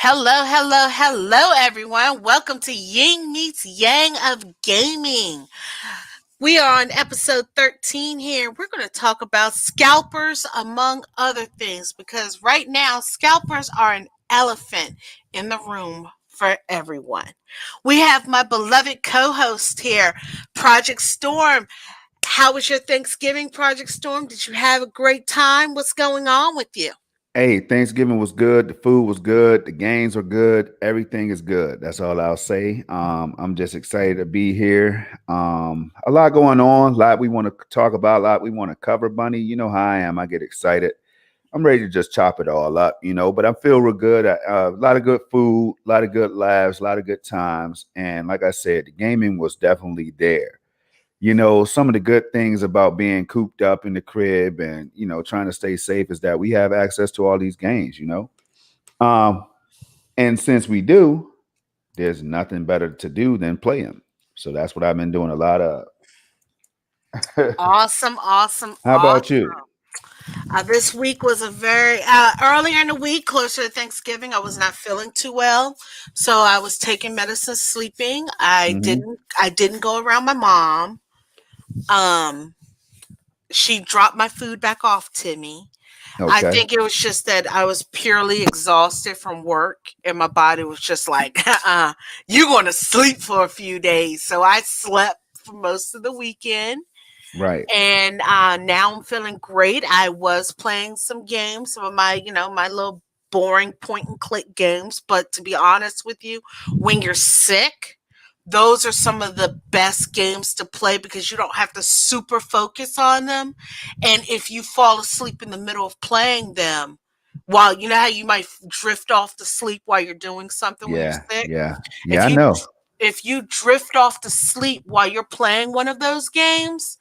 Hello, everyone. Welcome to Ying Meets Yang of Gaming. We are on episode 13 here. We're going to talk about scalpers, among other things, because right now, scalpers are an elephant in the room for everyone. We have my beloved co host here, Project Storm. How was your Thanksgiving, Project Storm? Did you have a great time? What's going on with you? Hey, Thanksgiving was good. The food was good. The games were good. Everything is good. That's all I'll say. I'm just excited to be here. A lot going on. A lot we want to talk about. A lot we want to cover. Bunny, you know how I am. I get excited. I'm ready to just chop it all up, But I feel real good. A lot of good food, a lot of good laughs, a lot of good times, and like I said, the gaming was definitely there. Some of the good things about being cooped up in the crib and, trying to stay safe is that we have access to all these games. Um, and since we do, there's nothing better to do than play them. So that's what I've been doing a lot of. Awesome, awesome, How awesome. about you? This week was a very earlier in the week, closer to Thanksgiving. I was not feeling too well, so I was taking medicine, sleeping. I Hmm. didn't. I didn't go around my mom. Um, she dropped my food back off to me. I Okay. think it was just that I was purely exhausted from work, and my body was just like, "You're going to sleep for a few days." So I slept for most of the weekend. Right. And now I'm feeling great. I was playing some games, some of my little boring point and click games. But to be honest with you, when you're sick, those are some of the best games to play because you don't have to super focus on them. And if you fall asleep in the middle of playing them, while you know how you might drift off to sleep while you're doing something when you're Yeah. sick, Yeah. Yeah. if I you know. if you drift off to sleep while you're playing one of those games,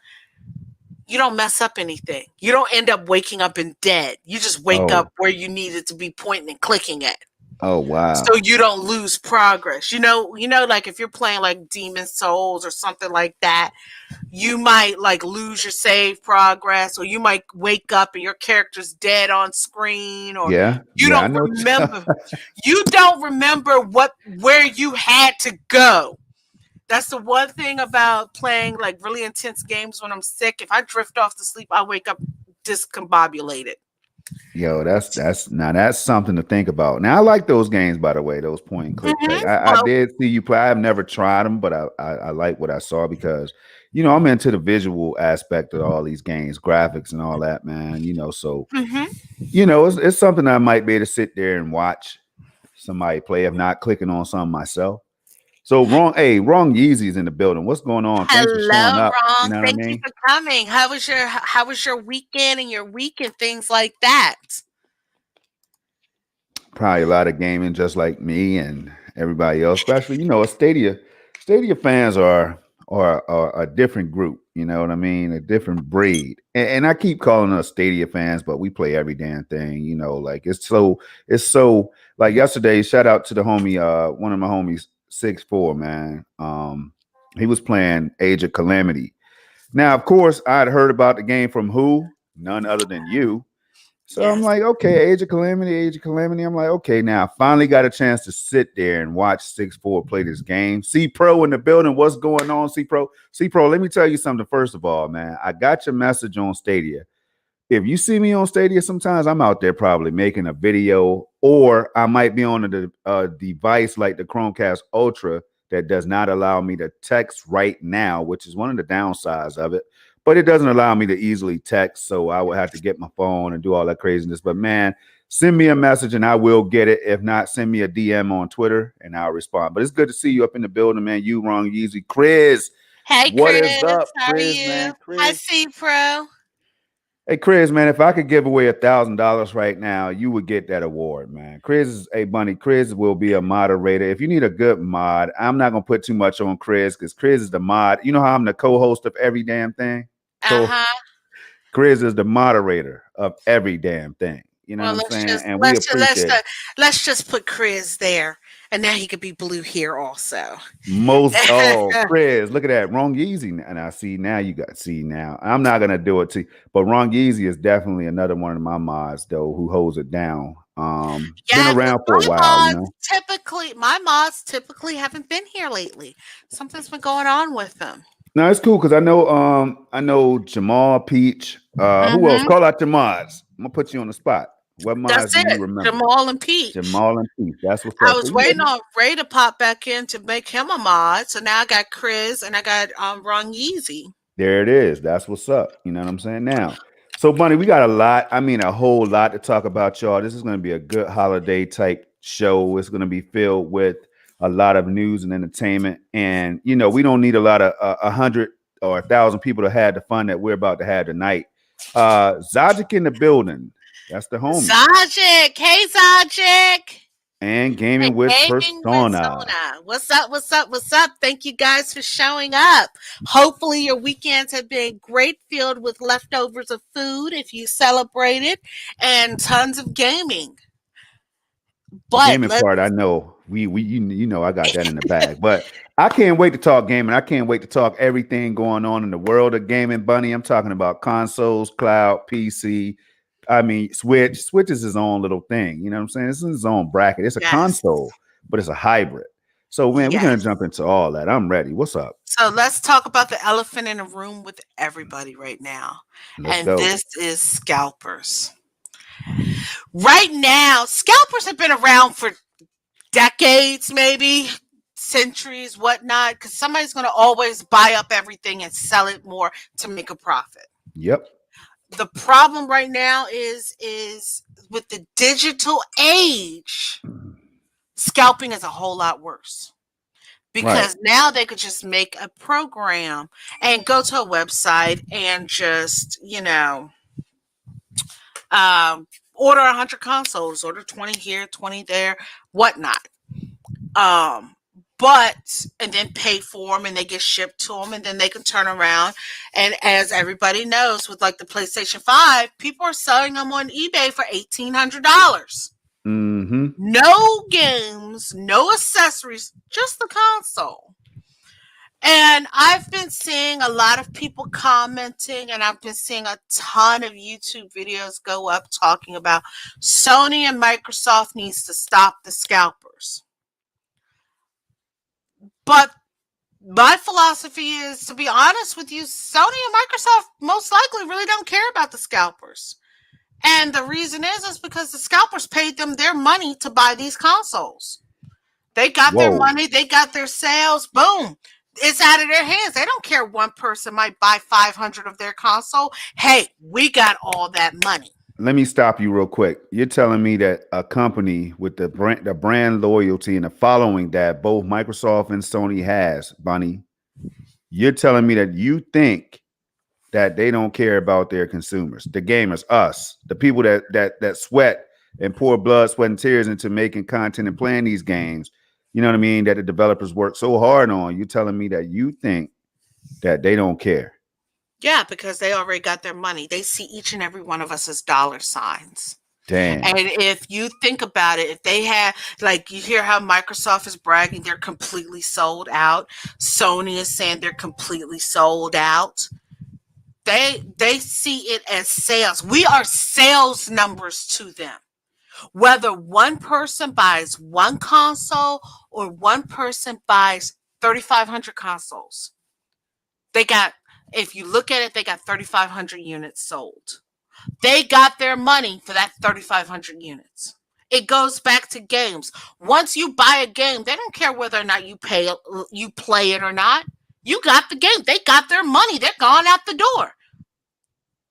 you don't mess up anything. You don't end up waking up and dead. You just wake up Oh. where you needed to be pointing and clicking at. Oh. So Wow. you don't lose progress. Like if you're playing like Demon Souls or something like that, you might like lose your save progress, or you might wake up and your character's dead on screen, or Yeah. you Yeah. I don't know. remember you don't remember where you had to go. That's the one thing about playing like really intense games when I'm sick. If I drift off to sleep, I wake up discombobulated. Yo, that's something to think about. Now I like those games, by the way, those point and click type. I Well, did see you play. I've never tried them, but I like what I saw because I'm into the visual aspect of all these games, graphics and all that, man. So hmm it's something I might be able to sit there and watch somebody play, if not clicking on something myself. So wrong Yeezy's in the building. What's going on? Thanks for showing hello, up. You Ron. know what I Thank you mean? for coming. How was your weekend and your week and things like that? Probably a lot of gaming, just like me and everybody else. Especially, a Stadia fans are a different group. You know what I mean? A different breed. And I keep calling us Stadia fans, but we play every damn thing. Like it's so like yesterday. Shout out to the homie, one of my homies, 6'4", man. He was playing Age of Calamity. Now, of course, I'd heard about the game from who? None other than you. So I'm Yes. like, okay, Age of Calamity, Age of Calamity. I'm like, okay, now I finally got a chance to sit there and watch 6'4" play this game. C Pro in the building. What's going on, C Pro? C Pro, let me tell you something first of all, man. I got your message on Stadia. If you see me on Stadia, sometimes I'm out there probably making a video, or I might be on a device like the Chromecast Ultra that does not allow me to text right now, which is one of the downsides of it. But it doesn't allow me to easily text, so I would have to get my phone and do all that craziness. But man, send me a message and I will get it. If not, send me a DM on Twitter and I'll respond. But it's good to see you up in the building, man. You, Wrong Yeezy, Chris. Hey, What is Chris. up, How are Chris, you? man? Hi, Chris. C Pro. Hey Chris, man, if I could give away $1,000 right now, you would get that award, man. Chris is a bunny. Chris will be a moderator. If you need a good mod, I'm not gonna put too much on Chris because Chris is the mod. You know how I'm the co-host of every damn thing? Uh So huh. Chris is the moderator of every damn thing. You know what Well, I'm let's saying? just And we let's just let's appreciate it. just, let's just put Chris there. And now he could be blue here also. Most Chris, look at that. Wrong Yeezy. And I see now you got see now. I'm not gonna do it to you, but Wrong Yeezy is definitely another one of my mods though who holds it down. Been Yeah, because around for a while, you know. my mods typically haven't been here lately. Something's been going on with them. No, it's cool because I know Jamal Peach. Who else? Hmm. Call out your mods. I'm gonna put you on the spot. What That's mods do you it. remember? Jamal and Peach. Jamal and Peach. That's what's I up. So was you waiting know, on Ray to pop back in to make him a mod. So now I got Chris and I got Ron Yeezy. there it is. That's what's up. You know what I'm saying? Now, so Bunny, we got a lot. I mean, a whole lot to talk about, y'all. This is going to be a good holiday type show. It's going to be filled with a lot of news and entertainment. And you know, we don't need a lot of 100 or 1,000 people to have the fun that we're about to have tonight. Zajic in the building. That's the homie. Zajic. Hey, Zajic. And And gaming with gaming with persona. Zona. What's up? What's up? What's up? Thank you guys for showing up. Hopefully, your weekends have been great, filled with leftovers of food if you celebrated, and tons of gaming. The But gaming let's part, I know we you know I got that in the bag, but I can't wait to talk gaming. I can't wait to talk everything going on in the world of gaming, Bunny. I'm talking about consoles, cloud, PC. I mean, Switch. Switch is his own little thing. You know what I'm saying? It's in his own bracket. It's a yes, console, but it's a hybrid. So, man, we're gonna yes. jump into all that. I'm ready. What's up? So let's talk about the elephant in the room with everybody right now, Let's and go. this is scalpers. Right now, scalpers have been around for decades, maybe centuries, whatnot, because somebody's going to always buy up everything and sell it more to make a profit. Yep. The problem right now is with the digital age, scalping is a whole lot worse Right. because now they could just make a program and go to a website and just order 100 consoles, order 20 here, 20 there, whatnot. Um, but and then pay for them and they get shipped to them and then they can turn around and as everybody knows with like the PlayStation 5, people are selling them on eBay for $1,800. Mm-hmm. No games, no accessories, just the console. And I've been seeing a lot of people commenting, and I've been seeing a ton of YouTube videos go up talking about Sony and Microsoft needs to stop the scalpers. But my philosophy is, to be honest with you, Sony and Microsoft most likely really don't care about the scalpers. And the reason is because the scalpers paid them their money to buy these consoles. They got their Whoa. money, they got their sales, boom. It's out of their hands. They don't care one person might buy 500 of their console. Hey, we got all that money. Let me stop you real quick. You're telling me that a company with the brand loyalty and the following that both Microsoft and Sony has, Bunny, you're telling me that you think that they don't care about their consumers, the gamers, us, the people that sweat and pour blood, sweat, and tears into making content and playing these games. You know what I mean? That the developers work so hard on. You're telling me that you think that they don't care. Yeah, because they already got their money. They see each and every one of us as dollar signs. And Damn. if you think about it, if they had, like, you hear how Microsoft is bragging they're completely sold out, Sony is saying they're completely sold out. They see it as sales. We are sales numbers to them. Whether one person buys one console or one person buys 3,500 consoles, they got, if you look at it, they got 3,500 units sold. They got their money for that 3,500 units. It goes back to games. Once you buy a game, they don't care whether or not you play it or not. You got the game. They got their money. They're gone out the door.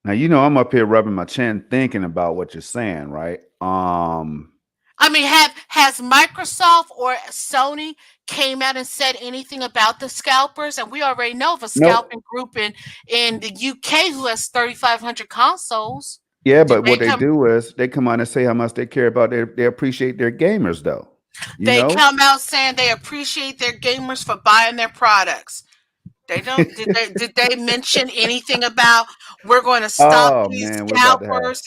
Now you know I'm up here rubbing my chin thinking about what you're saying, right? I mean, has Microsoft or Sony came out and said anything about the scalpers? And we already know of a Nope. scalping group in the UK who has 3,500 consoles. Yeah, Did but they what they come? do is they come out and say how much they care about they appreciate their gamers though. You They know? come out saying they appreciate their gamers for buying their products. They don't. Did they mention anything about we're going to stop Oh these man, we're about to have scalpers?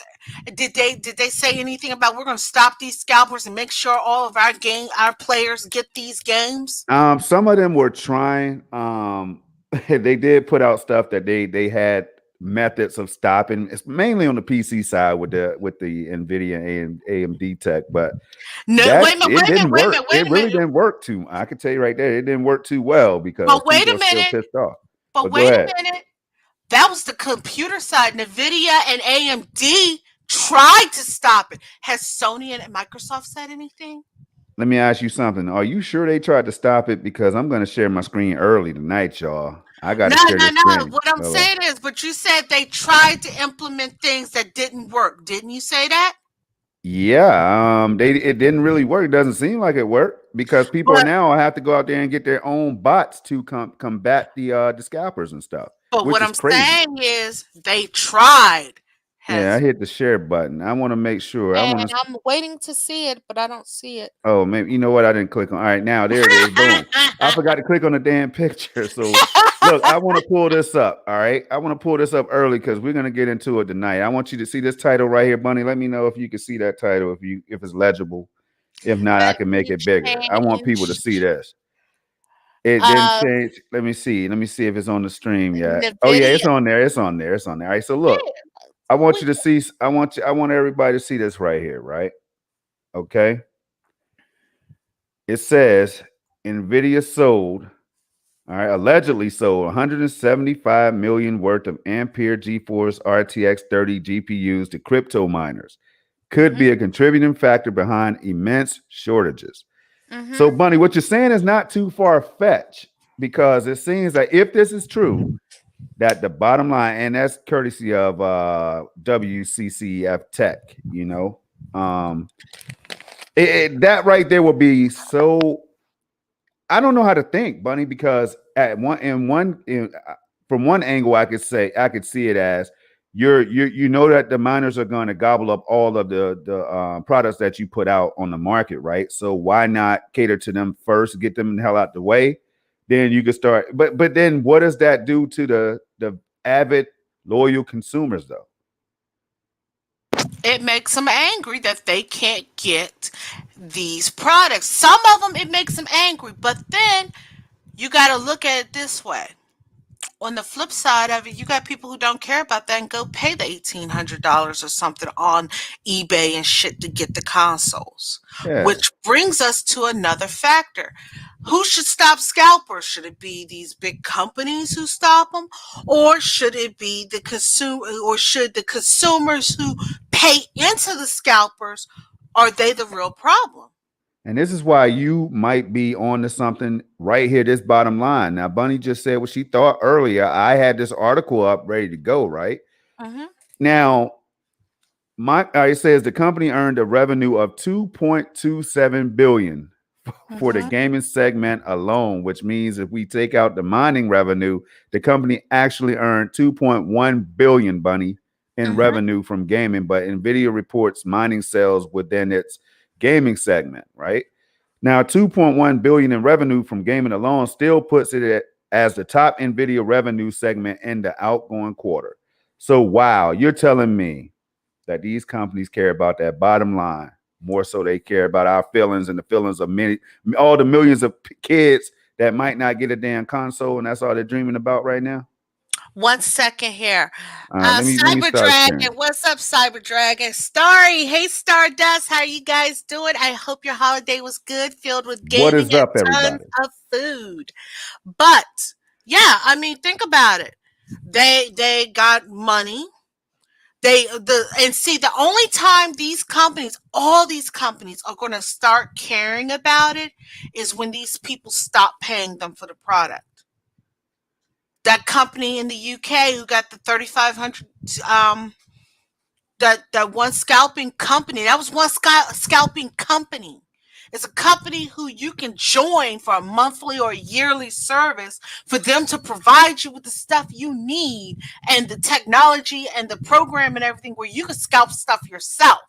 Did they say anything about we're going to stop these scalpers and make sure all of our players get these games? Some of them were trying. They did put out stuff that they had methods of stopping. It's mainly on the PC side with the Nvidia and AMD tech, but No, that wait a minute, it wait a minute, didn't wait a work. minute, wait It a really minute. didn't work too. I can tell you right there, it didn't work too well because But wait people a are still minute. pissed off. But But go wait a ahead. minute. That was the computer side. Nvidia and AMD tried to stop it. Has Sony and Microsoft said anything? Let me ask you something. Are you sure they tried to stop it? Because I'm going to share my screen early tonight, y'all. I got No, to share no, this no. screen. What I'm Hello. saying is, but you said they tried to implement things that didn't work. Didn't you say that? Yeah, they it didn't really work. It doesn't seem like it worked because people are But now have to go out there and get their own bots to combat the scalpers and stuff, what which is I'm crazy. saying is they tried. Yeah, I Has hit the share button. I want to make sure. I and want to. I'm waiting to see it, but I don't see it. Oh, maybe you know what? I didn't click on. All right, now there it is. Boom. I forgot to click on the damn picture. So look, I want to pull this up. All right, I want to pull this up early because we're gonna get into it tonight. I want you to see this title right here, Bunny. Let me know if you can see that title, if it's legible. If not, I Let can make me it bigger. I want people to change. see this. It didn't Uh, change. Let me see. Let me see if it's on the stream yet. Oh yeah, it's Nvidia. on there. It's on there. It's on there. All right. So look, Yeah, I want we, you to see. I want everybody to see this right here. Right. Okay. It says Nvidia sold. All right, allegedly sold 175 million worth of Ampere GeForce RTX 30 GPUs to crypto miners. Could mhm, be a contributing factor behind immense shortages. So, mhm. Bunny, what you're saying is not too far fetched because it seems like if this is true, that the bottom line, and that's courtesy of WCCF Tech, um, that right there will be so. I don't know how to think, Bunny, because from one angle, I could see it as you know that the miners are going to gobble up all of the products that you put out on the market, right? So why not cater to them first, get them the hell out the way, then you can start. But then what does that do to the avid loyal consumers though? It makes them angry that they can't get these products. Some of them, it makes them angry, but then you got to look at it this way. On the flip side of it, you got people who don't care about that and go pay the $1,800 or something on eBay and shit to get the consoles. Yeah. Which brings us to another factor. Who should stop scalpers? Should it be these big companies who stop them, or should it be the consumer, or should the consumers who pay into the scalpers? Are they the real problem? And this is why you might be on to something right here, this bottom line. Now, Bunny just said what she thought earlier. I had this article up ready to go, right? Hmm. Now, it says the company earned a revenue of 2.27 billion for the Hmm. gaming segment alone, which means if we take out the mining revenue, the company actually earned 2.1 billion, Bunny, in Hmm. revenue from gaming. But Nvidia reports mining sales within its gaming segment, right? Now, 2.1 billion in revenue from gaming alone still puts it as the top Nvidia revenue segment in the outgoing quarter. So, wow, you're telling me that these companies care about that bottom line more so they care about our feelings and the feelings of all the millions of kids that might not get a damn console and that's all they're dreaming about right now. 1 second here. Let me Cyber start sharing. Dragon, what's up, Cyber Dragon? Starry, hey Stardust, how you guys doing? I hope your holiday was good, filled with What gaming is and up, tons everybody? of food. But yeah, I mean, think about it. They got money. And see, the only time these companies, all these companies, are going to start caring about it is when these people stop paying them for the product. That company in the UK who got the 3,500, that one scalping company, that was one scalping company. It's a company who you can join for a monthly or yearly service for them to provide you with the stuff you need and the technology and the program and everything where you can scalp stuff yourself.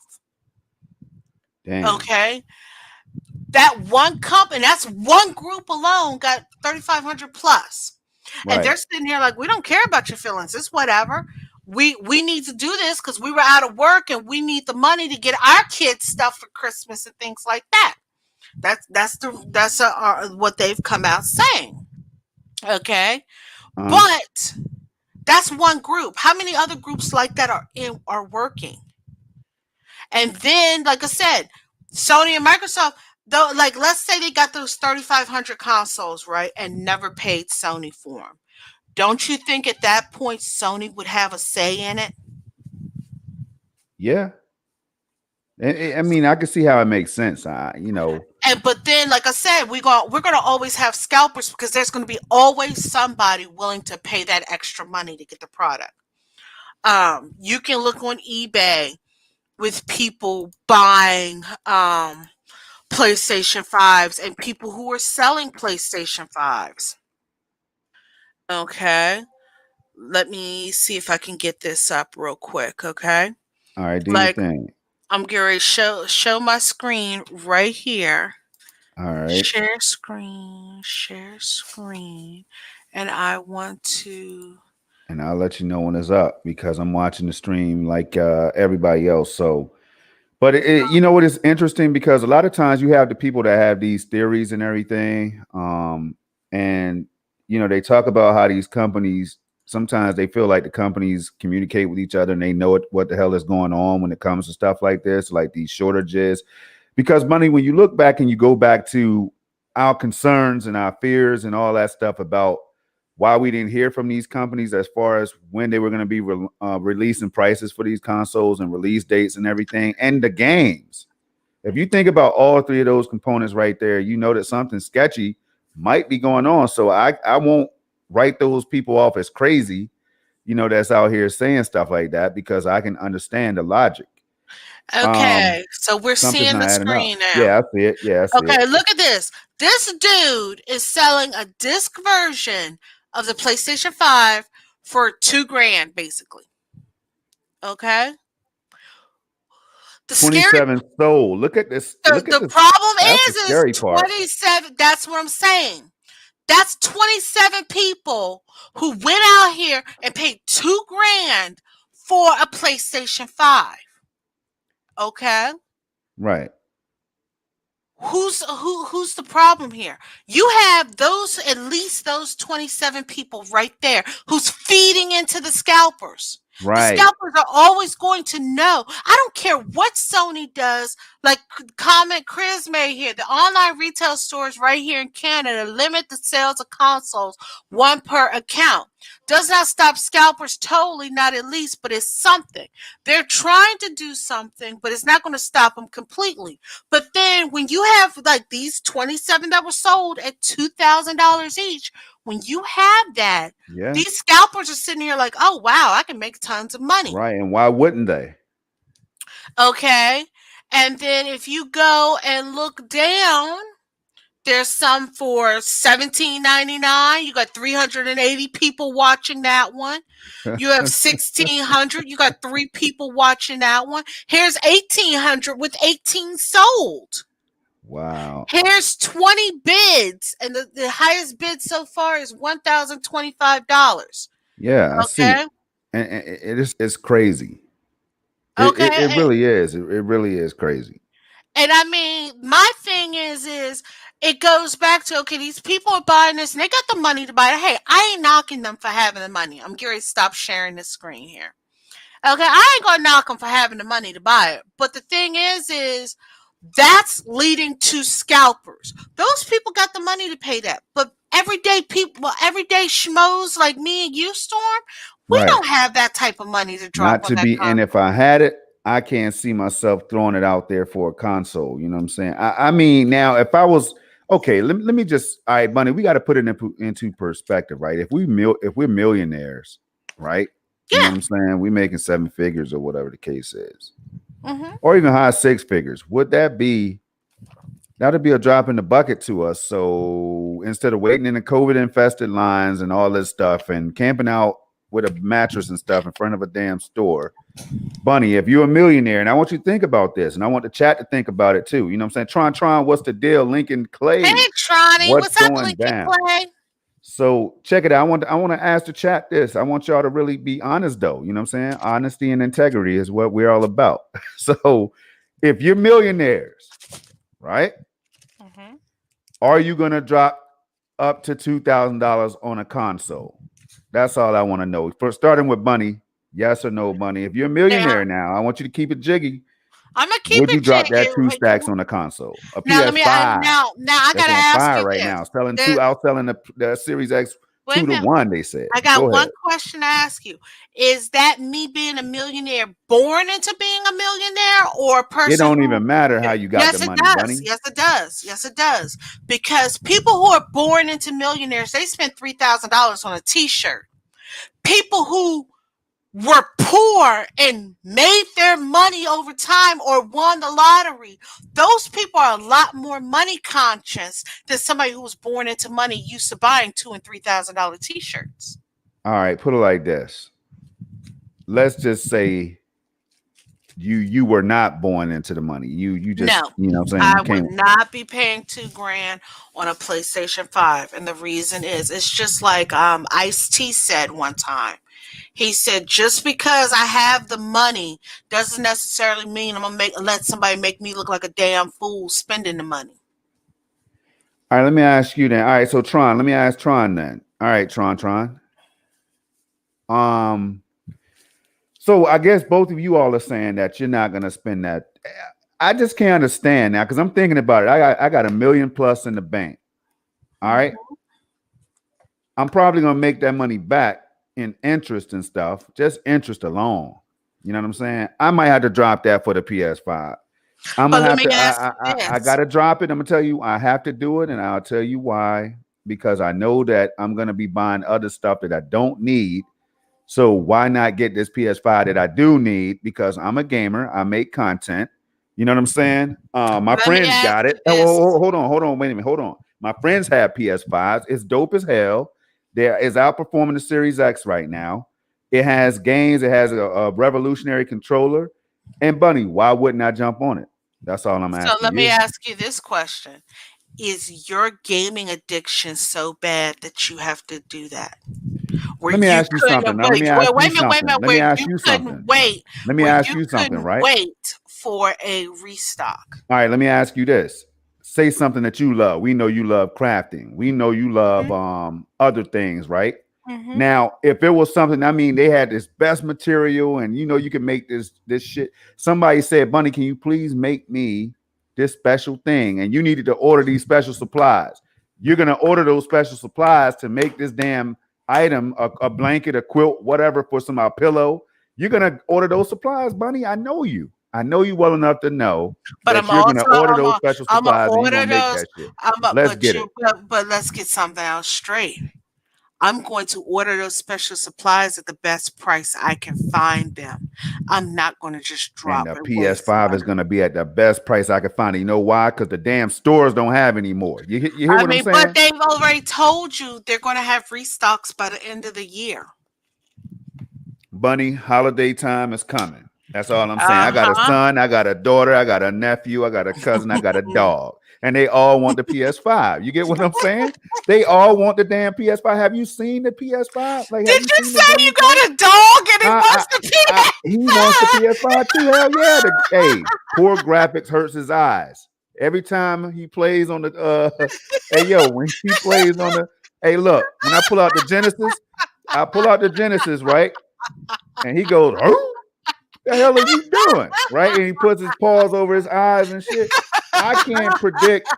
Damn. Okay? That one company, that's one group alone, got 3,500 plus. And Right. they're sitting here like, we don't care about your feelings. It's whatever. we need to do this because we were out of work and we need the money to get our kids stuff for Christmas and things like that. That's what they've come out saying. Okay, Uh-huh. but that's one group. How many other groups like that are working? And then, like I said, Sony and Microsoft, though, like let's say they got those 3,500 consoles, right, and never paid Sony for them. Don't you think at that point Sony would have a say in it? Yeah. I mean, I can see how it makes sense. And but then, like I said, we're gonna always have scalpers because there's gonna be always somebody willing to pay that extra money to get the product. You can look on eBay with people buying PlayStation 5s and people who are selling PlayStation 5s. Okay. Let me see if I can get this up real quick, okay? All right, do your Like thing. I'm going to show my screen right here. All right. Share screen, and I want to. And I'll let you know when it's up because I'm watching the stream like everybody else. So, but you know what is interesting because a lot of times you have the people that have these theories and everything, and they talk about how these companies sometimes they feel like the companies communicate with each other and they know what the hell is going on when it comes to stuff like this, like these shortages. Because money, when you look back and you go back to our concerns and our fears and all that stuff about why we didn't hear from these companies as far as when they were going to be releasing prices for these consoles and release dates and everything and the games. If you think about all three of those components right there, you know that something sketchy might be going on. So I won't write those people off as crazy, that's out here saying stuff like that because I can understand the logic. Okay, so we're Something's seeing not the adding up. screen now. Yeah, I see it. Yeah, I see it. Okay, look at this. This dude is selling a disc version of the PlayStation 5 for 2 grand, basically. Okay. The scary 27 sold. Look at this. the, Look at the this. problem That's the is scary part. 27. That's what I'm saying. That's 27 people who went out here and paid 2 grand for a PlayStation 5. Okay. Right. Who's the problem here? You have those, at least those 27 people right there who's feeding into the scalpers. The Right. scalpers are always going to know. I don't care what Sony does. Like comment Chris May here, the online retail stores right here in Canada limit the sales of consoles one per account. Does not stop scalpers totally, not at least, but it's something. They're trying to do something, but it's not going to stop them completely. But then when you have like these 27 that were sold at $2,000 each, when you have that, Yeah. these scalpers are sitting here like, oh, wow, I can make tons of money. Right. And why wouldn't they? Okay. And then if you go and look down, there's some for $17.99. You got 380 people watching that one. You have 1,600. You got 3 people watching that one. Here's 1,800 with 18 sold. Wow. Here's 20 bids, and the highest bid so far is $1,025. Yeah, I see. Okay. And it's crazy. Okay. It really is. It really is crazy. And I mean, my thing is it goes back to, okay, these people are buying this and they got the money to buy it. Hey, I ain't knocking them for having the money. I'm going to stop sharing the screen here. Okay, I ain't going to knock them for having the money to buy it. But the thing is that's leading to scalpers. Those people got the money to pay that. But everyday people, everyday schmoes like me and you, Storm, we Right. don't have that type of money to drop Not on to that be, console. and if I had it, I can't see myself throwing it out there for a console. You know what I'm saying? I mean, now if I was okay, let me just all right, Bunny, we got to put it into perspective, right? If we're millionaires, right? You know Yeah. what I'm saying? We making 7 figures or whatever the case is, Mm-hmm. or even high 6 figures. That'd be a drop in the bucket to us. So instead of waiting in the COVID infested lines and all this stuff and camping out with a mattress and stuff in front of a damn store, Bunny, if you're a millionaire, and I want you to think about this, and I want the chat to think about it too. You know what I'm saying? Tron, what's the deal? Lincoln Clay, Hey, Tronny, what's what's up, going Lincoln down? Clay? So check it out. I want to ask the chat this. I want y'all to really be honest though. You know what I'm saying? Honesty and integrity is what we're all about. So if you're millionaires, right? Hmm. Are you gonna drop up to $2,000 on a console? That's all I want to know. For starting with Bunny, yes or no, Bunny. If you're a Now millionaire now, I want you to keep it jiggy. I'm gonna keep Would you it drop that two jiggy. stacks on a console? A Now let me. PS5 Now I that's gotta on ask fire you right this. now. Selling two, There, outselling the Series X wait a two to minute. one. They said. I got Go one ahead. question to ask you. Is that me being a millionaire born into being a millionaire, or a It person don't who? even matter how you got the Yes, it money, does. Bunny. Yes, it does. Yes, it does. Because people who are born into millionaires, they spend $3,000 on a T-shirt. People who were poor and made their money over time or won the lottery, those people are a lot more money conscious than somebody who was born into money used to buying $2,000 and $3,000 T-shirts. All right, put it like this. Let's just say you were not born into the money. You just, No, you know what I'm saying, you I would came. not be paying 2 grand on a PlayStation 5. And the reason is it's just like Ice T said one time. He said, just because I have the money doesn't necessarily mean I'm gonna let somebody make me look like a damn fool spending the money. All right, let me ask you then. All right, so Tron, let me ask Tron then. All right, Tron. Um, so I guess both of you all are saying that you're not gonna spend that. I just can't understand now because I'm thinking about it. I got a million plus in the bank. All right. Mhm. I'm probably gonna make that money back in interest and stuff, just interest alone. You know what I'm saying? I might have to drop that for the PS5. I'm But gonna let have me to. ask I this. gotta drop it. I'm gonna tell you. I have to do it, and I'll tell you why. Because I know that I'm gonna be buying other stuff that I don't need. So why not get this PS5 that I do need? Because I'm a gamer. I make content. You know what I'm saying? My Let me friends ask got it. you Oh, this. hold on. Wait a minute. Hold on. My friends have PS5s. It's dope as hell. There is outperforming the Series X right now. It has games. It has a revolutionary controller. And Bunny, why wouldn't I jump on it? That's all I'm So asking let me you. ask you this question. Is your gaming addiction so bad that you have to do that? Where Let me you ask you something. couldn't Now, let wait. me ask you Wait a something. minute, Let me where ask you you couldn't something. wait, Let me where ask you you something, couldn't right? wait for a restock. All right, let me ask you this. Say something that you love. We know you love crafting. We know you love Mhm, other things, right? mhm. Now, if it was something, I mean, they had this best material and you know you can make this shit. Somebody said, Bunny, can you please make me this special thing? And you needed to order these special supplies. You're gonna order those special supplies to make this damn item, a blanket, a quilt, whatever, for some pillow. You're gonna order those supplies, Bunny. I know you. I know you well enough to know But that you're gonna order those special I'm gonna supplies and you're order gonna make those. that shit. I'm a, Let's get it. but let's get something else straight. I'm going to order those special supplies at the best price I can find them. I'm not going to just And drop the and waste PS5 is money. gonna be at the best price I can find it. You know why? Because the damn stores don't have anymore. You hear I what I'm mean, but saying? they've already told you they're going to have restocks by the end of the year. Bunny, holiday time is coming. That's all I'm saying. Uh I got a huh. son, I got a daughter, I got a nephew, I got a cousin, I got a dog. And they all want the PS5. You get what I'm saying? They all want the damn PS5. Have you seen the PS5? Like, have Did you you seen the say you gameplay? got a dog and he I, wants to he wants the PS5? PS5 too. Hell yeah. Hey, poor graphics hurts his eyes. Every time he plays on the hey yo, when he plays on the hey look, when I pull out the Genesis, I pull out the Genesis, right? And he goes, oh, the hell is he doing? Right? And he puts his paws over his eyes and shit. I can't predict.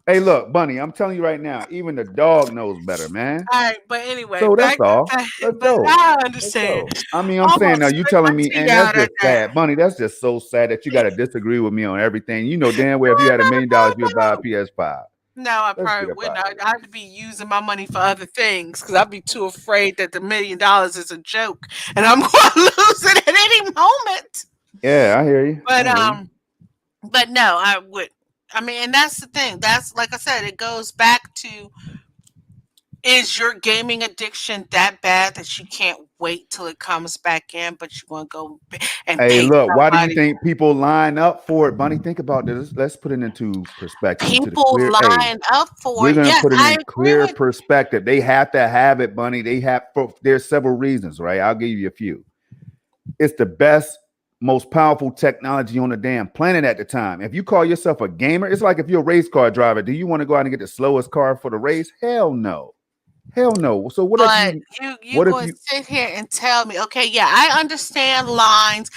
Hey, look, Bunny, I'm telling you right now, even the dog knows better, man. All right, but anyway, So that's all. Let's but go. I Let's understand. go. I mean, I'm saying now Almost you spit my telling me, tea and that's out of just that. sad, Bunny. That's just so sad that you got to disagree with me on everything. You know damn well if you No, had no, $1 million, you'd buy a no, no. PS5. No, I Let's get probably up out wouldn't. of here. I'd be using my money for other things because I'd be too afraid that the $1 million is a joke and I'm going to lose it at any moment. Yeah, I hear you. I But hear you. no, I would. I mean, and that's the thing. That's like I said, it goes back to, is your gaming addiction that bad that you can't wait till it comes back in, but you want to go and Hey, pay look, why do you somebody. think people line up for it, Bunny? Think about this. Let's put it into perspective, into the People clear. Hey, line up for we're it. gonna Yes, put it I in agree clear with. perspective. They have to have it, Bunny. They have. There's several reasons, right? I'll give you a few. It's the best, most powerful technology on the damn planet at the time. If you call yourself a gamer, it's like if you're a race car driver. Do you want to go out and get the slowest car for the race? Hell no. Hell no. So what if But you? you What if going to you? sit here and tell me, okay, yeah, I understand lines,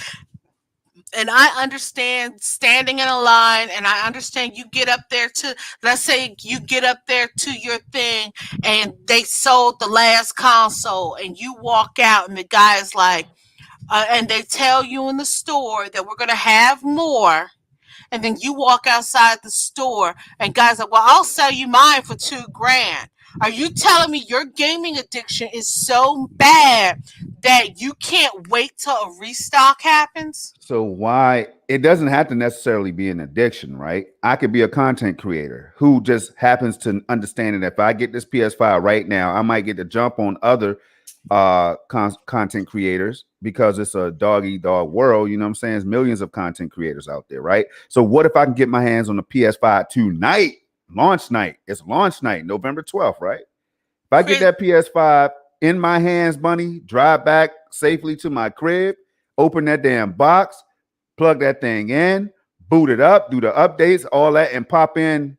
and I understand standing in a line, and I understand you get up there to, let's say you get up there to your thing, and they sold the last console, and you walk out, and the guy is like, and they tell you in the store that we're going to have more, and then you walk outside the store, and guys like, well, I'll sell you mine for 2 grand. Are you telling me your gaming addiction is so bad that you can't wait till a restock happens? So why it doesn't have to necessarily be an addiction, right? I could be a content creator who just happens to understand that if I get this PS5 right now, I might get to jump on other content creators because it's a dog eat dog world. You know what I'm saying? There's millions of content creators out there, right? So what if I can get my hands on the PS5 tonight? Launch night. It's launch night, November 12th, right? If I get Chris, that PS5 in my hands, Bunny, drive back safely to my crib, open that damn box, plug that thing in, boot it up, do the updates, all that, and pop in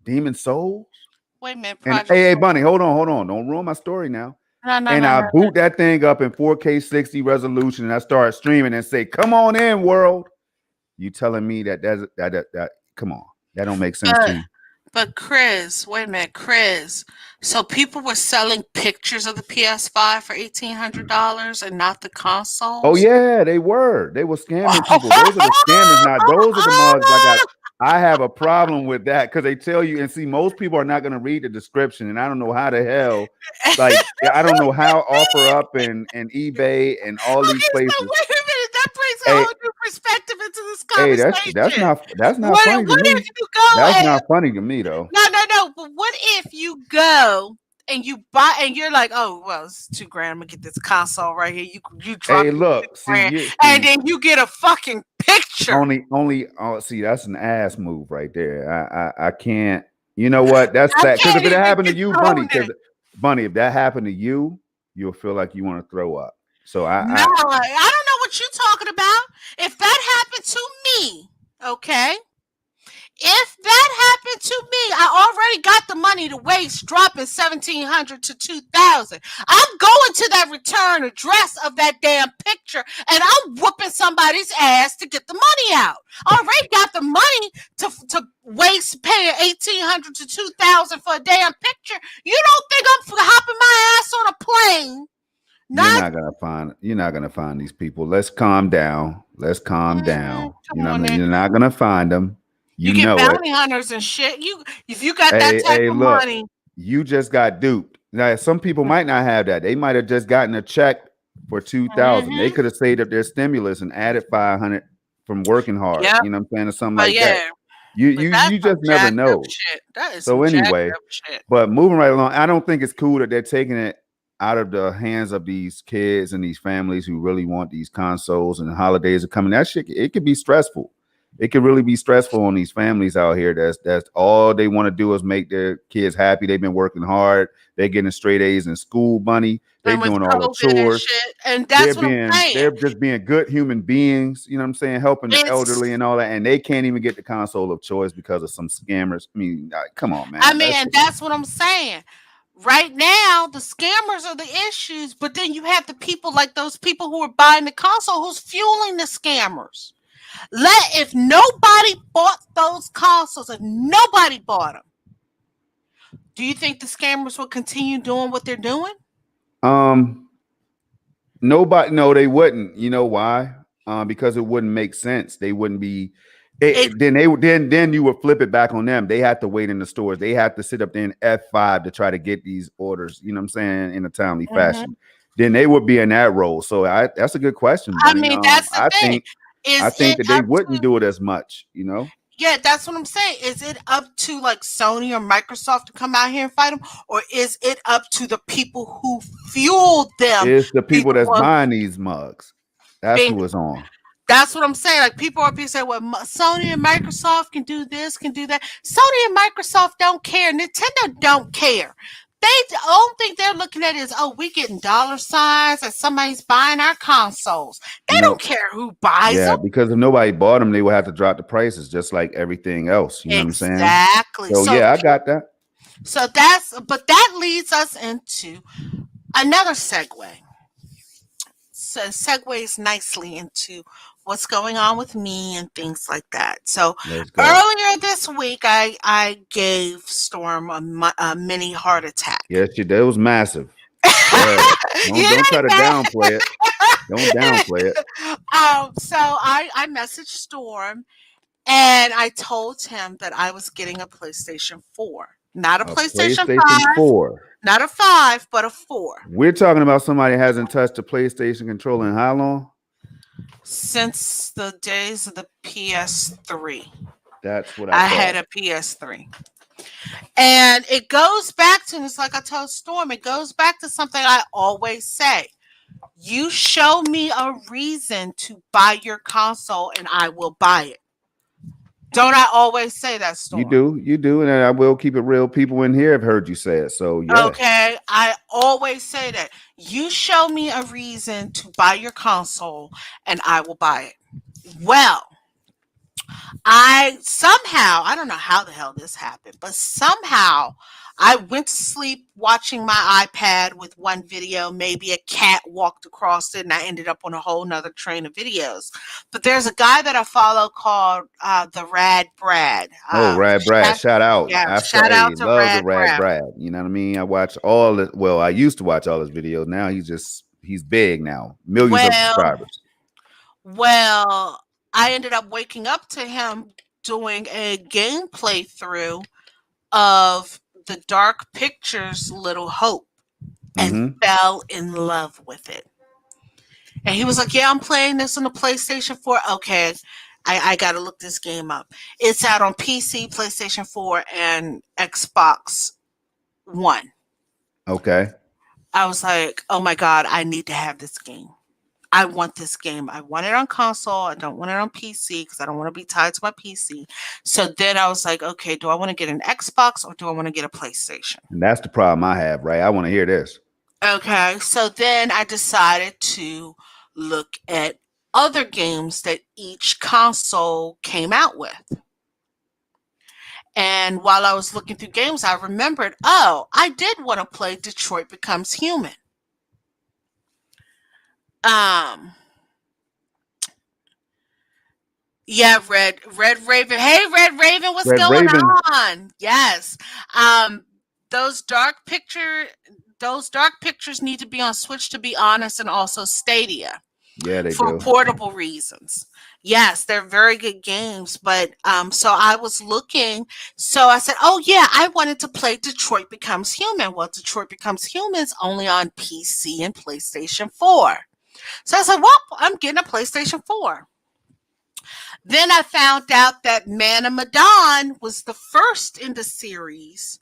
Demon Souls. wait a minute, And Project. hey, Bunny, hold on. Don't ruin my story now. No, no, And no, I no. boot that thing up in 4K 60 resolution and I start streaming and say, come on in, world. You telling me that come on. That don't make sense to But you. but Chris, wait a minute, Chris. So people were selling pictures of the PS5 for $1,800 and not the Oh consoles. yeah, they were. They were scamming people. Those are the scammers. Now, those are the mugs I got. I have a problem with that because they tell you, and see, most people are not going to read the description, and I don't know how the hell, like, I don't know how OfferUp and eBay and all these Okay, so places. wait a minute. That brings a Hey, whole new perspective into this hey, that's conversation. not What funny to if me. you go That's and not funny to me though. no, no, no. But what if you go and you buy and you're like, oh well, it's 2 grand. I'm gonna get this console right here. You drop Hey, your two look, grand, and see, then you get a fucking picture. only oh, see, that's an ass move right there. I can't. You know what? That's I sad. Because if can't it even happened to you, Bunny, condone because it. Bunny, if that happened to you, you'll feel like you want to throw up. So No, I don't know what you're talking about. If that happened to me, okay. If that happened to me, I already got the money to waste dropping 1,700 to 2,000. I'm going to that return address of that damn picture and I'm whooping somebody's ass to get the money out. I already got the money to waste paying 1,800 to 2,000 for a damn picture. You don't think I'm hopping my ass on a plane? Not you're not gonna find these people. Let's calm down. Let's calm down. You come know what I on mean? there. You're not gonna find them. You You get know it. bounty hunters and shit. You if you got that Hey, type hey, of look, money. you just got duped. Now, some people might not have that. They might have just gotten a check for 2,000. They Mm-hmm. could have saved up their stimulus and added 500 from working hard. Yep. You know what I'm saying, or something But like that. yeah, You but you that's you some just never jacked up know. shit. That is some So jacked anyway, up shit. but moving right along, I don't think it's cool that they're taking it out of the hands of these kids and these families who really want these consoles and the holidays are coming. That shit, it could be stressful. It could really be stressful on these families out here. That's all they want to do is make their kids happy. They've been working hard. They're getting straight A's in school, money. They're And with doing all the COVID and chores. shit, and that's what I'm saying. They're just being good human beings, you know what I'm saying, helping the It's, elderly and all that, and they can't even get the console of choice because of some scammers. I mean, come on, I man. mean, and that's what I'm saying. Right now, the scammers are the issues, but then you have the people like those people who are buying the console who's fueling the scammers. If nobody bought those consoles, if nobody bought them, do you think the scammers will continue doing what they're doing? Um, Nobody, no, they wouldn't. You know why? Because it wouldn't make sense. They wouldn't be. It, Then they would. Then you would flip it back on them. They had to wait in the stores. They had to sit up there in F5 to try to get these orders. You know what I'm saying, in a timely mhm. fashion. Then they would be in that role. So that's a good question, I Bunny. mean, that's the thing. I Is think it that they up wouldn't to do it as much. You know. Yeah, that's what I'm saying. Is it up to like Sony or Microsoft to come out here and fight them, or is it up to the people who fueled them It's the be people the that's ones buying these mugs. That's being? who it's on. That's what I'm saying. Like people are being saying, well, Sony and Microsoft can do this, can do that. Sony and Microsoft don't care. Nintendo don't care. They the only thing they're looking at is, oh, we getting dollar signs and somebody's buying our consoles. They You don't know, care who buys them. yeah, because if nobody bought them, they would have to drop the prices just like everything else. You know what I'm saying? Exactly. So So yeah, I got that. so that's but that leads us into another segue. So segues nicely into what's going on with me and things like that. So Let's go. earlier this week, I gave Storm a mini heart attack. Yes, you did. It was massive. Go ahead. You Don't try to didn't know? downplay it. Don't downplay it. So I messaged Storm and I told him that I was getting a PlayStation 4. Not a A PlayStation PlayStation 5, 4. not a 5, but a 4. We're talking about somebody that hasn't touched a PlayStation controller in how long? Since the days of the PS3. That's what I I had thought. a PS3. And it goes back to, it's like I told Storm, it goes back to something I always say. You show me a reason to buy your console and I will buy it. Don't I always say that, Storm? You do, and I will keep it real. People in here have heard you say it, so yeah. Okay, I always say that. You show me a reason to buy your console and I will buy it. Well, I don't know how the hell this happened, but somehow I went to sleep watching my iPad with one video. Maybe a cat walked across it and I ended up on a whole nother train of videos. But there's a guy that I follow called the Rad Brad. Oh, Rad Brad, shout out. Yeah, After shout out to love the Rad Rad Brad. Brad. You know what I mean? I watch all the well, I used to watch all his videos. Now he's big now. Millions of Well, subscribers. well, I ended up waking up to him doing a game playthrough of the Dark Pictures Little Hope and Mm-hmm. fell in love with it. And he was like, yeah, I'm playing this on the PlayStation 4. Okay, I got to look this game up. It's out on PC, PlayStation 4, and Xbox One. Okay. I was like, oh my God, I need to have this game. I want this game. I want it on console. I don't want it on PC because I don't want to be tied to my PC. So then I was like, okay, do I want to get an Xbox or do I want to get a PlayStation? And that's the problem I have, right? I want to hear this. Okay, so then I decided to look at other games that each console came out with. And while I was looking through games, I remembered, oh, I did want to play Detroit Becomes Human. Yeah, Red Raven. Hey, Red Raven, what's Red going Raven. on? Yes. Um, those dark picture those dark pictures need to be on Switch, to be honest, and also Stadia Yeah, they for do. portable reasons. Yes, they're very good games, but so I was looking, so I said, "Oh yeah, I wanted to play Detroit Becomes Human." Well, Detroit Becomes Human is only on PC and PlayStation 4. So I said, "Well, I'm getting a PlayStation 4." Then I found out that Man of Medan was the first in the series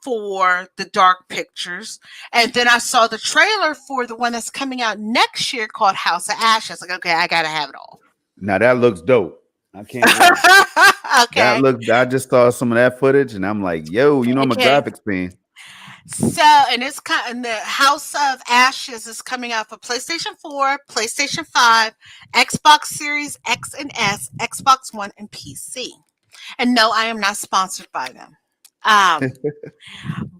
for the Dark Pictures. And then I saw the trailer for the one that's coming out next year called House of Ashes. Like, okay, I gotta have it all. Now that looks dope. I can't wait. Okay. I just saw some of that footage and I'm like, yo, you know I'm a Okay. graphics fan. So, and the House of Ashes is coming out for PlayStation 4, PlayStation 5, Xbox Series X and S, Xbox One, and PC. And no, I am not sponsored by them.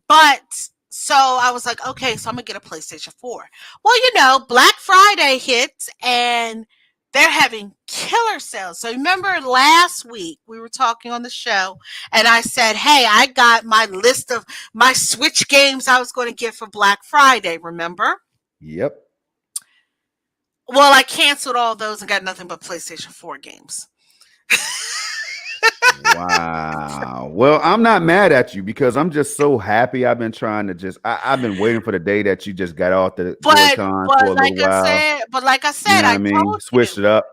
But so I was like, okay, so I'm gonna get a PlayStation 4. Well, Black Friday hits and they're having killer sales. So remember last week we were talking on the show and I said, hey, I got my list of my Switch games I was going to get for Black Friday, remember? Yep. Well, I canceled all those and got nothing but PlayStation 4 games. Wow. Well, I'm not mad at you because I'm just so happy. I've been trying to I've been waiting for the day that you just got off the Joy-Con for a little while. Like I said, You know what I mean? told Switched you, it up.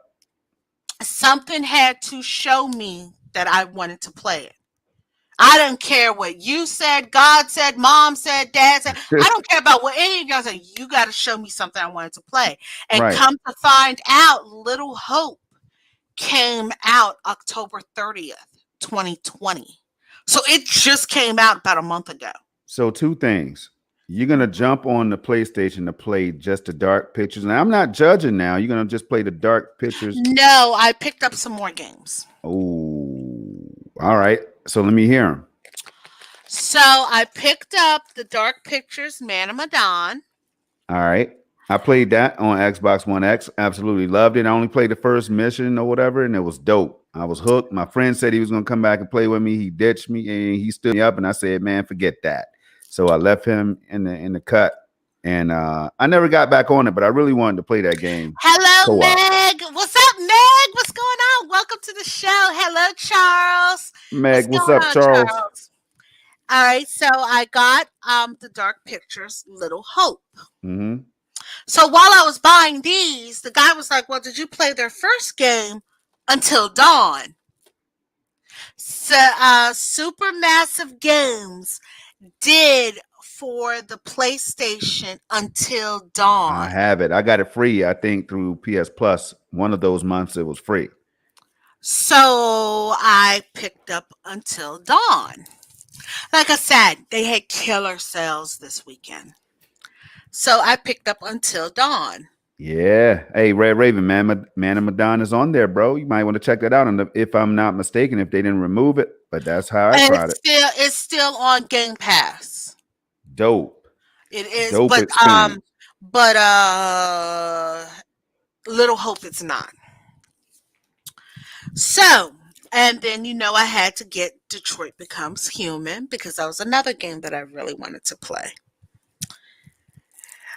something had to show me that I wanted to play it. I don't care what you said, God said, mom said, dad said. I don't care about what any of y'all said. You got to show me something I wanted to play. And Right. come to find out, Little Hope came out October 30th, 2020. So it just came out about a month ago. So two things. You're gonna jump on the PlayStation to play just the dark pictures. And I'm not judging now. You're gonna just play the dark pictures. No, I picked up some more games. Oh, all right. So let me hear them. So I picked up the Dark Pictures Man of Medan. All right. I played that on Xbox One X. Absolutely loved it. I only played the first mission or whatever, and it was dope. I was hooked. My friend said he was gonna come back and play with me. He ditched me and he stood me up, and I said, "Man, forget that." So I left him in the cut, and I never got back on it. But I really wanted to play that game Hello, co-op. Meg. What's up, Meg? What's going on? Welcome to the show. Hello, Charles. What's Meg, what's going up, on, Charles? Charles? All right, so I got the Dark Pictures Little Hope. Mm-hmm. So while I was buying these, the guy was like, "Well, did you play their first game, Until Dawn?" So Supermassive Games did for the PlayStation Until I Dawn. have it. I got it free. I think through PS Plus. One of those months it was free. So I picked up Until Dawn. Like I said, they had killer sales this weekend. So I picked up Until Dawn. Yeah. Hey, Red Raven, Man of Madonna is on there, bro. You might want to check that out. And if I'm not mistaken, if they didn't remove it, but that's how I And tried it. it's still on Game Pass. Dope. It is, Dope experience. but Little Hope it's not. So, and then I had to get Detroit Becomes Human because that was another game that I really wanted to play.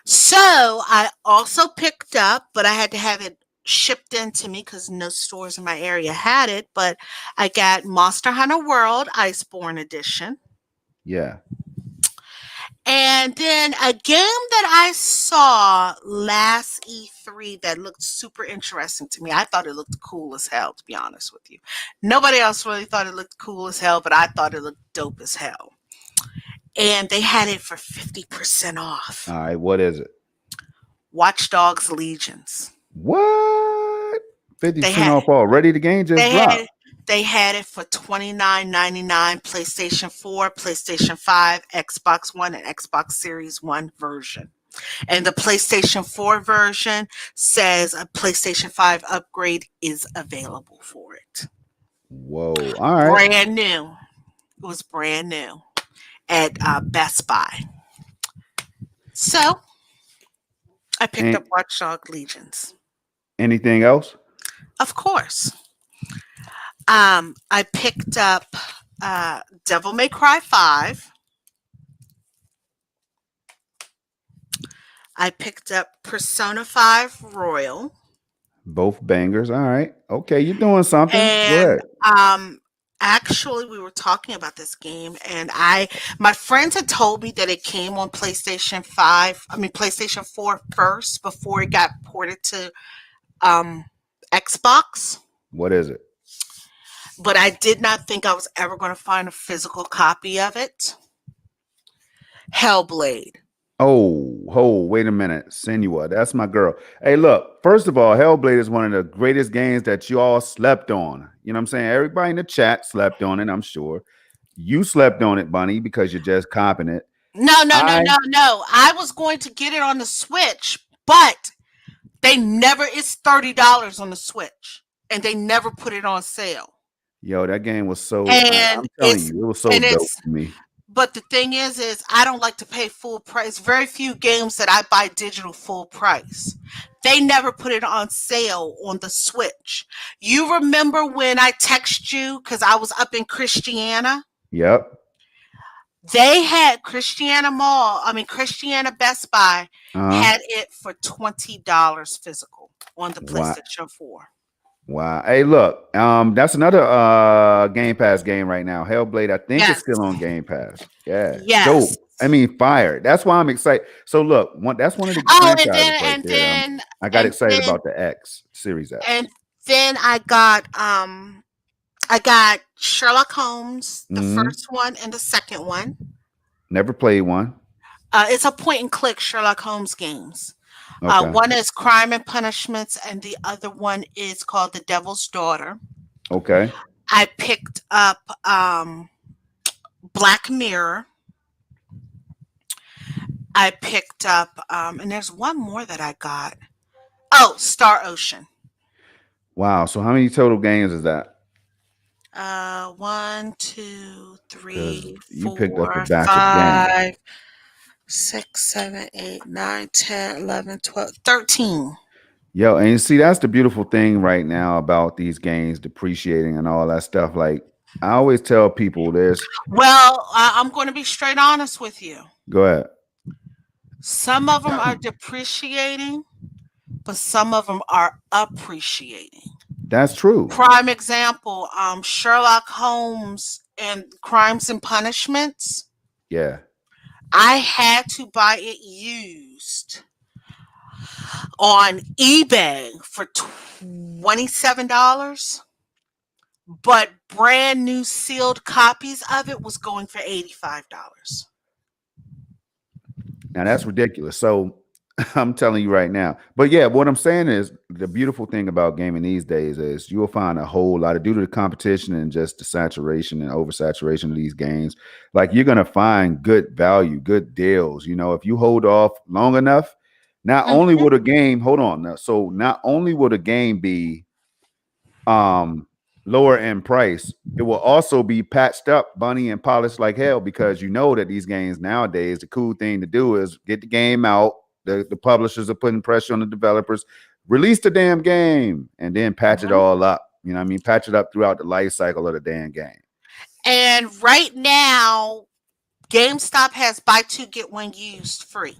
So I also picked up, but I had to have it shipped in to me because no stores in my area had it. But I got Monster Hunter World Iceborne Edition. Yeah. And then a game that I saw last E3 that looked super interesting to me. I thought it looked cool as hell, to be honest with you. Nobody else really thought it looked cool as hell, but I thought it looked dope as hell. And they had it for 50% off. All right. What is it? Watchdogs Legions. What? 50% had- off already? The game just dropped. They had it for $29.99, PlayStation 4, PlayStation 5, Xbox One, and Xbox Series One version. And the PlayStation 4 version says a PlayStation 5 upgrade is available for it. Whoa. All right. Brand new. It was brand new at Best Buy. So I picked up Watchdog Legions. Anything else? Of course. I picked up Devil May Cry 5. I picked up Persona 5 Royal. Both bangers. All right. Okay, you're doing something. And good. Actually we were talking about this game and my friends had told me that it came on PlayStation 4 first before it got ported to Xbox. What is it? But I did not think I was ever going to find a physical copy of it. Hellblade. Oh, wait a minute. Senua, that's my girl. Hey, look, first of all, Hellblade is one of the greatest games that you all slept on. You know what I'm saying? Everybody in the chat slept on it, I'm sure. You slept on it, Bunny, because you're just copping it. No. I was going to get it on the Switch, but it's $30 on the Switch, and they never put it on sale. Yo, that game was so, and I'm telling you, it was so dope to me. But the thing is I don't like to pay full price. Very few games that I buy digital full price. They never put it on sale on the Switch. You remember when I texted you because I was up in Christiana? Yep. They had Christiana Best Buy had it for $20 physical on the PlayStation 4. Wow. Hey, look, that's another Game Pass game right now. Hellblade, I think it's still on Game Pass. Yeah. Yes. Dope. I mean, fire. That's why I'm excited. So look, that's one of the franchises there. I got excited about the Series X. And then I got Sherlock Holmes, the Hmm. first one and the second one. Never played one. It's a point and click Sherlock Holmes games. Okay. One is Crime and Punishments, and the other one is called The Devil's Daughter. Okay. I picked up Black Mirror. I picked up, and there's one more that I got. Oh, Star Ocean. Wow. So how many total games is that? One, two, Because three, you picked up a four, batch of games. 5, 6, 7, 8, 9, 10, 11, 12, 13. Yo, and you see, that's the beautiful thing right now about these games depreciating and all that stuff. Like, I always tell people this. Well, I'm going to be straight honest with you. Go ahead. Some of them are depreciating, but some of them are appreciating. That's true. Prime example, Sherlock Holmes and Crimes and Punishments. Yeah. I had to buy it used on eBay for $27, but brand new sealed copies of it was going for $85. Now that's ridiculous. So I'm telling you right now. But yeah, what I'm saying is the beautiful thing about gaming these days is you will find a whole lot of, due to the competition and just the saturation and oversaturation of these games, like you're gonna find good value, good deals. You know, if you hold off long enough, not only Mhm. will the game hold on now, so not only will the game be um lower in price, it will also be patched up, bunny, and polished like hell, because you know that these games nowadays, the cool thing to do is get the game out. The publishers are putting pressure on the developers, release the damn game and then patch it Mhm. all up. You know what I mean? Patch it up throughout the life cycle of the damn game. And right now, GameStop has buy two get one used free.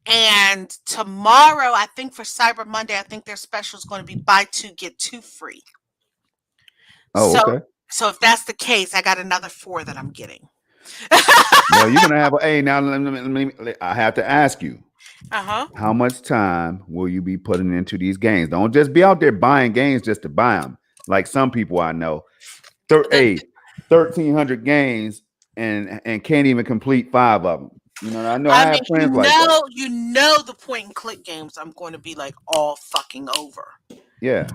And tomorrow, I think for Cyber Monday, I think their special is going to be buy two get two free. Oh, So, okay. so if that's the case, I got another four that I'm getting. Well, you're gonna have a hey now. I have to ask you, Uh-huh. how much time will you be putting into these games? Don't just be out there buying games just to buy them. Like some people I know, The, 1,300 games and can't even complete five of them. You know, I know I I have mean, friends like that. the point and click games I'm going to be like all fucking over. Yeah.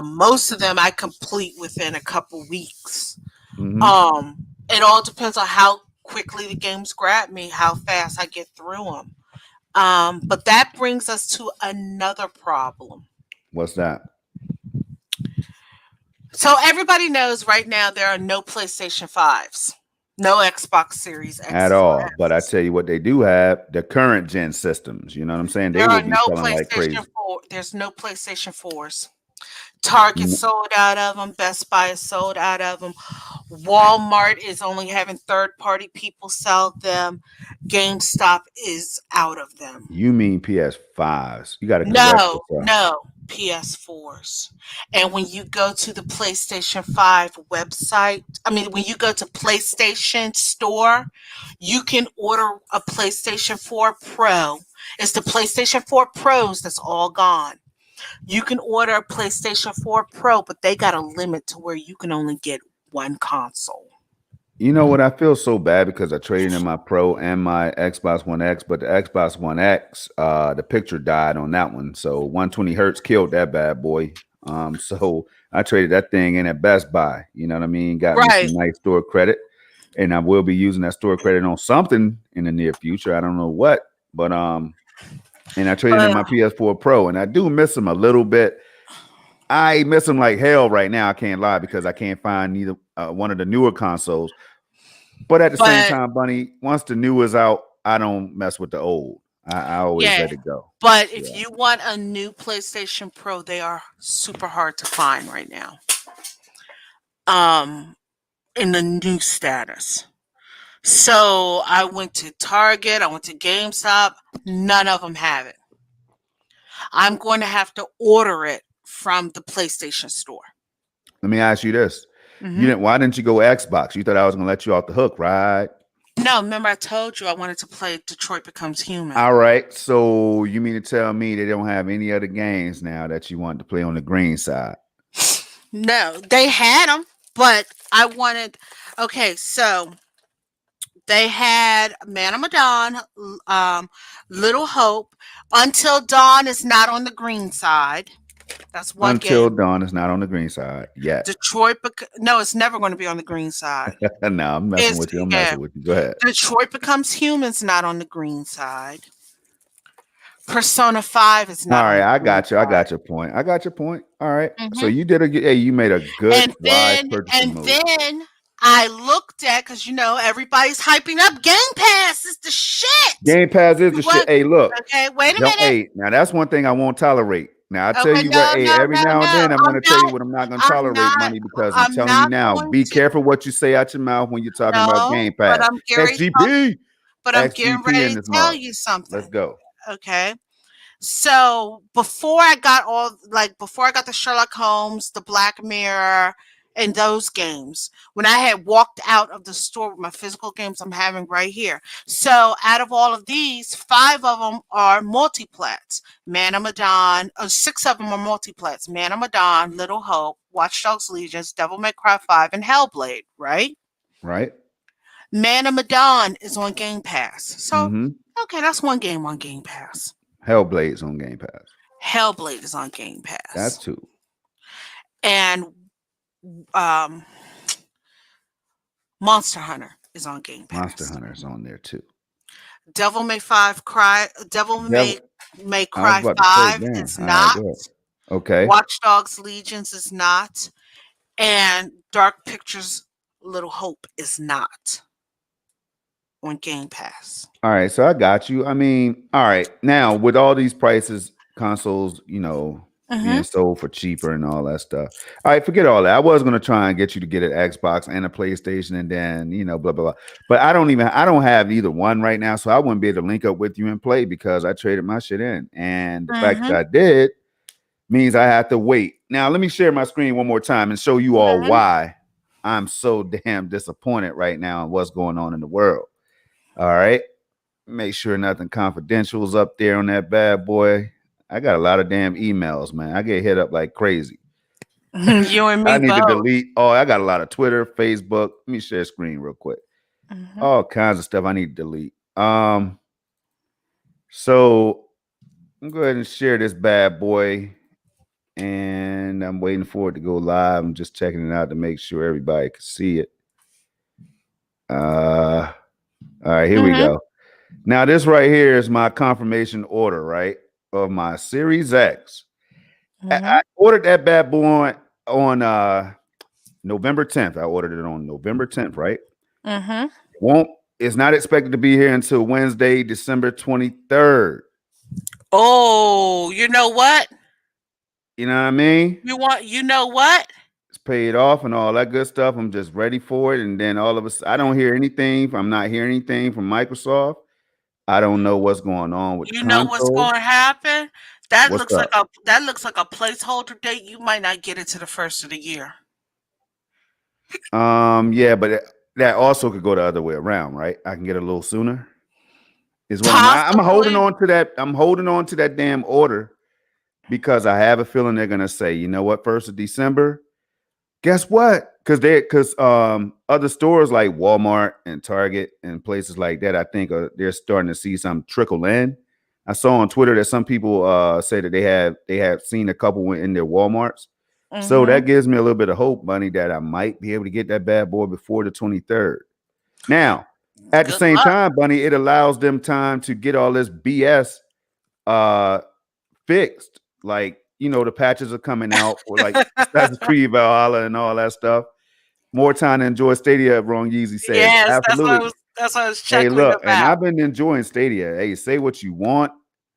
Most of them I complete within a couple weeks. Hmm. It all depends on how quickly the games grab me, how fast I get through them. But that brings us to another problem. What's that? So everybody knows right now there are no PlayStation 5s, no Xbox Series At X's or all. But I S's. tell you what, they do have the current gen systems. You know what I'm saying? They There will are be no selling like PlayStation crazy. 4. There's no PlayStation 4s. Target N- sold out of them. Best Buy is sold out of them. Walmart is only having third party people sell them. GameStop is out of them. You mean PS5s? You got to correct No, yourself. no, PS4s. And when you go to the PlayStation 5 website, I mean, when you go to PlayStation Store, you can order a PlayStation 4 Pro. It's the PlayStation 4 Pros that's all gone. You can order a PlayStation 4 Pro, but they got a limit to where you can only get one console. You know what? I feel so bad because I traded in my Pro and my Xbox One X, but the Xbox One X, the picture died on that one. So 120 hertz killed that bad boy. So I traded that thing in at Best Buy. You know what I mean? Got me Right. some nice store credit, and I will be using that store credit on something in the near future. I don't know what, but and I traded in But my PS4 Pro, and I do miss them a little bit. I miss them like hell right now. I can't lie because I can't find neither one of the newer consoles. But at the same but time, Bunny, once the new is out, I don't mess with the old. I always yeah, let it go. but if Yeah. you want a new PlayStation Pro, they are super hard to find right now. Um in the new status. So I went to Target, I went to GameStop, none of them have it. I'm going to have to order it from the PlayStation Store. Let me ask you this: you Hmm. didn't? Why didn't you go Xbox? You thought I was gonna let you off the hook, right? No, remember I told you I wanted to play Detroit Becomes Human. All right. So you mean to tell me they don't have any other games now that you want to play on the green side? No, they had them. But I wanted. Okay, so they had Man of Medan, Little Hope. Until Dawn is not on the green side. That's one Until game. Dawn is not on the green side yet. No, it's never going to be on the green side. No, I'm messing It's with you. I'm yeah. messing with you. Go ahead. Detroit Becomes Human's not on the green side. Persona 5 is All not on right, the I green got you. I side. got your point. I got your point. All right. So Hmm. you did a hey, you made a good, And wise then purchasing and move. then I looked at, because everybody's hyping up Game Pass is the shit. Game Pass is You the shit. want Hey, look, okay, wait a don't minute. hey, now that's one thing I won't tolerate. Now I tell Okay, you what, no, hey, no, every no, now and no. then I'm gonna tell you what I'm not gonna I'm tolerate, not money, because I'm I'm telling you not now, going be to careful what you say out your mouth when you're talking about no, Game but Pass. I'm getting XGP. but I'm getting XGP in ready to this tell mug. you Let's something. go. Okay. So before I got the Sherlock Holmes, the Black Mirror, and those games, when I had walked out of the store with my physical games I'm having right here. So out of all of these, five of them are multiplats. Man of Medan, six of them are multiplats. Man of Medan, Little Hope, Watchdogs Legions, Devil May Cry 5, and Hellblade, right? Right? Man of Medan is on Game Pass. So, Mm-hmm. okay, that's one game on Game Pass. Hellblade's on Game Pass. Hellblade is on Game That's Pass. two. And um, Monster Hunter is on Game Monster Pass. Hunter's on there too. Devil Devil. May I was Cry about to say, 5 damn. is All right, not. go ahead. Okay. Watchdogs Legions is not. And Dark Pictures Little Hope is not on Game Pass. All right, so I got you. I mean, all right. Now with all these prices, consoles, being Mm-hmm. sold for cheaper and all that stuff. All right, forget all that. I was gonna try and get you to get an Xbox and a PlayStation, and then blah blah blah. But I don't have either one right now, so I wouldn't be able to link up with you and play because I traded my shit in, and the fact Mm-hmm. that I did means I have to wait. Now let me share my screen one more time and show you all Mm-hmm. why I'm so damn disappointed right now in what's going on in the world. All right. Make sure nothing confidential is up there on that bad boy. I got a lot of damn emails, man. I get hit up like crazy. You and I me need to both. delete. Oh, I got a lot of Twitter, Facebook. Let me share screen real quick. Mm-hmm. All kinds of stuff I need to delete. So I'm go ahead and share this bad boy, and I'm waiting for it to go live. I'm just checking it out to make sure everybody can see it. All right, here we Mm-hmm. go. Now, this right here is my confirmation order, right? Of my Series X. I Mm-hmm. ordered that bad boy on November 10th. I ordered it on November 10th, right? Mm-hmm. Won't it's not expected to be here until Wednesday, December 23rd. Oh, you know what? You know what I mean? You know what? It's paid off and all that good stuff. I'm just ready for it. And then all of a sudden, I don't hear anything. I'm not hearing anything from Microsoft. I don't know what's going on with the You know what's console. going to happen? What's up? That looks like a placeholder date. You might not get it to the first of the year. Yeah, but that also could go the other way around, right? I can get it a little sooner. Is what I'm holding Possibly. on to that. I'm holding on to that damn order because I have a feeling they're gonna say, you know what, 1st of December. Guess what? Because other stores like Walmart and Target and places like that, I think they're starting to see some trickle in. I saw on Twitter that some people say that they have seen a couple in their Walmarts. So Mm-hmm. that gives me a little bit of hope, Bunny, that I might be able to get that bad boy before the 23rd. Now, at the Good same luck. time, Bunny, it allows them time to get all this BS uh fixed. Like, the patches are coming out, or like Assassin's Creed Valhalla and all that stuff. More time to enjoy Stadia, Wrong Yeezy says. Yes, Absolutely. that's what I was Hey, chuckling look, and about. I've been enjoying Stadia. Hey, say what you want,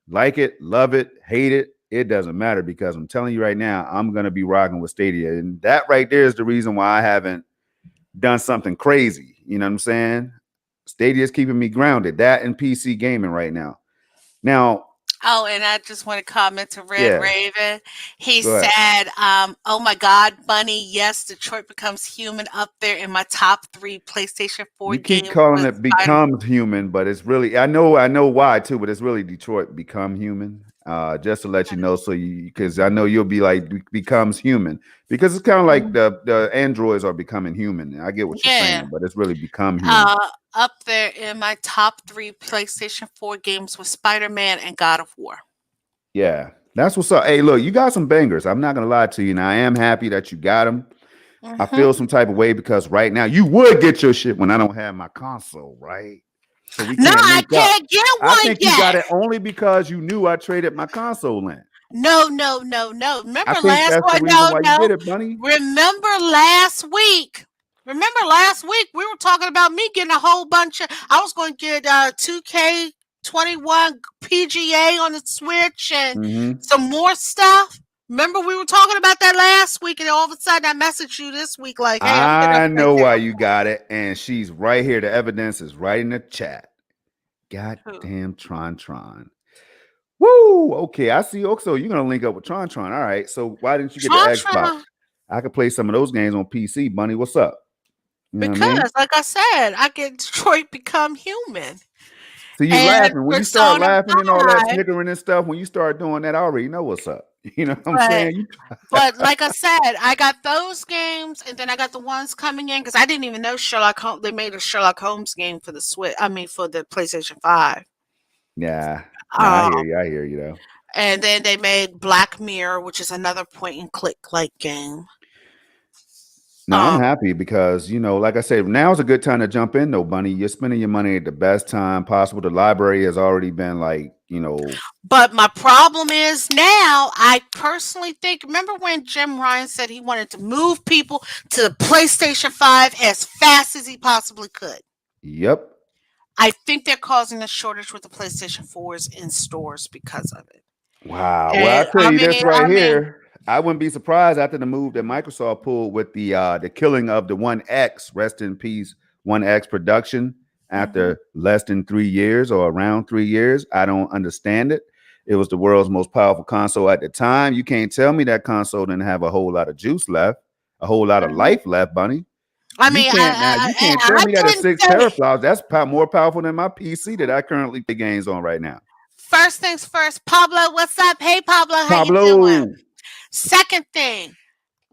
like it, love it, hate it. It doesn't matter because I'm telling you right now, I'm gonna be rocking with Stadia. And that right there is the reason why I haven't done something crazy. You know what I'm saying? Stadia is keeping me grounded. That and PC gaming right now. Now, Oh, and I just want to comment to Red yeah, Raven. He go ahead. said, "Oh my God, Bunny! Yes, Detroit Becomes Human up there in my top three PlayStation 4 You keep games calling with it Spider." becomes human, but it's really I know why too, but it's really Detroit become human. just to let you know, so you because I know you'll be like becomes human because it's kind of like Mhm. the androids are becoming human. I get what you're Yeah. saying, but it's really become human. Up there in my top three PlayStation 4 games with Spider-Man and God of War. Yeah, that's what's up. Hey, look, you got some bangers. I'm not gonna lie to you. Now I am happy that you got them. I Hmm. feel some type of way because right now you would get your shit when I don't have my console, right? So we No, can't I link up. can't get I one think you got yet. it only because you knew I traded my console in. No, no, no, no. I Remember think last that's the one? reason No, why you no. did it, Bunny. Remember last week? Remember last week we were talking about me getting a whole bunch of. I was going to get 2K21 PGA on the Switch and Hmm. some more stuff. Remember we were talking about that last week, and all of a sudden I messaged you this week like, "Hey, I'm getting a I know why PlayStation you 4." got it, and she's right here. The evidence is right in the chat. Who? Goddamn Tron. Woo! Okay, I see. Oh, so you're gonna link up with Tron. All right. So why didn't you get the Tron Xbox? Tron. I could play some of those games on PC. Bunny, what's up? You know what I mean? Because, like I said, I get Detroit Become Human So you and laughing. When you start Persona laughing and all that 5. snickering and stuff, when you start doing that, I already know what's up. You know what I'm But saying? You but like I said, I got those games, and then I got the ones coming in because I didn't even know Sherlock Holmes. They made a Sherlock Holmes game for the Switch. I mean, for the PlayStation 5. Yeah. No, I Um, hear you. I hear you though. and then they made Black Mirror, which is another point and click like game. No, I'm Um, happy because, like I said, now's a good time to jump in though, Bunny. You're spending your money at the best time possible. The library has already been like, but my problem is now, I personally think. Remember when Jim Ryan said he wanted to move people to the PlayStation 5 as fast as he possibly could? yep. I think they're causing a shortage with the PlayStation 4s in stores because of it. Wow. Well, I'll And tell you this right here. I wouldn't be surprised after the move that Microsoft pulled with the killing of the One X. Rest in peace, One X production. mhm. After less than 3 years or around 3 years, I don't understand it. It was the world's most powerful console at the time. You can't tell me that console didn't have a whole lot of juice left, a whole lot of Mhm. life left, Bunny. I You mean, can't now. You can't tell I me that a didn't six say. teraflops. That's more powerful than my PC that I currently play games on right now. First things first, Pablo, what's up? Hey, Pablo, how you doing? Pablo. Second thing,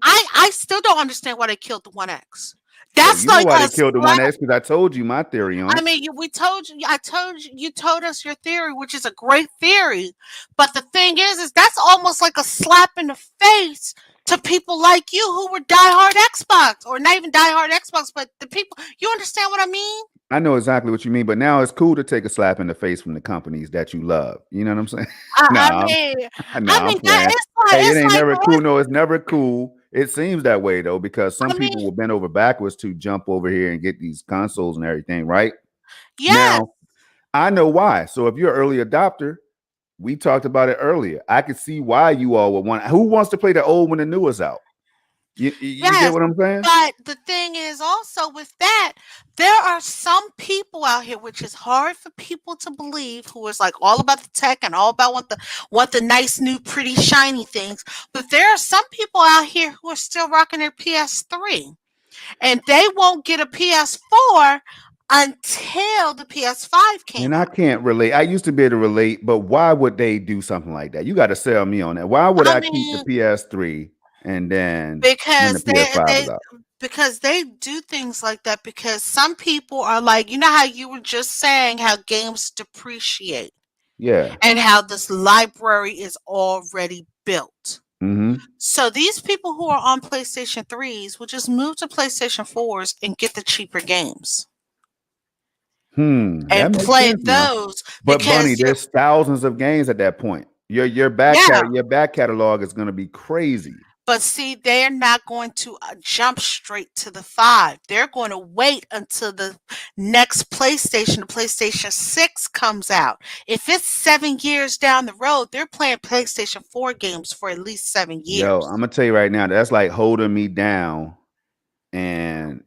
I still don't understand why they killed the One X. Oh, That's you know like why they a killed the slap. One X because I told you my theory on I it. mean, we told you. I told you. You told us your theory, which is a great theory. But the thing is that's almost like a slap in the face to people like you who were diehard Xbox, or not even diehard Xbox, but the people. You understand what I mean? I know exactly what you mean, but now it's cool to take a slap in the face from the companies that you love. You know what I'm saying? I nah, mean, nah, I'm that playing. Hey, it it's ain't like never cool. No, it's never cool. It seems that way though, because some I mean, people will bend over backwards to jump over here and get these consoles and everything, right? yes, Now, I know why. So if you're an early adopter, we talked about it earlier. I could see why you all would want. Who wants to play the old when the new is out? You get yes. what I'm saying? But the thing is also with that, there are some people out here, which is hard for people to believe, who is like all about the tech and all about what the nice new pretty shiny things. But there are some people out here who are still rocking their PS3, and they won't get a PS4 until the PS5 And came I out. can't relate. I used to be able to relate, but why would they do something like that? You got to sell me on that. Why would I I keep the mean, PS3 and then when the because PS5 is out? they do things like that because some people are like, you know how you were just saying how games depreciate Yeah. and how this library is already built. Mm-hmm. So these people who are on PlayStation 3s will just move to PlayStation 4s and get the cheaper games That and makes play sense now. those But Bunny, because you're there's thousands of games at that point. Your yeah. your back catalog is going to be crazy. But see, they're not going to jump straight to the 5. They're going to wait until the next PlayStation, the PlayStation 6 comes out. If it's 7 years down the road, they're playing PlayStation 4 games for at least 7 Yo, years. I'm gonna tell you right now, that's like holding me down and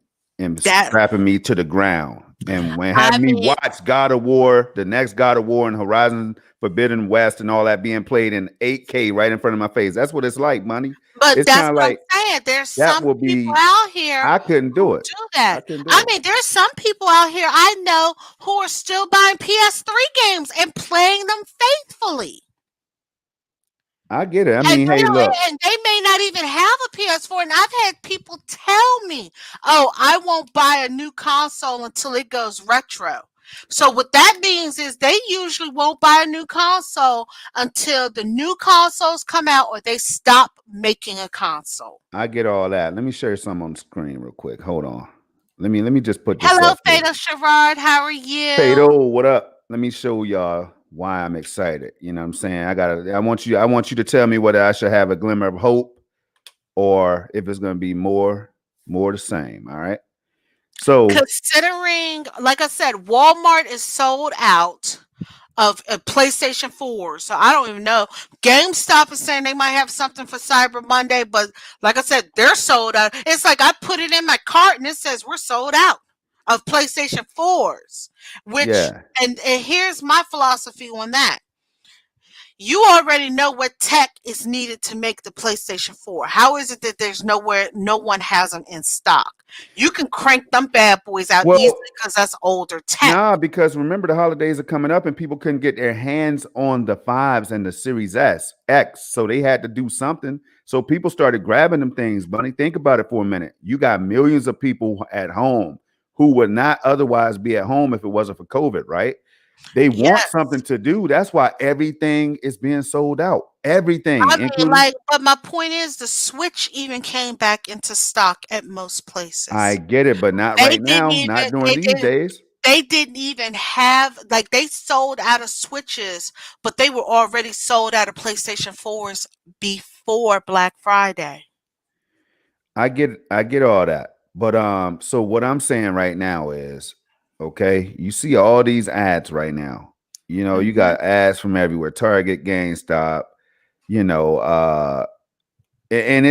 That strapping me to the ground and when I having me mean, watch God of War, the next God of War and Horizon Forbidden West and all that being played in 8K right in front of my face. That's what it's like, money. but It's that's kind of what I'm like saying. There's that some will people be out here I couldn't who do it. do I that. couldn't do I it. mean, there's some people out here I know who are still buying PS3 games and playing them faithfully. I get it. I And mean, they hey, don't, look, and they may not even have a PS4. And I've had people tell me, "Oh, I won't buy a new console until it goes retro." So what that means is they usually won't buy a new console until the new consoles come out or they stop making a console. I get all that. Let me share some on the screen real quick. Hold on. Let me just put this Hello, up here. Fatal Sherrod. How are you? Tato, what up? Let me show y'all why I'm excited. You know what I'm saying? I want you to tell me whether I should have a glimmer of hope or if it's gonna be more the same. All right. So Considering, like I said, Walmart is sold out of a PlayStation 4. So I don't even know. GameStop is saying they might have something for Cyber Monday, but like I said, they're sold out. It's like I put it in my cart and it says we're sold out of PlayStation 4s. Which yeah. and here's my philosophy on that. You already know what tech is needed to make the PlayStation 4. How is it that there's nowhere no one has them in stock? You can crank them bad boys out easily Well, because that's older tech. nah, because remember the holidays are coming up and people couldn't get their hands on the fives and the Series X. So they had to do something. So people started grabbing them things, Bunny. Think about it for a minute. You got millions of people at home who would not otherwise be at home if it wasn't for COVID, right? They want Yes. something to do. That's why everything is being sold out. Everything, I mean, including like, but my point is the Switch even came back into stock at most I places. get it, but not They right didn't now, even not during they these didn't days. they didn't even have like they sold out of Switches, but they were already sold out of PlayStation 4s before Black Friday. I get all that. But so what I'm saying right now is, okay, you see all these ads right now. You know, you Mhm. got ads from everywhere, Target, GameStop, you know, and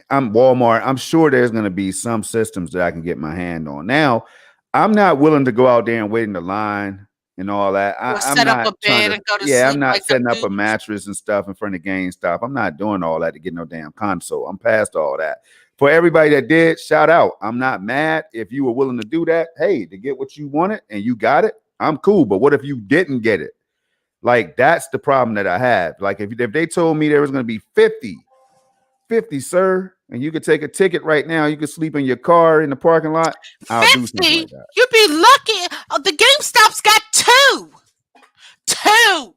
I'm Walmart. I'm sure there's going to be some systems that I can get my hand on. Now, I'm not willing to go out there and wait in the line and all that. Or I'm set up not a trying bed to. and go to Yeah, I'm sleep not like them setting up a dudes. mattress and stuff in front of GameStop. I'm not doing all that to get no damn console. I'm past all that. For everybody that did, shout out. I'm not mad if you were willing to do that. Hey, to get what you wanted and you got it, I'm cool. But what if you didn't get it? Like that's the problem that I have. Like if they told me there was going to be 50, sir, and you could take a ticket right now, you could sleep in your car in the parking lot, I'll do something 50? like that. You'd be lucky. The GameStop's got two. Two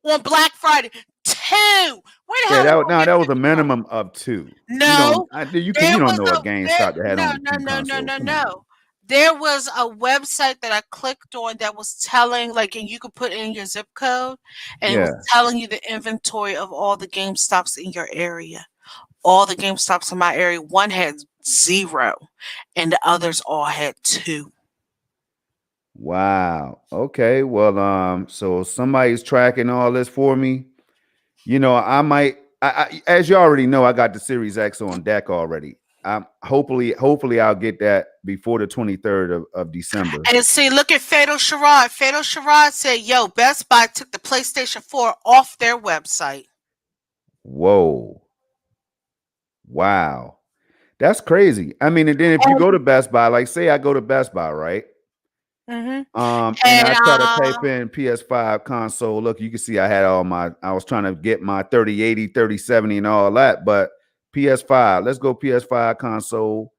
on Black Friday. Two. Where the Yeah, hell are we no, gonna that get was a two from? minimum of two. You don't No, you there don't was know a a there GameStop that had no, only no, two no, no, consoles. no, Come on. no. There was a website that I clicked on that was telling, like, and you could put in your zip code, and it was Yeah. telling you the inventory of all the GameStops in your area. All the GameStops in my area, one had zero, and the others all had two. Wow. Okay. Well, so somebody's tracking all this for me. You know, I might as you already know, I got the Series X on deck already. Hopefully I'll get that before the 23rd of December. And see, look at Fatal Sherrod. Fatal Sherrod said, "Yo, Best Buy took the PlayStation 4 off their website." Whoa. Wow. That's crazy. I mean, and then if you go to Best Buy, like say I go to Best Buy, right? Mhm. And And, I try to type in PS5 console. Look, you can see I was trying to get my 3080, 3070, and all that, but PS5, let's go PS5 console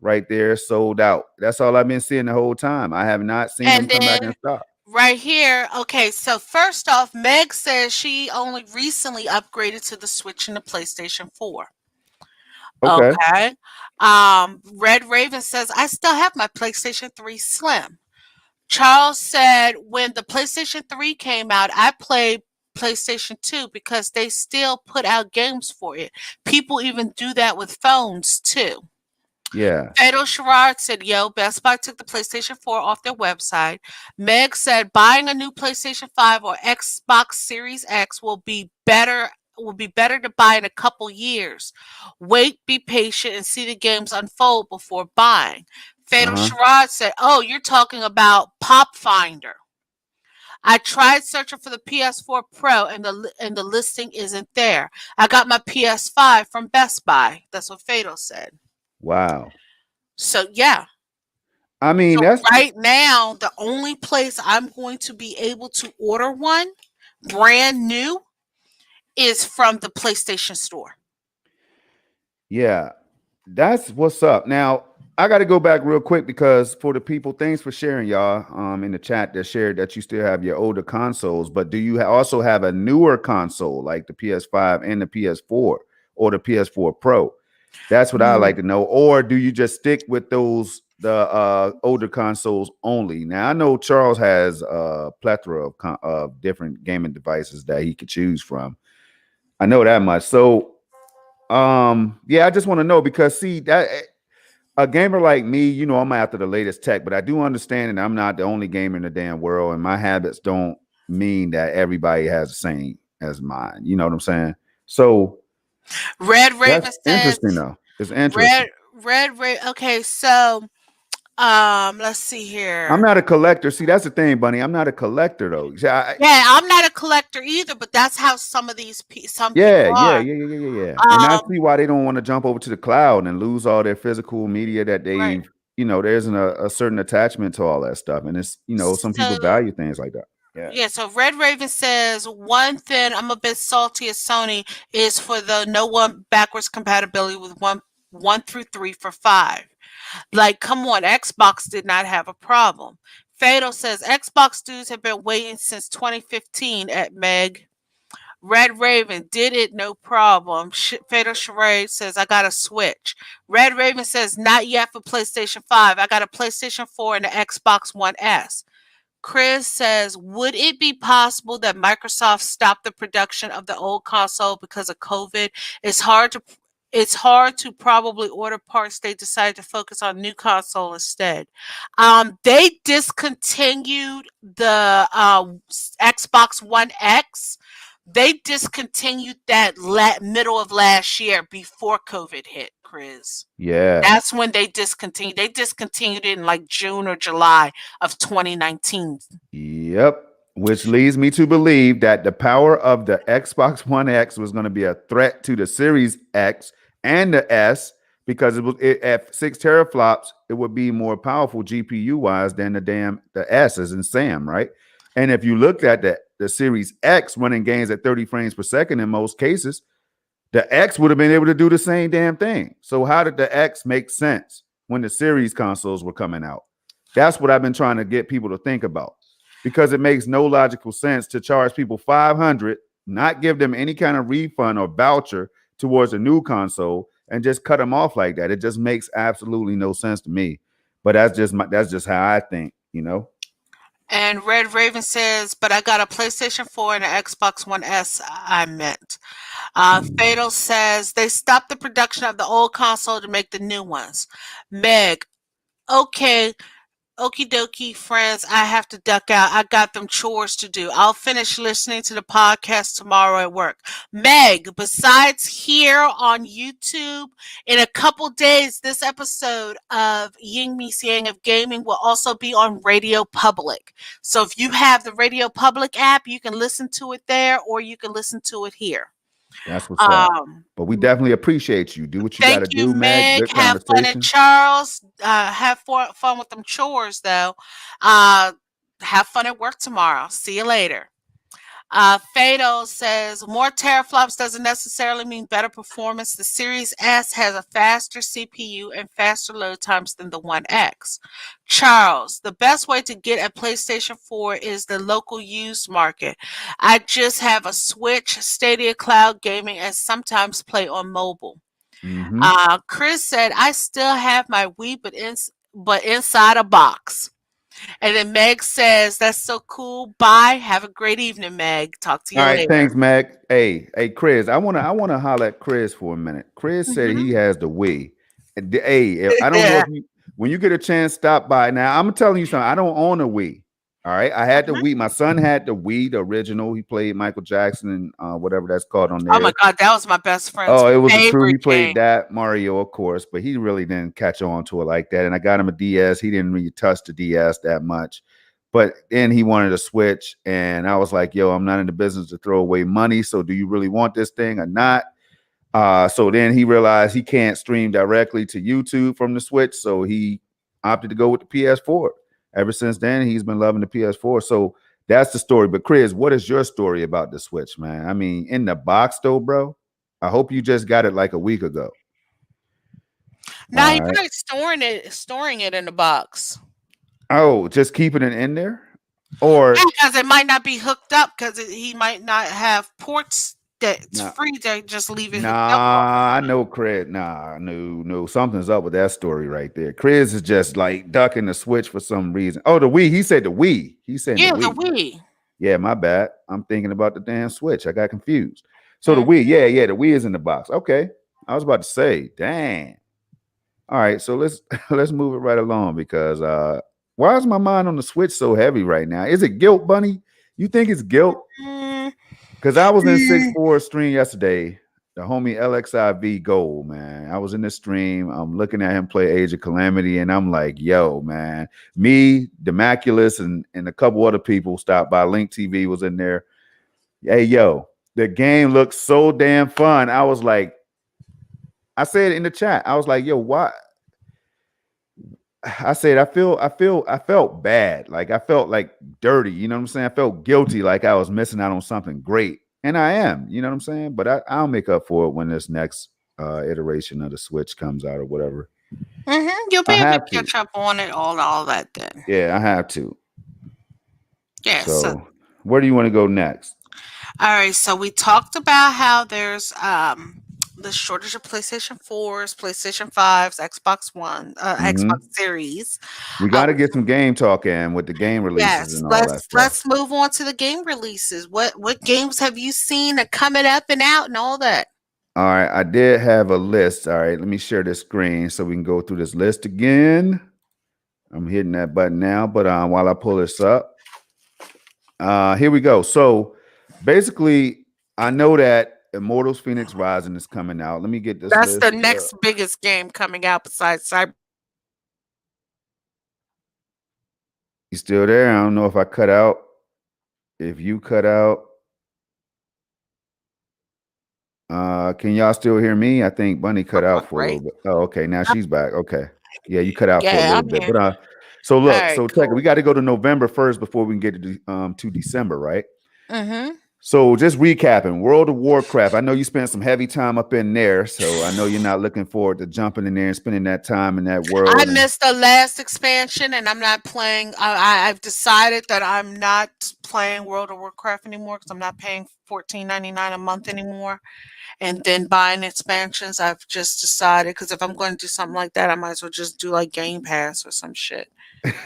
right there, sold out. That's all I've been seeing the whole time. I have not seen them and come back in then stock. right here, okay, so first off, Meg says she only recently upgraded to the Switch and the PlayStation 4. Okay. Okay. Red Raven says, "I still have my PlayStation 3 Slim." Charles said, "When the PlayStation 3 came out, I played PlayStation 2 because they still put out games for it. People even do that with phones too." Yeah. Fatal Sherrod said, "Yo, Best Buy took the PlayStation 4 off their website." Meg said, "Buying a new PlayStation 5 or Xbox Series X will be better to buy in a couple years. Wait, be patient, and see the games unfold before buying." Fatal Uh-huh. Sherrod said, "Oh, you're talking about Pop Finder. I tried searching for the PS4 Pro and the listing isn't there. I got my PS5 from Best Buy." That's what Fatal said. Wow. So yeah. I mean, So that's right now, the only place I'm going to be able to order one brand new is from the PlayStation Store. Yeah, that's what's up. Now, I got to go back real quick because for the people, thanks for sharing, y'all, in the chat that shared that you still have your older consoles, but do you also have a newer console like the PS5 and the PS4 or the PS4 Pro? That's what I like to know. Or do you just stick with the older consoles only? Now, I know Charles has a plethora of different gaming devices that he could choose from. I know that much. So, yeah, I just want to know because see that a gamer like me, I'm after the latest tech, but I do understand that I'm not the only gamer in the damn world, and my habits don't mean that everybody has the same as mine. You know what I'm saying? So Red that's Raven says interesting, though. It's red interesting. okay, so let's see I'm here. not a collector. See, that's the thing, Bunny. I'm not a collector, though. Yeah, I'm not a collector either, but that's how some of some Yeah, people yeah, are. yeah, yeah, yeah, yeah, yeah. And I Um, see why they don't want to jump over to the cloud and lose all their physical media that right. there isn't a certain attachment to all that stuff. And it's, some people So value things like that. Yeah. yeah, so Red Raven says one thing I'm a bit salty at Sony is for the no one backwards compatibility with one through three for five. Like, come on, Xbox did not have a problem. Fatal says Xbox dudes have been waiting since 2015 at Meg. Red Raven did it, no problem. Fatal Charade says, I got a Switch. Red Raven says, not yet for PlayStation 5. I got a PlayStation 4 and the Xbox One S. Chris says, would it be possible that Microsoft stopped the production of the old console because of COVID? It's hard to it's hard to probably order parts. They decided to focus on new console instead. They discontinued the Xbox One X. They discontinued that middle of last year before COVID hit, Chris. Yeah. That's when they discontinued. They discontinued it in like June or July of 2019. Yep. Which leads me to believe that the power of the Xbox One X was going to be a threat to the Series X and the S because at 6 teraflops, it would be more powerful GPU wise than the S as in Sam, right? And if you looked at the Series X running games at 30 frames per second in most cases, the X would have been able to do the same damn thing. So how did the X make sense when the series consoles were coming out? That's what I've been trying to get people to think about because it makes no logical sense to charge people 500, not give them any kind of refund or voucher towards a new console and just cut them off like that. It just makes absolutely no sense to me. But that's just how I think. And Red Raven says, but I got a PlayStation 4 and an Xbox One S, I meant. Fatal says, they stopped the production of the old console to make the new ones. Meg, okay, okie dokie, friends, I have to duck out. I got them chores to do. I'll finish listening to the podcast tomorrow at work. Meg, besides here on YouTube, in a couple days, this episode of Ying Meets Yang of Gaming will also be on Radio Public. So if you have the Radio Public app, you can listen to it there or you can listen to it here. That's what's up. Um, But we definitely appreciate you. Do what you got Thank to you, do, Meg. Meg. Good Have fun at conversation. Charles. Have fun with them chores, though. Uh, have fun at work tomorrow. See you later. Fatal says more teraflops doesn't necessarily mean better performance. The Series S has a faster CPU and faster load times than the One X. Charles, the best way to get a PlayStation 4 is the local used market. I just have a Switch, Stadia Cloud Gaming, and sometimes play on mobile. Mm-hmm. Chris said, I still have my Wii, but inside a box. And then Meg says, that's so cool. Bye. Have a great evening, Meg. Talk to All you right, later. thanks, Meg. Hey, Chris. I wanna holler at Chris for a minute. Chris said Mhm. he has the Wii. Hey, I don't know if you when you get a chance, stop by. Now I'm telling you something. I don't own a Wii. All right, I had the Mhm. Wii. My son had the Wii, the original. He played Michael Jackson and whatever that's called on Oh my there. God, that was my best friend's Oh, it was a true. favorite He played game. that Mario, of course, but he really didn't catch on to it like that. And I got him a DS. He didn't really touch the DS that much. But then he wanted a Switch, and I was like, "Yo, I'm not in the business to throw away money. So, do you really want this thing or not?" So then he realized he can't stream directly to YouTube from the Switch, so he opted to go with the PS4. Ever since then, he's been loving the PS4. So That's the story. But Chris, what is your story about the Switch, man? I mean, in the box though, bro. I hope you just got it like a week ago. Now he All right. probably storing it in the box. Oh, just keeping it in there? Or Because it might not be hooked up because he might not have ports that's nah, free to just leave it hooked up all nah, I know Chris. Nah, no, something's up with that story right there. Chris is just like ducking the Switch for some reason. Oh, the Wii. He said the Wii. He said the Yeah, the Wii. Wii. Yeah, my bad. I'm thinking about the damn Switch. I got confused. So the Mm. Wii, yeah, the Wii is in the box. Okay. I was about to say, dang. All right, so let's let's move it right along because why is my mind on the Switch so heavy right now? Is it guilt, Bunny? You think it's guilt? Mm, Because I was in mm. 6-4 stream yesterday. The homie LXIV Gold, man. I was in the stream. I'm looking at him play Age of Calamity, and I'm like, yo, man. Me, Demaculus, and a couple other people stopped by. Link TV was in there. Hey, yo, the game looks so damn fun. I was like, I said in the chat, I was like, yo, why? I said, I felt bad. Like I felt like dirty. You know what I'm saying? I felt guilty, like I was missing out on something great. And I am, you know what I'm saying? But I'll make up for it when this next iteration of the Switch comes out or whatever. You'll be I able to have to. catch up on it, all that then. Yeah, I have to. Yeah, so So where do you want to go next? all right, so we talked about how there's the shortage of PlayStation 4s, PlayStation 5s, Xbox One, Xbox Hmm. Series. We Uh, got to get some game talk in with the game releases yes, and all that stuff. let's move on to the game releases. What games have you seen that coming up and out and all that? All right, I did have a list. All right, let me share this screen so we can go through this list again. I'm hitting that button now, but while I pull this up, here we go. So basically, I know that Immortals Phoenix Rising is coming out. Let me get this That's the list. next biggest game coming out besides Cyber. You still there? I don't know if I cut out. If you cut out, can y'all still hear me? I think Bunny cut out for a little Right? bit. Oh, okay. Now she's back. Okay. Yeah, you cut out for a Yeah, little I'm bit. here. But so All look, right, so check it. cool. We got to go to November 1st before we can get to December, right? Mm-hmm. So just recapping, World of Warcraft. I know you spent some heavy time up in there, so I know you're not looking forward to jumping in there and spending that time in that I world. And missed the last expansion, and I'm not playing. I've decided that I'm not playing World of Warcraft anymore because I'm not paying $14.99 a month anymore, and then buying expansions. I've just decided because if I'm going to do something like that, I might as well just do like Game Pass or some shit.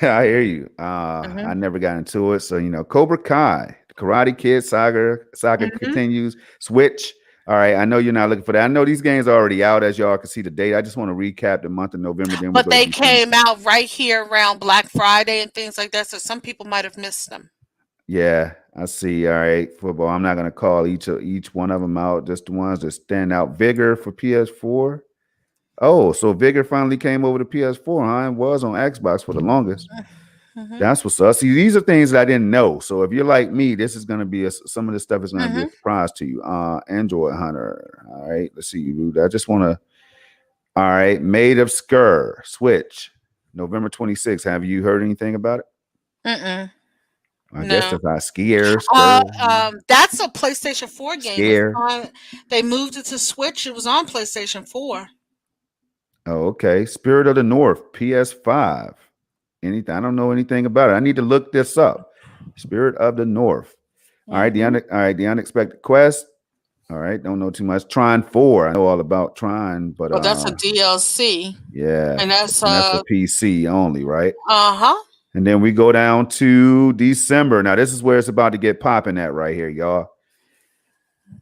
I hear you. I Hmm. never got into it, so Cobra Kai, the Karate Kid saga Hmm. continues. Switch. All right, I know you're not looking for that. I know these games are already out, as y'all can see the date. I just want to recap the month of November, then we'll But go to they December. came out right here around Black Friday and things like that, so some people might have missed them. Yeah, I see. All right, football. I'm not gonna call each one of them out. Just the ones that stand out. Vigor for PS4. Oh, so Vigor finally came over to PS4, huh? It was on Xbox for the longest. Hmm. That's what's up. See, these are things that I didn't know. So if you're like me, this is gonna be some of this stuff is gonna be a Hmm. surprise to you. Android Hunter. All right, let's see you, dude. I just wanna. All right, Made of Skur Switch, November 26th. Have you heard anything about it? Mm-mm. I guess No. that's not Skur. That's a PlayStation 4 game. It's Scare. on. They moved it to Switch. It was on PlayStation 4. Oh, okay. Spirit of the North, PS5. Anything? I don't know anything about it. I need to look this up. Spirit of the North. All right, Hmm. all right, the unexpected quest. All right, don't know too much. Trine 4. I know all about Trine, but Well, that's a DLC, yeah, and that's and that's for PC only, right? uh-huh. And then we go down to December. Now, this is where it's about to get popping at right here, y'all.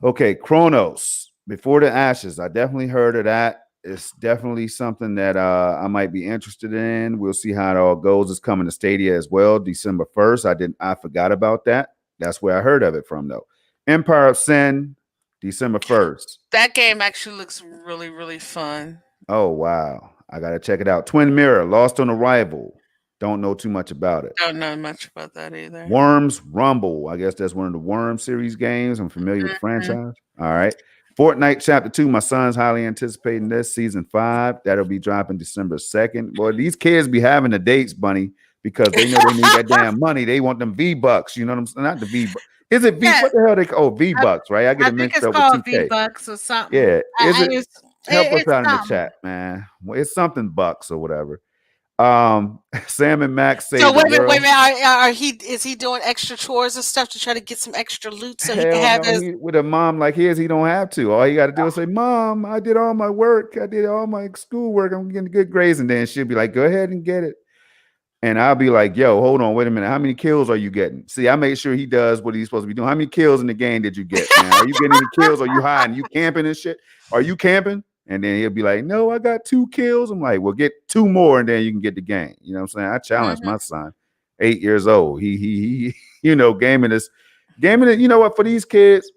Okay, Chronos, Before the Ashes. I definitely heard of that. It's definitely something that I might be interested in. We'll see how it all goes. It's coming to Stadia as well, December 1st. I forgot about that. That's where I heard of it from, though. Empire of Sin, December 1st. That game actually looks really, really fun. Oh, wow. I got to check it out. Twin Mirror, Lost on Arrival. Don't know too much about it. Don't know much about that either. Worms Rumble. I guess that's one of the Worm series games. I'm familiar with the Mhm. franchise. All right. Fortnite Chapter 2. My son's highly anticipating this. Season 5. That'll be dropping December 2nd. Boy, these kids be having the dates, Bunny. because they know they need that damn money. They want them V-Bucks. You know what I'm saying? Not the V. Is it V? Yeah, What the hell they call I, V-Bucks? Right? I get I it think mixed it's up with called V 2K. Bucks or something. Yeah. Is it? Help us It's out in the something. chat, man. Well, it's something bucks or whatever. Sam and Max So save the wait a world. minute. Is he doing extra chores and stuff to try to get some extra loot so he can Hell have no, his? he with a mom like his, he don't have to. All he got to do is say, "Mom, I did all my work. I did all my schoolwork. I'm getting good grades." And then she'll be like, "Go ahead and get it." And I'll be like, "Yo, hold on, wait a minute. How many kills are you getting?" See, I make sure he does what he's supposed to be doing. How many kills in the game did you get, man? Are you getting any kills? Are you hiding? You camping and shit? Are you camping? And then he'll be like, "No, I got 2 kills." I'm like, "Well, get 2 more, and then you can get the game." You know what I'm saying? I challenge Mhm. my son, 8 years old. He gaming is gaming. You know what? For these kids,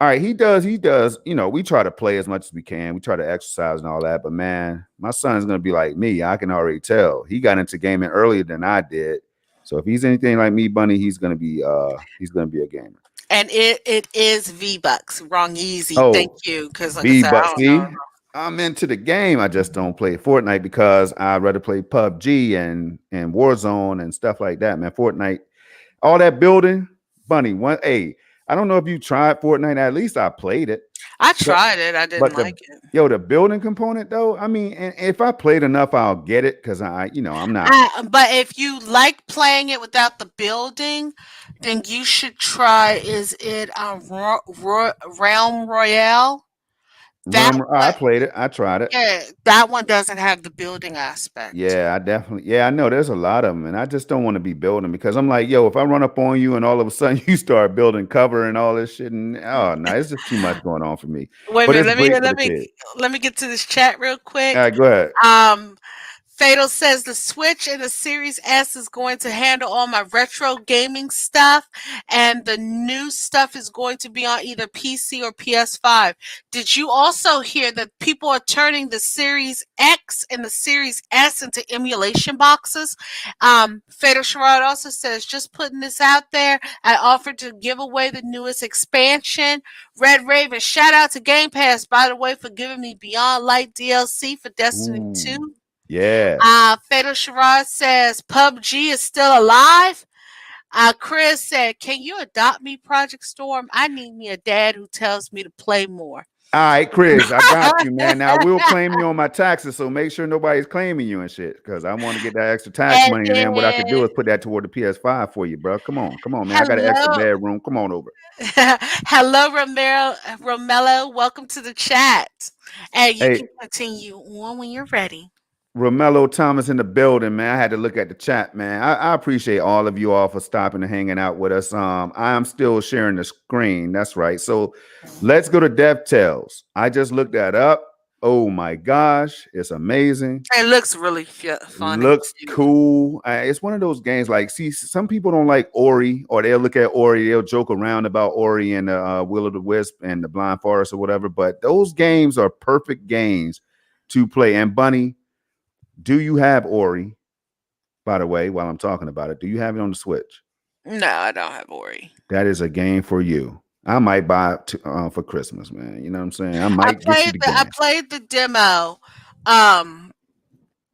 all right, he does. We try to play as much as we can. We try to exercise and all that. But man, my son's gonna be like me. I can already tell. He got into gaming earlier than I did. So if he's anything like me, Bunny, he's gonna be a gamer. And it is V Bucks. Wrong easy. Thank Oh, you. Because like I V said, I Bucks. don't know. See, I'm into the game. I just don't play Fortnite because I'd rather play PUBG and Warzone and stuff like that, man. Fortnite, all that building, Bunny. I don't know if you tried Fortnite. At least I played it. I tried it. I didn't But like the it. the building component though, I mean, and if I played enough, I'll get it because I'm not. But if you like playing it without the building, then you should try. Is it Realm Royale? That Remember, I one, played it. I tried it. yeah, that one doesn't have the building aspect. Yeah, yeah, I know there's a lot of them, and I just don't want to be building because I'm like, yo, if I run up on you and all of a sudden you start building cover and all this shit, and oh no, it's just too much going on for me. Wait a But minute. it's great for the kids. Let me get to this chat real All quick. right, go ahead. Um, Fatal says the Switch and the Series S is going to handle all my retro gaming stuff, and the new stuff is going to be on either PC or PS5. Did you also hear that people are turning the Series X and the Series S into emulation boxes? Fatal Sherrod also says, just putting this out there, I offered to give away the newest expansion. Red Raven, shout out to Game Pass, by the way, for giving me Beyond Light DLC for Destiny Ooh, 2. yeah. Fatal Sherrod says PUBG is still alive. Chris said, "Can you adopt me, Project Storm? I need me a dad who tells me to play more." All right, Chris, I got you, man. Now I will claim you on my taxes, so make sure nobody's claiming you and shit, because I want to get that extra tax And money, and then what I could do then, is put that toward the PS5 for you, bro. Come on, man. I got an extra hello, bedroom. Come on over. hello, Romello. Welcome to the chat, and you Hey, can continue on when you're ready. Romello Thomas in the building, man. I had to look at the chat, man. I appreciate all of you all for stopping and hanging out with us. I am still sharing the screen. That's right. So let's go to DevTales. I just looked that up. Oh my gosh, it's amazing. It looks really fun and Looks cute. cool. It's one of those games like, see, some people don't like Ori, or they'll look at Ori, they'll joke around about Ori and Will of the Wisp and the Blind Forest or whatever. But those games are perfect games to play. And Bunny, do you have Ori? By the way, while I'm talking about it, do you have it on the Switch? No, I don't have Ori. That is a game for you. I might buy it for Christmas, man. You know what I'm saying? I might get you the I game. played the demo, um,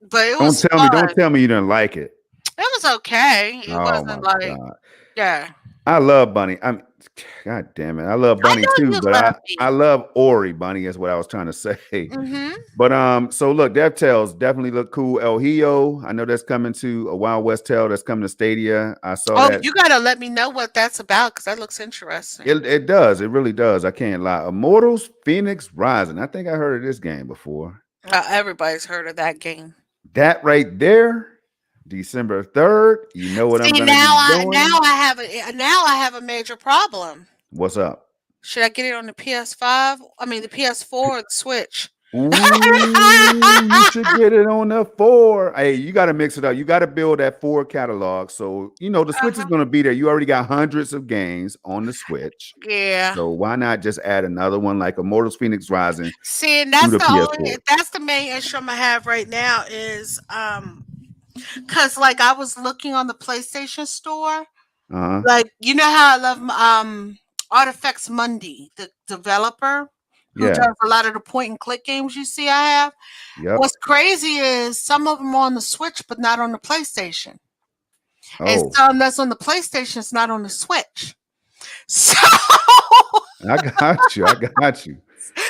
but it Don't was tell me, don't fun. tell me you didn't like it. It was okay. It Oh wasn't my like, god. yeah. I love Bunny. God damn it. I love I Bunny know too, you but love I me. love Ori. Bunny is what I was trying to say. Hmm. But so look, DevTales definitely look cool. El Hio, I know that's coming to a Wild West Tale that's coming to Stadia. I saw Oh, that. you gotta let me know what that's about because that looks interesting. It does. It really does. I can't lie. Immortals Phoenix Rising. I think I heard of this game before. Everybody's heard of that game. That right there, December 3rd. You know what I'm See, gonna be now doing. I have a major problem. What's up? Should I get it on the PS5? I mean, the PS4 or the Switch? Ooh, you should get it on the 4. Hey, you got to mix it up. You got to build that 4 catalog. So, the Switch is Uh-huh. going to be there. You already got hundreds of games on the Switch. Yeah. So, why not just add another one like Immortals Phoenix Rising See, and to the PS4? that's the main issue I have right now is because like I was looking on the PlayStation Store, Uh-huh. like you know how I love Artifacts Mundi, the developer who Yeah. does a lot of the point and click games you see I have. Yep. What's crazy is some of them are on the Switch but not on the PlayStation. and Oh, some that's on the PlayStation is not on the Switch. So I got you. I got you.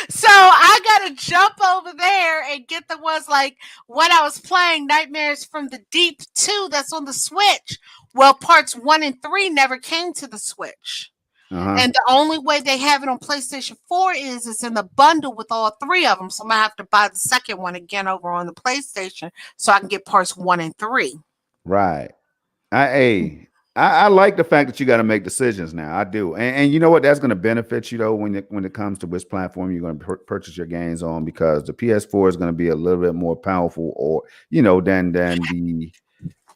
so I gotta jump over there and get the ones like when I was playing Nightmares from the Deep 2 that's on the Switch. Well, parts 1 and 3 never came to the Switch. Uh-huh. And the only way they have it on PlayStation 4 is it's in the bundle with all three of them. So I'm gonna have to buy the second one again over on the PlayStation so I can get parts 1 and 3. Right. I like the fact that you got to make decisions now. I do, and you know what? That's going to benefit you though when it comes to which platform you're going to purchase your games on, because the PS4 is going to be a little bit more powerful, or than the I Switch. mean,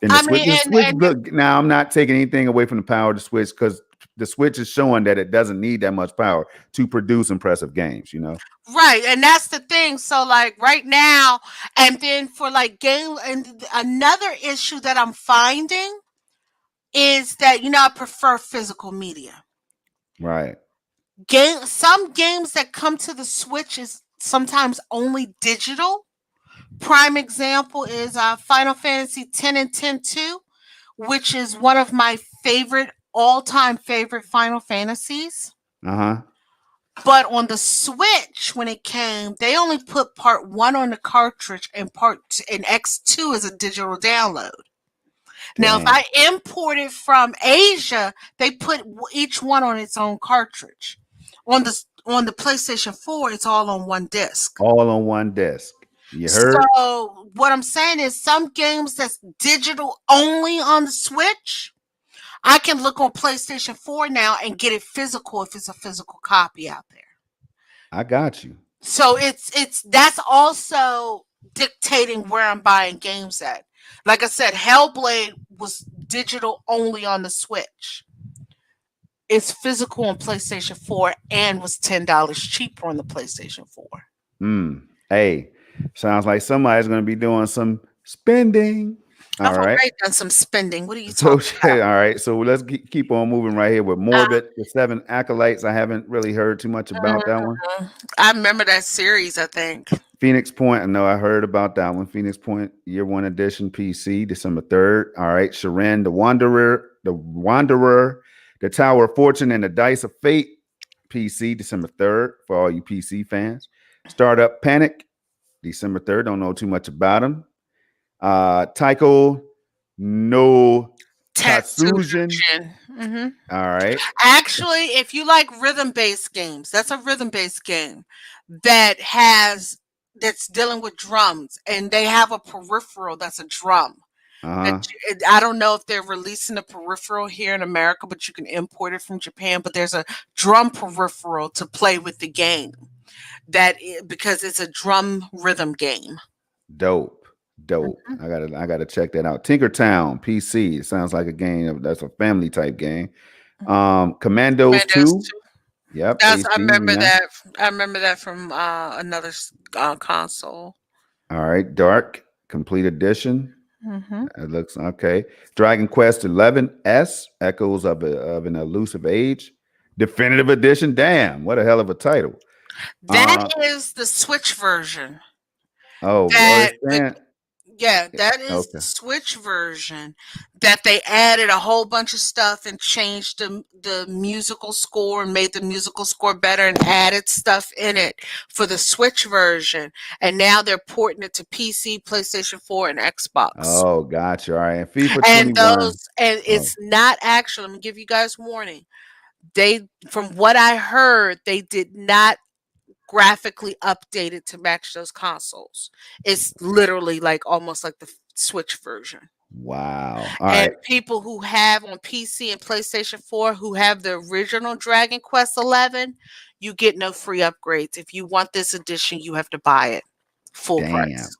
The Switch, and look, now I'm not taking anything away from the power of the Switch, because the Switch is showing that it doesn't need that much power to produce impressive games. You know. right, and that's the thing. So like right now, and then for like game, and another issue that I'm finding is that I prefer physical media. Right. Some games that come to the Switch is sometimes only digital. Prime example is Final Fantasy 10 and 10 2, which is one of my favorite all-time favorite Final Fantasies. Uh huh. But on the Switch, when it came, they only put part one on the cartridge and and X2 is a digital download. Now, if Damn. I import it from Asia, they put each one on its own cartridge. On the PlayStation 4, it's all on one disc. All on one disc. You heard? So what I'm saying is some games that's digital only on the Switch, I can look on PlayStation 4 now and get it physical if it's a physical copy out there. I got you. So it's that's also dictating where I'm buying games at. Like I said, Hellblade was digital only on the Switch. It's physical on PlayStation 4 and was $10 cheaper on the PlayStation 4. Hey, sounds like somebody's going to be doing some spending. I've All right. already done some spending. What are you So, talking all right. So let's keep on moving right here with about? Morbid, the Seven Acolytes. I haven't really heard too much about that one. I remember that series, I think. Phoenix Point. I know I heard about that one. Phoenix Point, Year One Edition, PC, December 3rd. All right. Sharon, the Wanderer, the Tower of Fortune, and the Dice of Fate, PC, December 3rd, for all you PC fans. Startup Panic, December 3rd. Don't know too much about them. Taiko no Tatsujin. Mm-hmm. All right. Actually, if you like rhythm-based games, that's a rhythm-based game that's dealing with drums, and they have a peripheral that's a drum. Uh-huh. I don't know if they're releasing a peripheral here in America, but you can import it from Japan. But there's a drum peripheral to play with the game because it's a drum rhythm game. Dope. Dope. I gotta check that out. Tinkertown PC. It sounds like a game that's a family type game. Commandos 2. Yep. That's AC I remember remaster. that. I remember that from another console. All right. Dark Complete Edition. Mm-hmm. It looks okay. Dragon Quest 11S, Echoes of an Elusive Age. Definitive Edition. Damn, what a hell of a title. That is the Switch version. Oh, That understand. that is the Okay. Switch version that they added a whole bunch of stuff and changed the musical score and made the musical score better and added stuff in it for the Switch version. And now they're porting it to PC, PlayStation 4, and Xbox. Oh, gotcha. All right. And FIFA And 21. Oh, it's not actually, let me give you guys warning. From what I heard, they did not graphically updated to match those consoles. It's literally like almost like the Switch version. wow. All And right. people who have on PC and PlayStation 4 who have the original Dragon Quest 11, you get no free upgrades. If you want this edition, you have to buy it full Damn. price.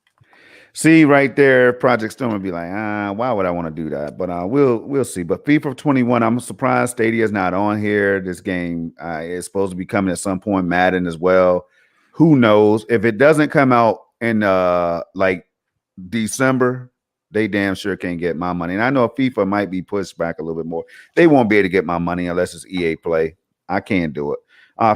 See right there, Project Storm would be like, why would I want to do that? But we'll see. But FIFA 21, I'm surprised Stadia is not on here. This game is supposed to be coming at some point. Madden as well. Who knows? If it doesn't come out in like December, they damn sure can't get my money. And I know FIFA might be pushed back a little bit more. They won't be able to get my money unless it's EA Play. I can't do it.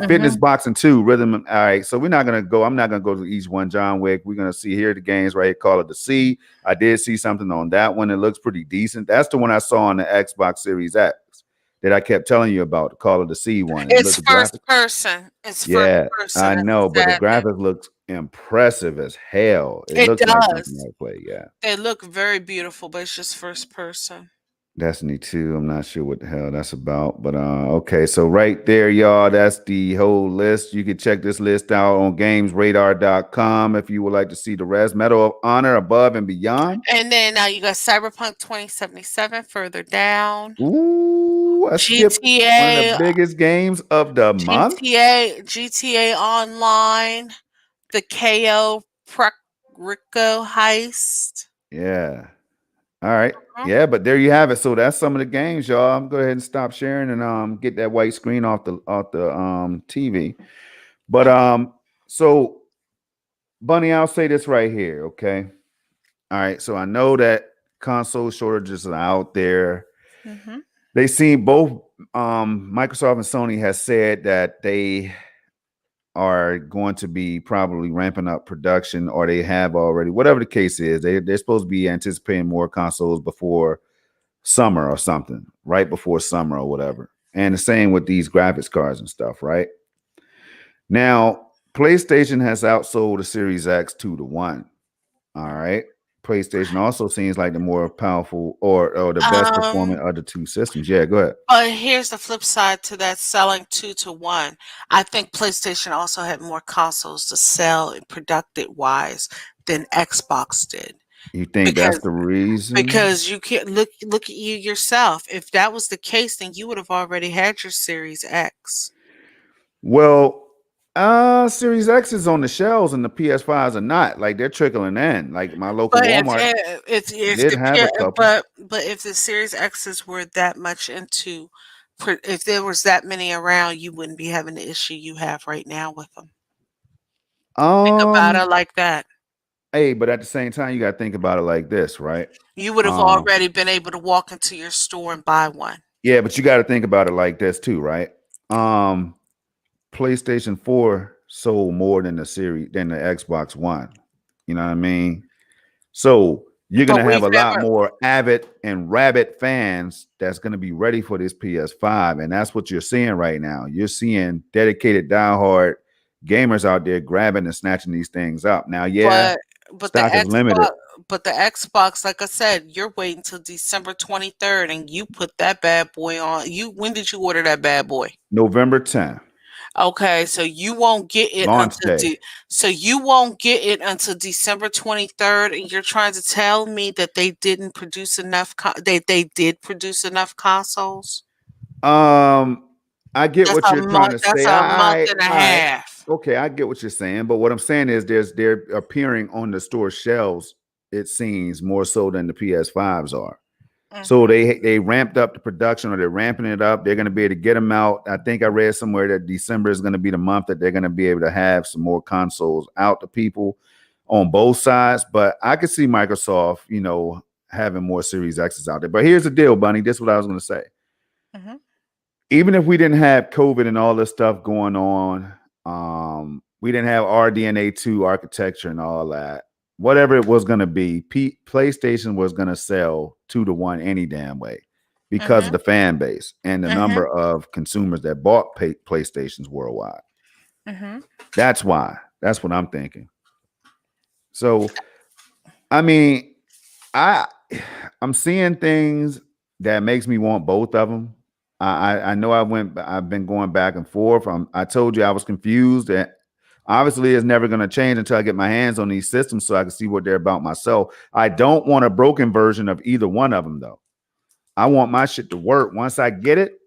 Fitness Mhm. Boxing 2, Rhythm. All right, so we're not gonna go. I'm not gonna go to each one. John Wick. We're gonna see here the games right here. Call of the Sea. I did see something on that one. It looks pretty decent. That's the one I saw on the Xbox Series X that I kept telling you about. The Call of the Sea one. It It's looked the first graphic. person. It's first Yeah, person. I That's the know, but the sad thing. graphic looks impressive as hell. It It looks like something does. I play. Yeah. They look very beautiful, but it's just first person. Destiny 2. I'm not sure what the hell that's about. But okay, so right there, y'all, that's the whole list. You can check this list out on gamesradar.com if you would like to see the rest. Medal of Honor above and beyond. And then you got Cyberpunk 2077 further down. Ooh, I skipped one of the GTA, biggest games of the month. GTA Online, the KO Rico heist. Yeah. All right. Huh? Yeah, but there you have it. So that's some of the games, y'all. I'm go ahead and stop sharing and get that white screen off the TV. But so Bunny, I'll say this right here, okay? All right, so I know that console shortages are out there. Mm-hmm. They seem both Microsoft and Sony has said that they are going to be probably ramping up production, or they have already, whatever the case is. They're supposed to be anticipating more consoles before summer or something, right before summer or whatever. And the same with these graphics cards and stuff, right? Now, PlayStation has outsold the Series X 2-1. All right. PlayStation also seems like the more powerful or the best performing Um, of the two systems. Yeah, go ahead. but here's the flip side to that selling 2 to 1. I think PlayStation also had more consoles to sell and productive wise than Xbox did. You think that's Because the reason? because you can't look at you yourself. If that was the case, then you would have already had your Series X. Well, Series X is on the shelves and the PS5s are not. Like they're trickling in. Like my local But Walmart if did the have a couple. but if the Series X's were that much into, if there was that many around, you wouldn't be having the issue you have right now with them. Think about Um, it like that. hey, but at the same time, you gotta think about it like this, right? You would have Um, already been able to walk into your store and buy one. yeah, but you gotta think about it like this too, right? Um, PlayStation 4 sold more than the Xbox One. You know what I mean? So you're But gonna have we've a lot never, more avid and rabid fans that's gonna be ready for this PS5, and that's what you're seeing right now. You're seeing dedicated diehard gamers out there grabbing and snatching these things up. Now, yeah, but but the stock is limited. Xbox, like I said, you're waiting till December 23rd, and you put that bad boy on. When did you order that bad boy? November 10th, Okay, so you won't get it launch until day. December 23rd, and you're trying to tell me that they didn't produce enough they did produce enough consoles? Um, I get what you're trying to That's say. a month and a All right. half. Okay, I get what you're saying, but what I'm saying is they're appearing on the store shelves, it seems, more so than the PS5s are. So Mhm. they ramped up the production, or they're ramping it up. They're going to be able to get them out. I think I read somewhere that December is going to be the month that they're going to be able to have some more consoles out to people on both sides. But I could see Microsoft, having more Series X's out there. But here's the deal, Bunny. This is what I was going to say. Mhm. Even if we didn't have COVID and all this stuff going on, we didn't have RDNA2 architecture and all that. Whatever it was going to be, PlayStation was going to sell 2-1 any damn way because of Mhm. the fan base and the Mhm. number of consumers that bought PlayStations worldwide. Mhm. That's why. That's what I'm thinking. So, I mean, I I'm seeing things that makes me want both of them. I know I've been going back and forth. I told you I was confused. That obviously is never going to change until I get my hands on these systems so I can see what they're about myself. I don't want a broken version of either one of them though. I want my shit to work. Once I get it,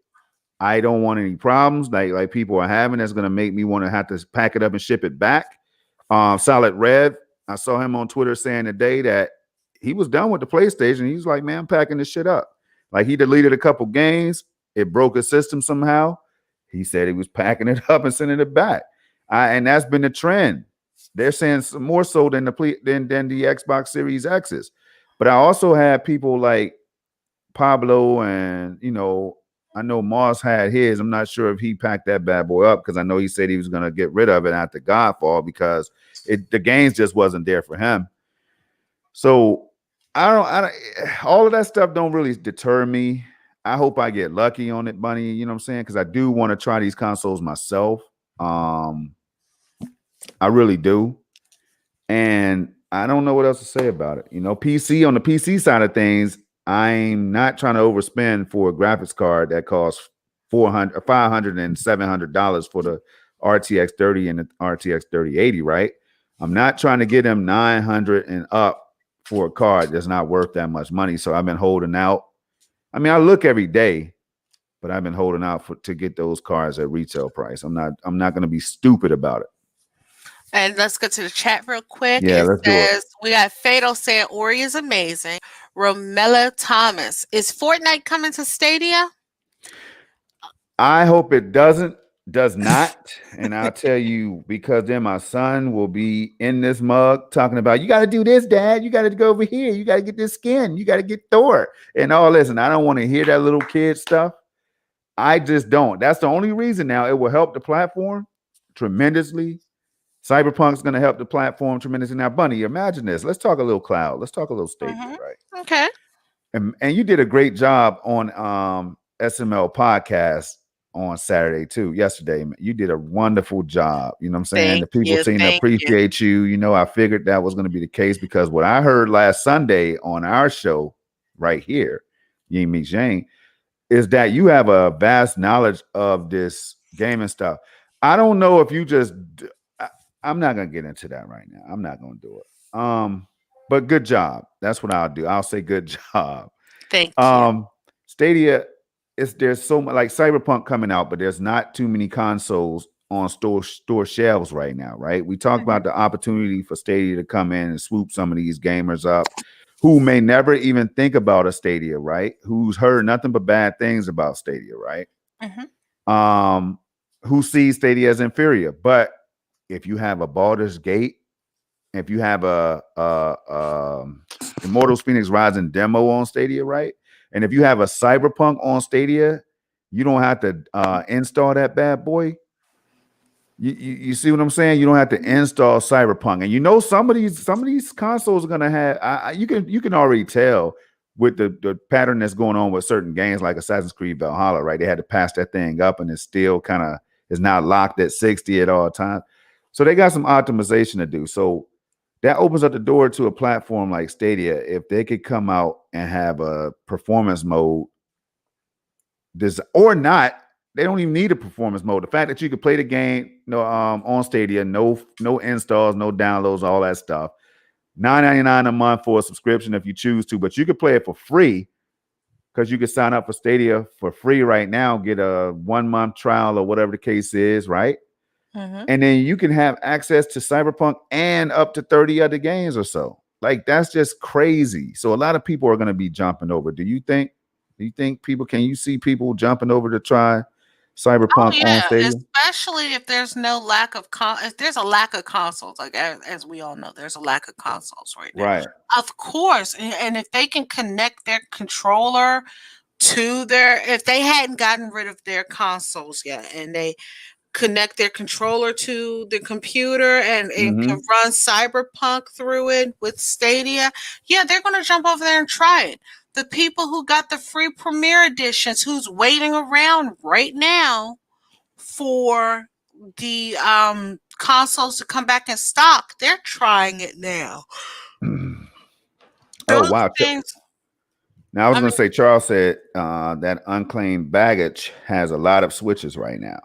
I don't want any problems like people are having. That's going to make me want to have to pack it up and ship it back. Solid Red, I saw him on Twitter saying today that he was done with the PlayStation. He was like, man, I'm packing this shit up. Like he deleted a couple games. It broke his system somehow. He said he was packing it up and sending it back. And that's been the trend. They're saying some more so than than the Xbox Series X's. But I also had people like Pablo and I know Moss had his. I'm not sure if he packed that bad boy up because I know he said he was going to get rid of it after Godfall because the games just wasn't there for him. So I don't, all of that stuff don't really deter me. I hope I get lucky on it, Bunny. You know what I'm saying? Because I do want to try these consoles myself. Um, I really do. And I don't know what else to say about it. You know, PC on the PC side of things, I'm not trying to overspend for a graphics card that costs 400, 500 and $700 for the RTX 30 and the RTX 3080, right? I'm not trying to get them 900 and up for a card that's not worth that much money. So I've been holding out. I mean, I look every day, but I've been holding out to get those cards at retail price. I'm not going to be stupid about it. And let's go to the chat real quick. Yeah, It let's do it. says we got Fatal saying Ori is amazing. Romella Thomas, is Fortnite coming to Stadia? I hope it does not. And I'll tell you, because then my son will be in this mug talking about, you got to do this, Dad. You got to go over here. You got to get this skin. You got to get Thor and all this. And I don't want to hear that little kid stuff. I just don't. That's the only reason now. It will help the platform tremendously. Cyberpunk's going to help the platform tremendously. Now, Bunny, imagine this. Let's talk a little cloud. Let's talk a little Stadia, right? Okay. And you did a great job on SML podcast on Saturday too. Yesterday, you did a wonderful job. You know what I'm saying? Thank The people you. seem to Thank you. appreciate you. You know, I figured that was going to be the case because what I heard last Sunday on our show right here, Ying Meets Yang, is that you have a vast knowledge of this gaming stuff. I don't know if you just. I'm not gonna get into that right now. I'm not gonna do it. But good job. That's what I'll do. I'll say good job. Thank you. Stadia, there's so much like Cyberpunk coming out, but there's not too many consoles on store shelves right now, right? We talk about the opportunity for Stadia to come in and swoop some of these gamers up who may never even think about a Stadia, right? Who's heard nothing but bad things about Stadia, right? Who sees Stadia as inferior. But if you have a Baldur's Gate, if you have a Immortals Phoenix Rising demo on Stadia, right? And if you have a Cyberpunk on Stadia, you don't have to install that bad boy. You see what I'm saying? You don't have to install Cyberpunk, and you know some of these consoles are gonna have. You can already tell with the pattern that's going on with certain games like Assassin's Creed Valhalla, right? They had to pass that thing up, and it's still kind of is not locked at 60 at all times. So they got some optimization to do. So that opens up the door to a platform like Stadia. If they could come out and have a performance mode, this or not, they don't even need a performance mode. The fact that you could play the game, on Stadia, no installs, no downloads, all that stuff. $9.99 a month for a subscription if you choose to, but you could play it for free because you could sign up for Stadia for free right now, get a 1-month trial or whatever the case is, right? And then you can have access to Cyberpunk and up to 30 other games or so. Like that's just crazy. So a lot of people are going to be jumping over. Do you think people? Can you see people jumping over to try Cyberpunk on Stadia? Especially if there's no lack of if there's a lack of consoles, like as we all know, there's a lack of consoles right now. Right. Of course, and if they can connect their controller to if they hadn't gotten rid of their consoles yet, and they connect their controller to the computer and can run Cyberpunk through it with Stadia, yeah, they're going to jump over there and try it. The people who got the free Premier editions, who's waiting around right now for the consoles to come back in stock, they're trying it now. Oh, wow. Things, now, I was going to say, Charles said that Unclaimed Baggage has a lot of Switches right now.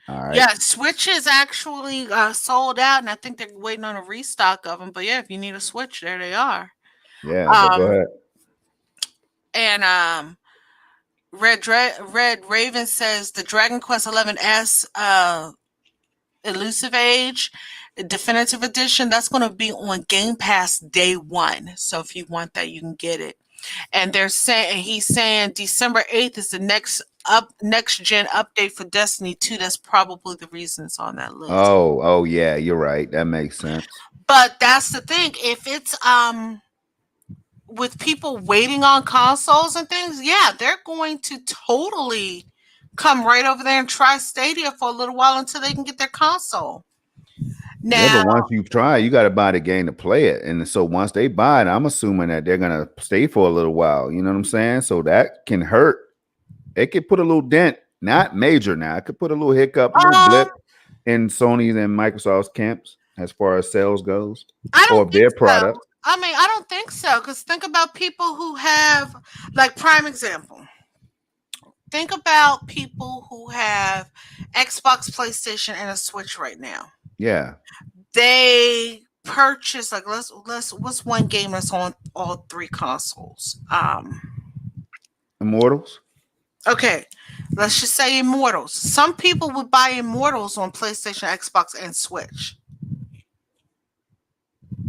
All right. Yeah, Switch is actually sold out, and I think they're waiting on a restock of them. But yeah, if you need a Switch, there they are. Yeah, but go ahead. And Red Raven says the Dragon Quest XI Elusive Age Definitive Edition, that's going to be on Game Pass day one. So if you want that, you can get it. And he's saying December 8th is the next gen update for Destiny 2. That's probably the reason it's on that list. Oh yeah, you're right. That makes sense. But that's the thing. If it's with people waiting on consoles and things, yeah, they're going to totally come right over there and try Stadia for a little while until they can get their console. Yeah, Now, but once you try, you got to buy the game to play it. And so once they buy it, I'm assuming that they're gonna stay for a little while. You know what I'm saying? So that can hurt. It could put a little dent, not major now. It could put a little hiccup, a little um, blip in Sony's and Microsoft's camps as far as sales goes, I don't or think their so. product. I mean, I don't think so. Because think about people who have, like, prime example. Think about people who have Xbox, PlayStation, and a Switch right now. Yeah. They purchase, like, let's what's one game that's on all three consoles? Immortals. Okay, let's just say Immortals. Some people would buy Immortals on PlayStation, Xbox, and Switch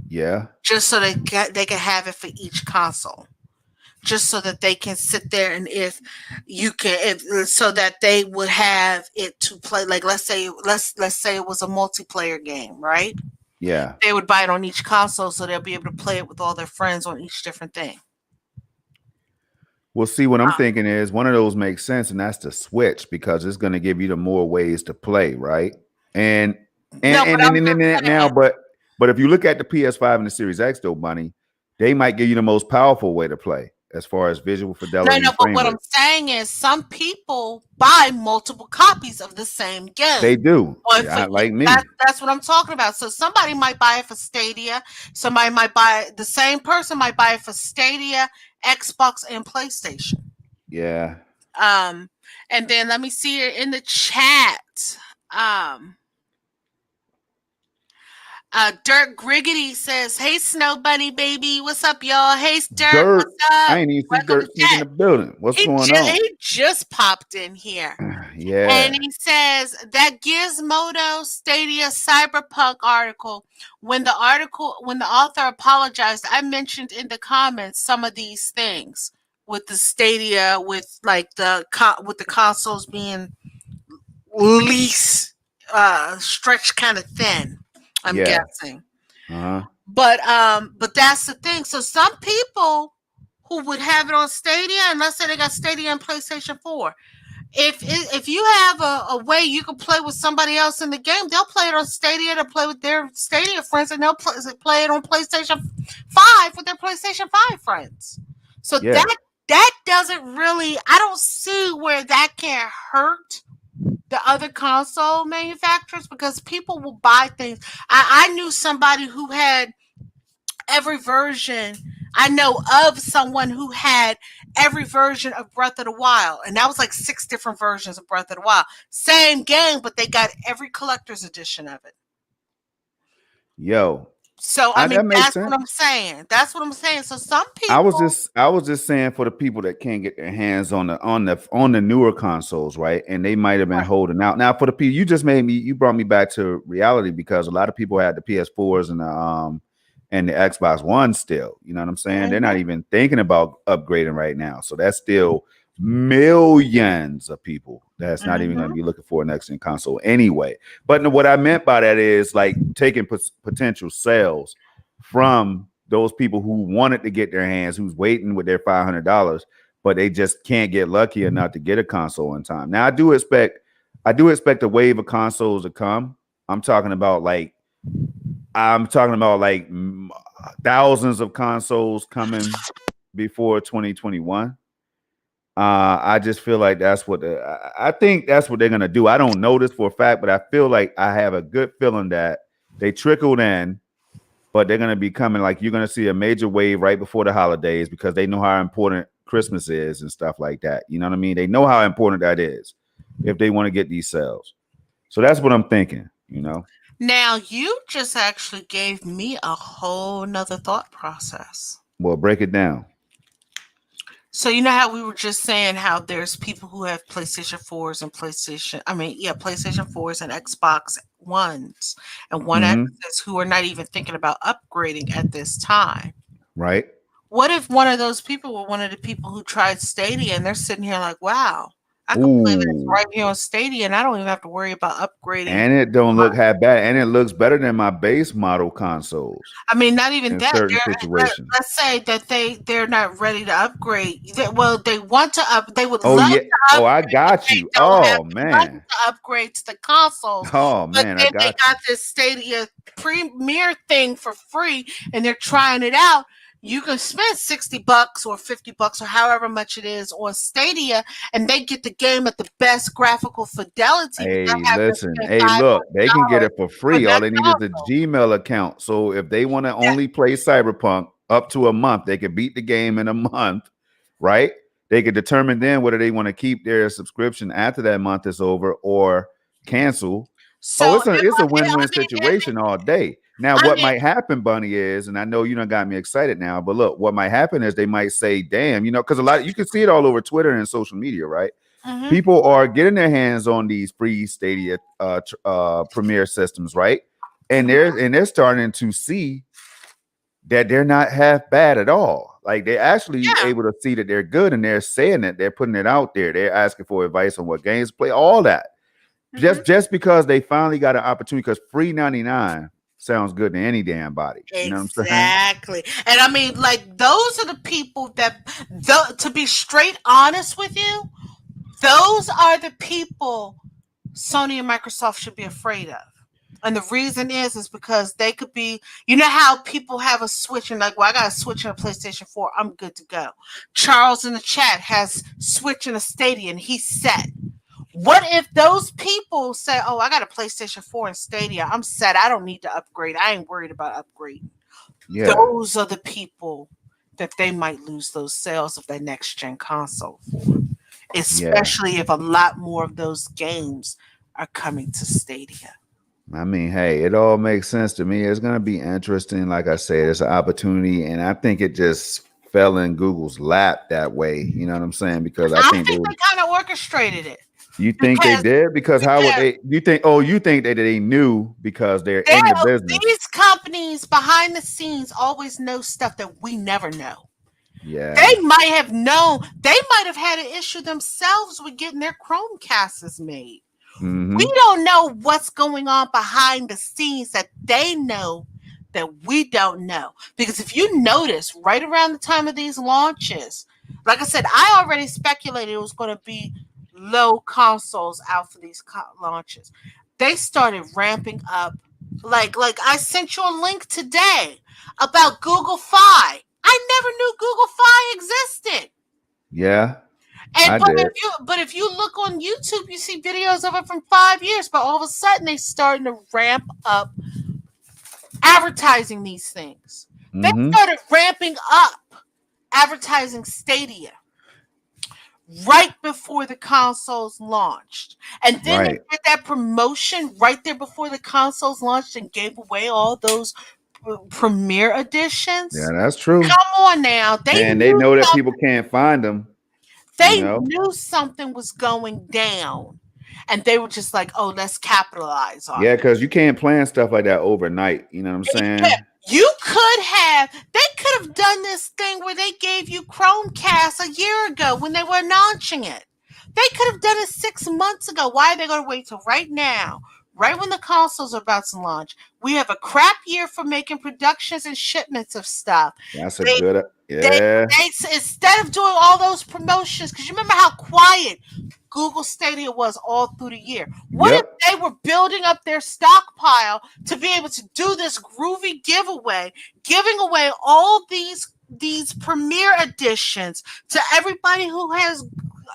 Yeah. just so they can have it for each console. Just so that they can sit there, and if you can, if so that they would have it to play. Like, let's say it was a multiplayer game, right? Yeah. They would buy it on each console, so they'll be able to play it with all their friends on each different thing. Well, see, what I'm thinking is one of those makes sense, and that's the Switch because it's going to give you the more ways to play, right? And No, but I'm and just now, saying. but if you look at the PS5 and the Series X, though, Bunny, they might give you the most powerful way to play as far as visual No, fidelity no, and but frame what rate. I'm saying is some people buy multiple copies of the same They game. do, Or for yeah, like that, me. that's what I'm talking about. So somebody might buy it for Stadia. Somebody might buy the same person might buy it for Stadia, Xbox, and PlayStation. Yeah, Um, and then let me see here in the chat. Um, Dirk Griggity says, "Hey, Snow Bunny baby, what's up, y'all? Hey, Dirk, Dirt. what's I up? ain't even see Welcome to Dirt sneak in chat." the building. What's going on? He just popped in here. And Yeah, he says that Gizmodo Stadia Cyberpunk article, when the author apologized, I mentioned in the comments some of these things with the Stadia, with like with the consoles being least stretched kind of thin. I'm yeah, guessing. uh huh, But that's the thing. So some people who would have it on Stadia, and let's say they got Stadia and PlayStation 4, if you have a way you can play with somebody else in the game, they'll play it on Stadia to play with their Stadia friends, and they'll play it on PlayStation 5 with their PlayStation 5 friends. So yeah. that doesn't really, I don't see where that can hurt the other console manufacturers, because people will buy things. I knew somebody who had every version. I know of someone who had every version of Breath of the Wild, and that was like 6 different versions of Breath of the Wild. Same game, but they got every collector's edition of it. Yo, So I mean, that makes that's what I'm sense. saying. That's what I'm saying. So some I was people, just I was just saying for the people that can't get their hands on the newer consoles, right? And they might have been right? holding out. Now for the people, you brought me back to reality because a lot of people had the PS4s and the Xbox One still. You know what I'm saying? They're not Mm-hmm, even thinking about upgrading right now. So that's still millions of people that's not even going mm-hmm. to be looking for a next gen console anyway. But no, what I meant by that is like taking potential sales from those people who wanted to get their hands, who's waiting with their $500, but they just can't get lucky enough to get a console in time. Now, I do expect a wave of consoles to come. I'm talking about like thousands of consoles coming before 2021. I just feel like I think that's what they're gonna do. I don't know this for a fact, but I feel like I have a good feeling that they trickled in, but they're going to be coming. Like you're going to see a major wave right before the holidays because they know how important Christmas is and stuff like that. You know what I mean? They know how important that is if they want to get these sales. So that's what I'm thinking, you know? Now you just actually gave me a whole nother thought process. Well, break it down. So you know how we were just saying how there's people who have PlayStation 4s and PlayStation 4s and Xbox Ones and One Mm-hmm. X's who are not even thinking about upgrading at this time. Right? What if one of those people were one of the people who tried Stadia and they're sitting here like, wow, I can play this Ooh, right here on Stadia, and I don't even have to worry about upgrading. and it don't look half bad, and it looks better than my base model consoles I mean, not even in that. certain situations. Let's say that they're not ready to upgrade. Well, they want to up. They would Oh love yeah. to Oh, I upgrade, but got they you. don't have Oh the money man. to upgrade to the consoles. Oh But man, I then they got got you. this Stadia Premier thing for free, and they're trying it out. You can spend $60 or $50 or however much it is on Stadia, and they get the game at the best graphical fidelity without Hey, having to listen. spend Hey, five look, they hundred can get dollars it for for free. All that they need is a console. Gmail account. So if they want to only play Cyberpunk up to a month, they could beat the game in a month, right? They could determine then whether they want to keep their subscription after that month is over or cancel. Oh, So, it's a I win-win mean, situation all day. Now, I what mean, might happen, Bunny, is, and I know you done got me excited now, but look, what might happen is they might say, damn, because a lot you can see it all over Twitter and social media, right? mhm, People are getting their hands on these free Stadia Premiere systems, right? And mhm, they're starting to see that they're not half bad at all. Like they're actually yeah, able to see that they're good, and they're saying it. They're putting it out there. They're asking for advice on what games to play. All that mhm. just because they finally got an opportunity. Because free 99 sounds good to any damn body. You know what I'm saying? Exactly. And I mean, like, those are the people that, to be straight honest with you, those are the people Sony and Microsoft should be afraid of. And the reason is because they could be, you know how people have a Switch and like, well, I got a Switch and a PlayStation 4, I'm good to go. Charles in the chat has Switch and a Stadia and he's set. What if those people say, "Oh, I got a PlayStation 4 and Stadia. I'm set. I don't need to upgrade. I ain't worried about upgrading." Yeah, Those are the people that they might lose those sales of their next gen console for, yeah. especially if a lot more of those games are coming to Stadia. I mean, hey, it all makes sense to me. It's gonna be interesting. Like I said, it's an opportunity, and I think it just fell in Google's lap that way. You know what I'm saying? Because I I think they think would. they kind of orchestrated it You think they because did? Because how would because they? You think? Oh, you think that they knew because they're there in the business? these companies behind the scenes always know stuff that we never know. Yeah. They might have known. They might have had an issue themselves with getting their Chromecasts made. We Mm-hmm. don't know what's going on behind the scenes that they know that we don't know. Because if you notice, right around the time of these launches, like I said, I already speculated it was going to be low consoles out for these launches. They started ramping up. Like I sent you a link today about Google Fi. I never knew Google Fi existed. Yeah, And I did. but if you look on YouTube, you see videos of it from 5 years. But all of a sudden, they starting to ramp up advertising these things. They Mm-hmm. started ramping up advertising Stadia right before the consoles launched, and then they Right. did that promotion right there before the consoles launched and gave away all those premiere Yeah, editions. that's true. Come on now, And they know that people can't find them. You they know. knew something was going down, and they were just like, "Oh, let's capitalize on Yeah, it." because you can't plan stuff like that overnight. You know what I'm Yeah, saying? you could have. They could have done this thing where they gave you Chromecast a year ago when they were launching it. They could have done it 6 months ago. Why are they going to wait till right now? Right when the consoles are about to launch, we have a crap year for making productions and shipments of stuff. That's a They good. they, Yeah. instead of doing all those promotions, because you remember how quiet Google Stadia was all through the year. What if Yep. they were building up their stockpile to be able to do this groovy giveaway, giving away all these premiere editions to everybody who has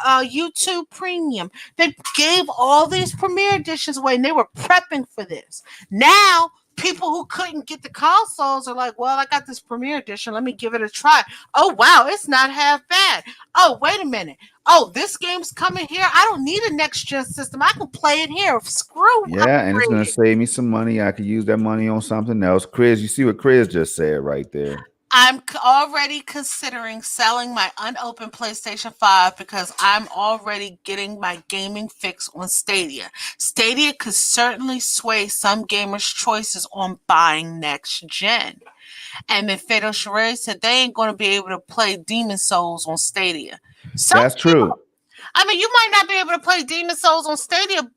YouTube Premium? They gave all these premiere editions away, and they were prepping for this. Now people who couldn't get the consoles are like, well, I got this premiere edition. Let me give it a try. Oh, wow, it's not half bad. Oh, wait a minute. Oh, this game's coming here. I don't need a next gen system. I can play it here. Screw Yeah, and it's gonna upgrading. save me some money. I could use that money on something else. Chris, you see what Chris just said right there. I'm already considering selling my unopened PlayStation 5 because I'm already getting my gaming fix on Stadia. Stadia could certainly sway some gamers' choices on buying next gen. And then Fatal Charade said they ain't going to be able to play Demon Souls on Stadia. Some That's true. I mean, you might not be able to play Demon Souls on Stadia,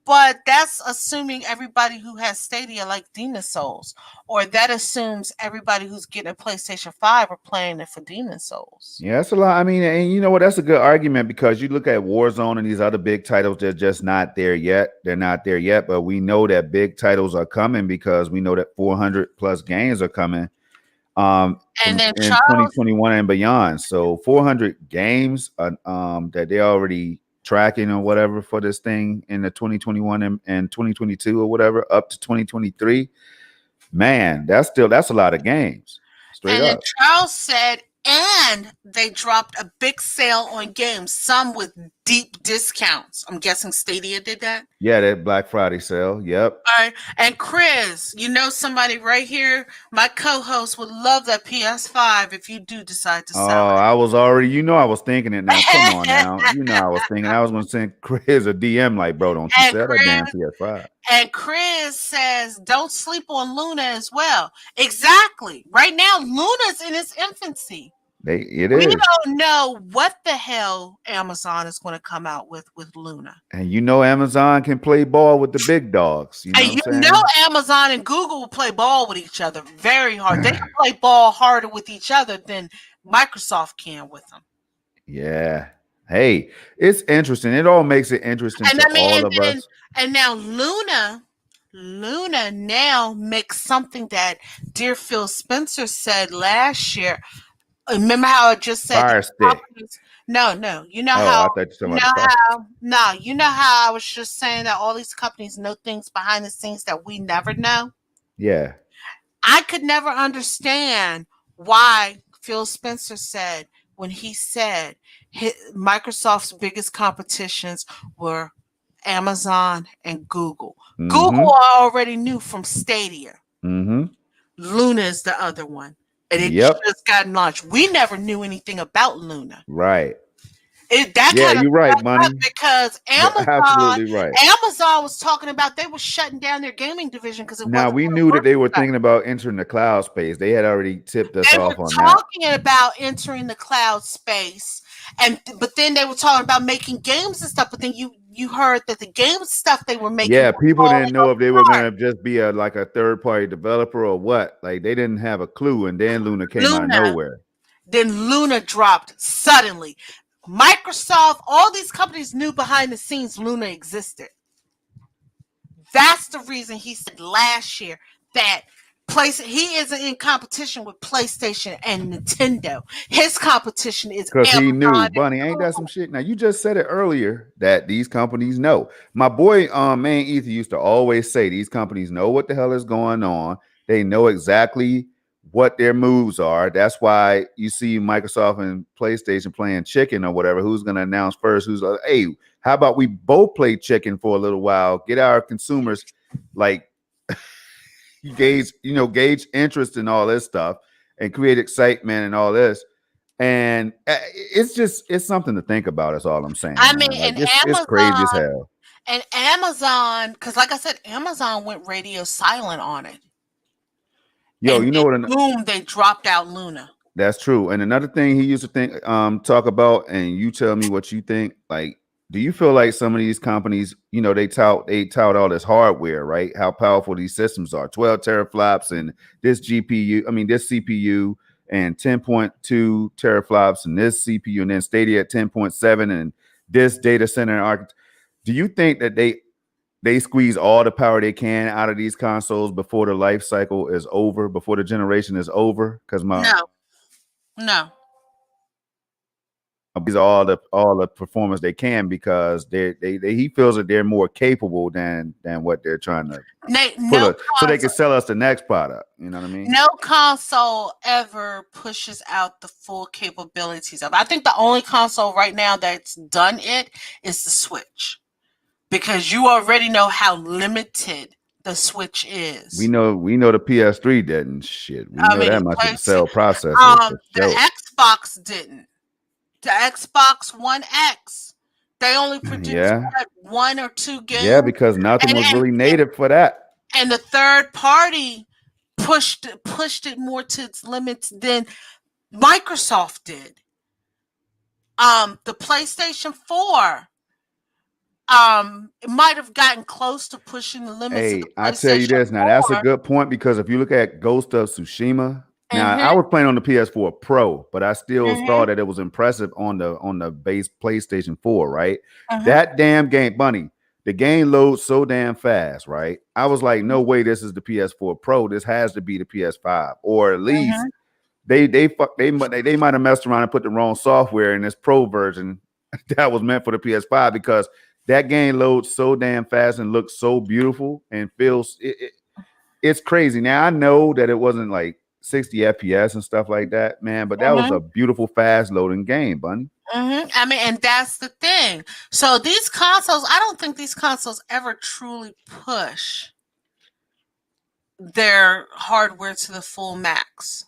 but that's assuming everybody who has Stadia like Demon Souls, or that assumes everybody who's getting a PlayStation 5 are playing it for Demon Souls. Yeah, that's a lot. I mean, and you know what? That's a good argument because you look at Warzone and these other big titles, they're just not there yet. They're not there yet, but we know that big titles are coming because we know that 400 plus games are coming And from then in Charles 2021 and beyond. So 400 games that they're already tracking or whatever for this thing in the 2021 and 2022 or whatever up to 2023. Man, that's a lot of games. Straight and then up. Charles said, and they dropped a big sale on games, some with deep discounts. I'm guessing Stadia did that. Yeah, that Black Friday sale. Yep. All right. And Chris, you know somebody right here, my co-host would love that PS5 if you do decide to Oh, sell I was already, I was thinking it now. Come on it. now. I was thinking I was going to send Chris a DM like, bro, don't you and sell that Chris damn PS5. and Chris says, don't sleep on Luna as well. Exactly. Right now, Luna's in its infancy. It We is. don't know what the hell Amazon is going to come out with Luna. And Amazon can play ball with the big dogs. You know And what I'm saying? Amazon and Google will play ball with each other very hard. They can play ball harder with each other than Microsoft can with them. Yeah. Hey, it's interesting. It all makes it interesting And to I mean, all of us. and now Luna now makes something that dear Phil Spencer said last year. Remember how I just said Fire stick. no. You know Oh, how I thought you were talking about the fire. you know how I was just saying that all these companies know things behind the scenes that we never know. Yeah. I could never understand why Phil Spencer said when he said Microsoft's biggest competitions were Amazon and Google. Mm-hmm. Google I already knew from Stadia. Mm-hmm. Luna is the other one. And it Yep. just got launched. We never knew anything about Luna. Right. That Yeah, kind of you're right, Bunny. because You're absolutely right. Amazon was talking about they were shutting down their gaming division because it Now wasn't. we knew that they were thinking about entering the cloud space. They had already tipped us They off were on that. talking about entering the cloud space, but then they were talking about making games and stuff. But then you heard that the game stuff they were making. Yeah, people falling didn't know if they were apart. going to just be like a third party developer or what. Like they didn't have a clue, and then Luna came out of nowhere. Then Luna dropped suddenly. Microsoft, all these companies knew behind the scenes Luna existed. That's the reason he said last year that he isn't in competition with PlayStation and Nintendo. His competition is because he knew. Amazon Bunny, ain't that some shit? Now you just said it earlier that these companies know. My boy, man, Ether used to always say these companies know what the hell is going on. They know exactly what their moves are. That's why you see Microsoft and PlayStation playing chicken or whatever. Who's going to announce first? Who's like, hey, how about we both play chicken for a little while? Get our consumers like gauge interest in all this stuff and create excitement and all this. And it's something to think about. Is all I'm saying. I man. mean, Like, and it's crazy as hell. And Amazon, because like I said, Amazon went radio silent on it. Yo, and you know what? Boom, they dropped out Luna. That's true. And another thing he used to talk about, and you tell me what you think. Like, do you feel like some of these companies, they tout all this hardware, right? How powerful these systems are. 12 teraflops and this this CPU and 10.2 teraflops and this CPU and then Stadia at 10.7 and this data center. Do you think that they squeeze all the power they can out of these consoles before the life cycle is over, before the generation is over? Because no. These are all the performance they can because he feels that they're more capable than what they're trying to so they can sell us the next product. You know what I mean? No console ever pushes out the full capabilities of it. I think the only console right now that's done it is the Switch. Because you already know how limited the Switch is. We know the PS3 didn't shit. We know that much of the cell processor. The Xbox didn't. The Xbox One X. They only produced 1 or 2 games. Yeah, because nothing was really native for that. And the third party pushed it more to its limits than Microsoft did. The PlayStation 4 it might have gotten close to pushing the limits of the Hey, I tell you PlayStation this now. That's a 4. good point because if you look at Ghost of Tsushima, now I Mhm. was playing on the PS4 Pro, but I still Mhm. thought that it was impressive on the base PlayStation 4. Right, Mhm. that damn game, bunny. The game loads so damn fast. Right, I was like, no way, this is the PS4 Pro. This has to be the PS5, or at least Mhm. they might have messed around and put the wrong software in this Pro version that was meant for the PS5 because that game loads so damn fast and looks so beautiful and feels it's crazy. Now I know that it wasn't like 60 FPS and stuff like that, man, but that was Mhm. a beautiful fast loading game, bunny. I mean, and that's the thing. So these consoles, I don't think these consoles ever truly push their hardware to the full max.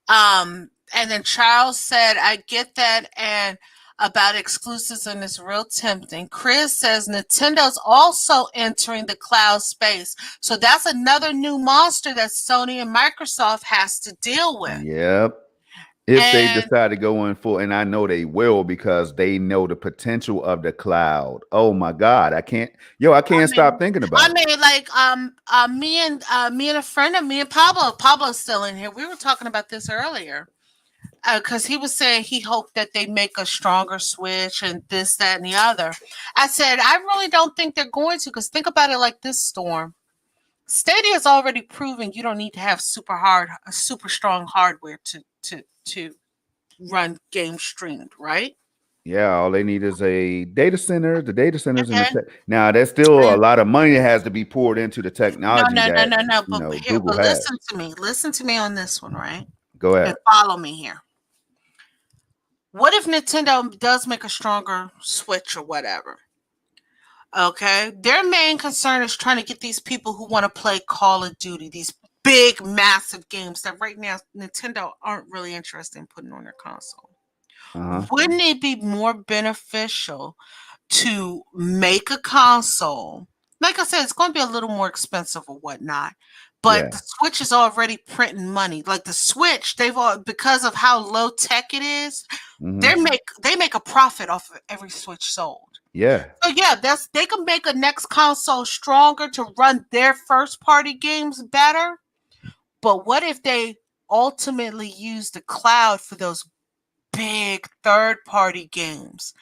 And then Charles said, I get that, and about exclusives, and it's real tempting. Chris says Nintendo's also entering the cloud space. So that's another new monster that Sony and Microsoft has to deal with. Yep. If they And decide to go in full, and I know they will because they know the potential of the cloud. Oh my God. I can't stop thinking I about it. mean, like, me and a friend of me and Pablo's still in here. We were talking about this earlier. Because he was saying he hoped that they make a stronger Switch and this, that, and the other. I said, I really don't think they're going to, because think about it like this, Storm. Stadia has already proven you don't need to have super strong hardware to run game streamed, right? Yeah, all they need is a data center, the data centers and the Okay. tech. Now, there's still a And lot of money that has to be poured into the no, technology no, no, that, no, no. Here, Google but has. listen to me. Listen to me on this one, right? Go And ahead. follow me here. What if Nintendo does make a stronger Switch or whatever? Okay. Their main concern is trying to get these people who want to play Call of Duty, these big, massive games that right now Nintendo aren't really interested in putting on their console. Uh-huh. Wouldn't it be more beneficial to make a console? Like I said, it's going to be a little more expensive or whatnot. But the Yeah. Switch is already printing money. Like the Switch, they've all because of how low tech it is, Hmm. they make a profit off of every Switch sold. Yeah. So yeah, that's they can make a next console stronger to run their first party games better. But what if they ultimately use the cloud for those big third party games?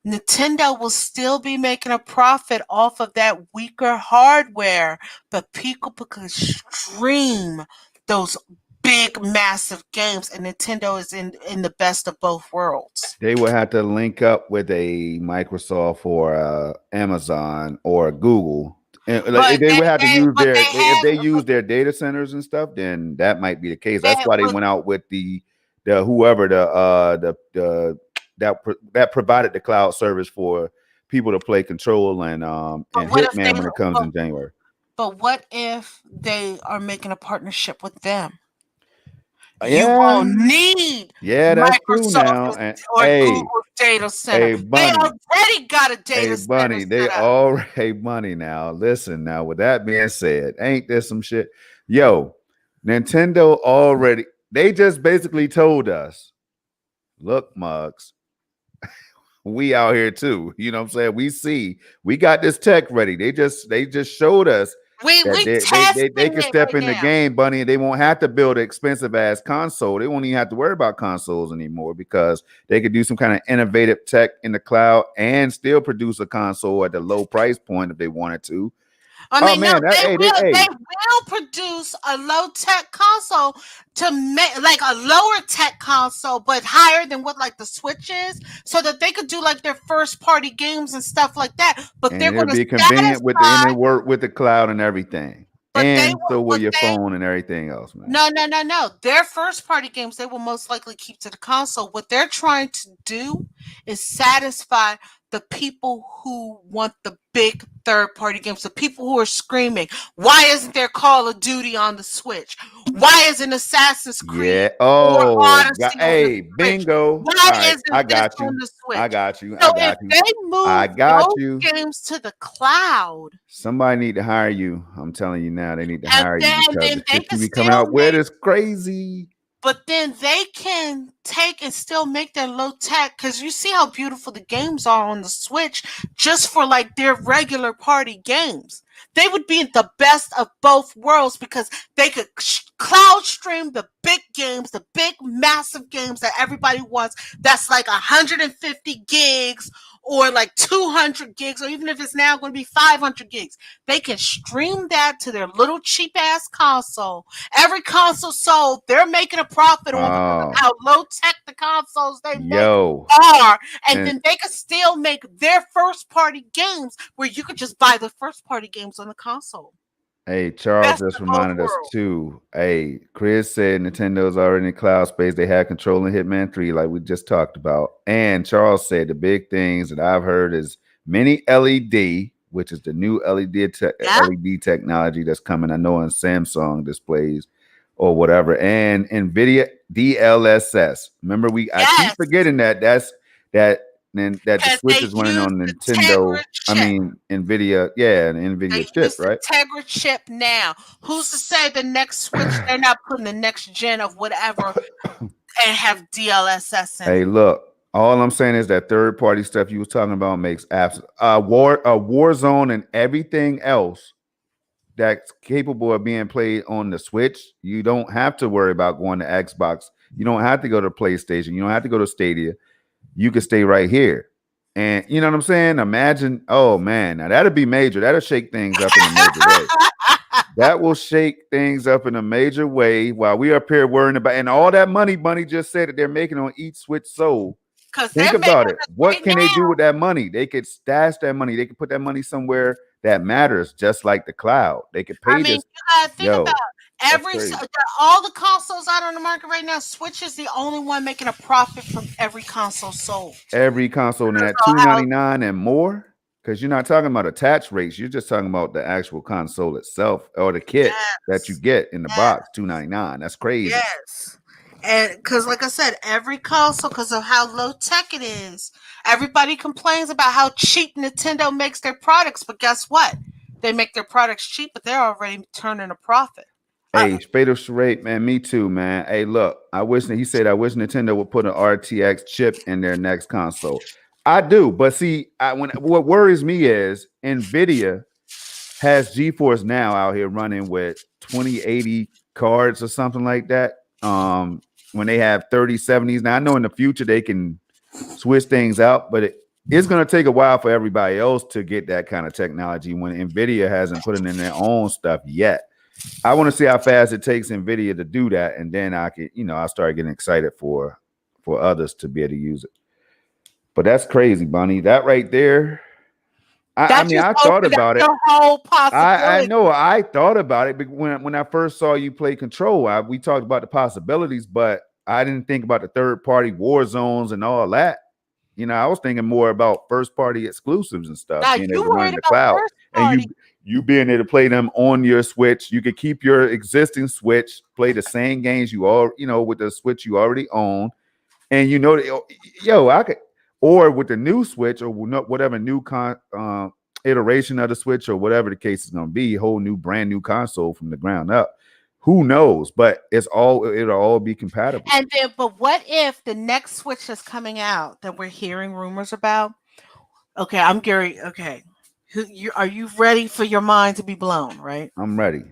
Nintendo will still be making a profit off of that weaker hardware, but people can stream those big massive games, and Nintendo is in the best of both worlds. They would have to link up with a Microsoft or Amazon or Google. And like, But they would have to use but they if have they use their data centers and stuff, then that might be the case. That's why they but went out with the whoever the that provided the cloud service for people to play Control and what if Hitman when it comes in January. but what if they are making a partnership with them? You Yeah, won't need yeah, that's true Microsoft now. And or hey, Google data center. hey, They Bunny, already got a hey, data center Bunny, they set up. already money now. Listen, now, with that being said, ain't this some shit? Yo, Nintendo already, they just basically told us, look, mugs, we out here too. You know what I'm saying? We got this tech ready. They just showed us that We they testing can it step right in the now. game, Bunny, and they won't have to build an expensive ass console. They won't even have to worry about consoles anymore because they could do some kind of innovative tech in the cloud and still produce a console at the low price point if they wanted to. I Oh mean, no, man, they hey, will produce a low tech console to make like a lower tech console, but higher than what like the Switch is, so that they could do like their first party games and stuff like that. But they're and it'll going to be convenient with and satisfy. it work with the cloud and everything. But they And will. so will But your they phone and everything else, man. No, no, no, no. Their first party games they will most likely keep to the console. What they're trying to do is satisfy the people who want the big third party games, the people who are screaming, why isn't there Call of Duty on the Switch? Why isn't Assassin's Creed Yeah. or Oh, Odyssey on the hey, Switch? bingo. Why All right, I isn't this got on you. the I Switch? got you. I So if got you. they I move got those you. games to the cloud, Somebody need to hire you. I'm telling you now, they need to and hire you because then the they shit can you be coming still out with make is crazy. but then they can take and still make their low tech, because you see how beautiful the games are on the Switch just for like their regular party games. They would be the best of both worlds because they could cloud stream the big games, the big massive games that everybody wants. That's like 150 gigs or like 200 gigs, or even if it's now going to be 500 gigs. They can stream that to their little cheap ass console. Every console sold, they're making a profit on because of Oh, how low tech the consoles they make yo. are. And And then they could still make their first party games where you could just buy the first party games on the console. hey, Charles Best just of both reminded us worlds. too. Hey, Chris said Nintendo's already in cloud space. They have control in Hitman 3, like we just talked about. And Charles said the big things that I've heard is mini LED, which is the new Yeah. LED technology that's coming. I know on Samsung displays or whatever, and NVIDIA DLSS. Remember, I keep Yes. forgetting that then that the Because Switch they is running use on the Tegra Nintendo. I chip. mean Nvidia, yeah, an Nvidia They chip, use the right? Tegra chip now. Who's to say the next Switch they're not putting the next gen of whatever and have DLSS in Hey, it? look, all I'm saying is that third party stuff you was talking about makes absolute war zone and everything else that's capable of being played on the Switch. You don't have to worry about going to Xbox. You don't have to go to PlayStation. You don't have to go to Stadia. You can stay right here. And you know what I'm saying? Imagine, oh man, now that'll be major. That'll shake things up in a major way. That will shake things up in a major way while we up here worrying about, and all that money Bunny just said that they're making on each Switch sold. Because Think they're making about it. us What right can they do now. with that money? They could stash that money. They could put that money somewhere that matters, just like the cloud. They could I pay mean, this. you gotta think about Yo, that's every crazy. all the consoles out on the market right now. Switch is the only one making a profit from every console sold. Every console and Because that of how 299 and more, because you're not talking about attach rates. You're just talking about the actual console itself or the kit that you yes, get in the yes, box, 299. That's crazy. yes. And because, like I said, every console, because of how low tech it is, everybody complains about how cheap Nintendo makes their products. But guess what? They make their products cheap, but they're already turning a profit. Uh, Hey, Fatal Charade, man, me too, man. Hey, look, he said, I wish Nintendo would put an RTX chip in their next console. I do, but see, what worries me is Nvidia has GeForce Now out here running with 2080 cards or something like that. When they have 3070s. Now I know in the future they can switch things out, but it's going to take a while for everybody else to get that kind of technology when Nvidia hasn't put it in their own stuff yet. I want to see how fast it takes Nvidia to do that, and then I can, I'll start getting excited for others to be able to use it. But that's crazy, Bunny. That right there. I that mean, just I thought opened up about it. your whole I possibility. know I thought about it, but when I first saw you play Control, we talked about the possibilities, but I didn't think about the third party war zones and all that. I was thinking more about first party exclusives and stuff, Now being able you to run in worried the about cloud, first and party. you being able to play them on your Switch. You could keep your existing Switch, play the same games you all with the Switch you already own, and I could, or with the new Switch or whatever new iteration of the Switch or whatever the case is going to be, whole new brand new console from the ground up. Who knows? But it'll all be compatible. And then, but what if the next Switch that's coming out that we're hearing rumors about? Okay, I'm Gary. Okay, are you ready for your mind to be blown? Right. I'm ready.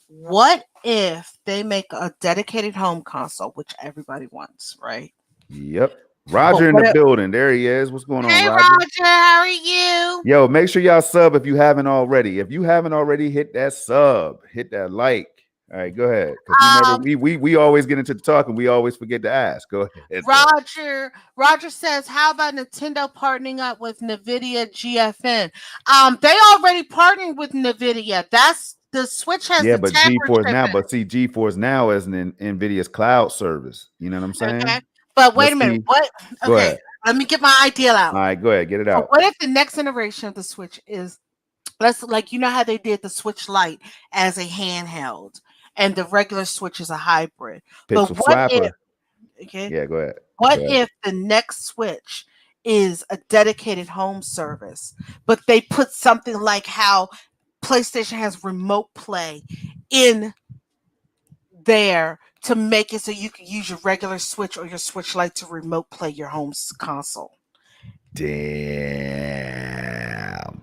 What if they make a dedicated home console, which everybody wants, right? Yep. But Roger in the what if? building. There he is. What's going on, Hey, Roger? Roger, how are you? Yo, make sure y'all sub if you haven't already. If you haven't already, hit that sub, hit that like. All right, go ahead. Because Um, we always get into the talk and we always forget to ask. Go ahead, though. Roger says, how about Nintendo partnering up with Nvidia GFN? They already partnered with Nvidia. That's the Switch has Yeah, the but Tegra GeForce chip Now, in but see, GeForce Now is an NVIDIa's cloud service. You know what I'm it. saying? Okay, but But wait a minute. see, What? go Okay, ahead. let me get my idea All out. right, go ahead, get it So, out. what if the next iteration of the Switch is, let's, like, you know how they did the Switch Lite as a handheld, and the regular Switch is a hybrid. But Pixel what if? Slapper. Okay, Yeah, go ahead. what Go ahead. if the next Switch is a dedicated home service, but they put something like how PlayStation has remote play in there to make it so you can use your regular Switch or your Switch Lite to remote play your home console. Damn.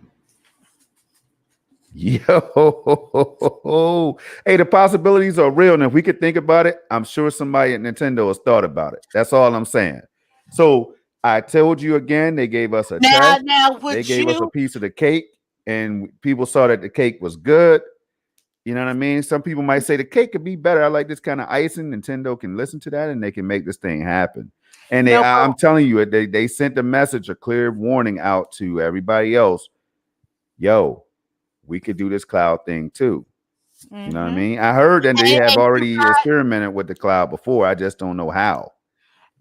Yo, hey, the possibilities are real. And if we could think about it, I'm sure somebody at Nintendo has thought about it. That's all I'm saying. So I told you again, they gave us a Now, test, now, they would gave us a you? piece of the cake, and people saw that the cake was good. You know what I mean? Some people might say the cake could be better. I like this kind of icing. Nintendo can listen to that and they can make this thing happen. And No, I'm telling you, they sent a message, a clear warning out to everybody else. Yo, we could do this cloud thing too. You know what I mm-hmm. mean? I heard that they have And already experimented with the cloud before. I just don't know how.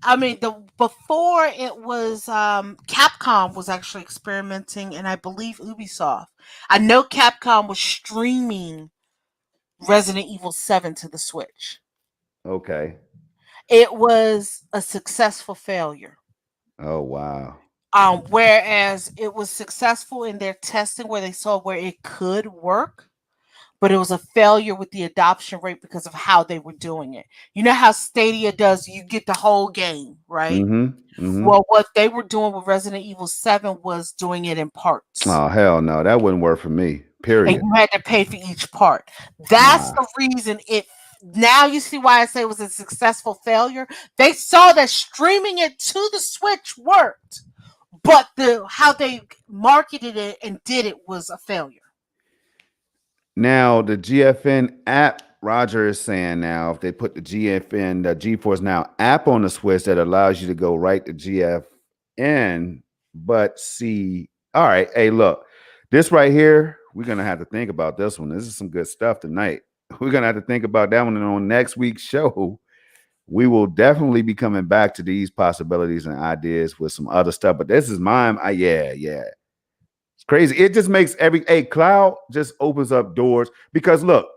I mean, the before it was Capcom was actually experimenting, and I believe Ubisoft. I know Capcom was streaming Resident Evil 7 to the Switch. Okay. It was a successful failure. Oh wow. Whereas it was successful in their testing where they saw where it could work, but it was a failure with the adoption rate because of how they were doing it. You know how Stadia does, you get the whole game, right? Mm-hmm. Mm-hmm. Well, what they were doing with Resident Evil 7 was doing it in parts. Oh hell no, that wouldn't work for me. And Period. you had to pay for each part. That's Nah. the reason it now you see why I say it was a successful failure. They saw that streaming it to the Switch worked, but the how they marketed it and did it was a failure. Now the GFN app, Roger is saying now, if they put the GFN, the GeForce Now app on the Switch, that allows you to go right to GFN. But see, all right, hey, look, this right here, we're gonna have to think about this one. This is some good stuff tonight. We're gonna have to think about that one, and on next week's show, we will definitely be coming back to these possibilities and ideas with some other stuff. But this is mine. Yeah. It's crazy. It just makes cloud just opens up doors because look,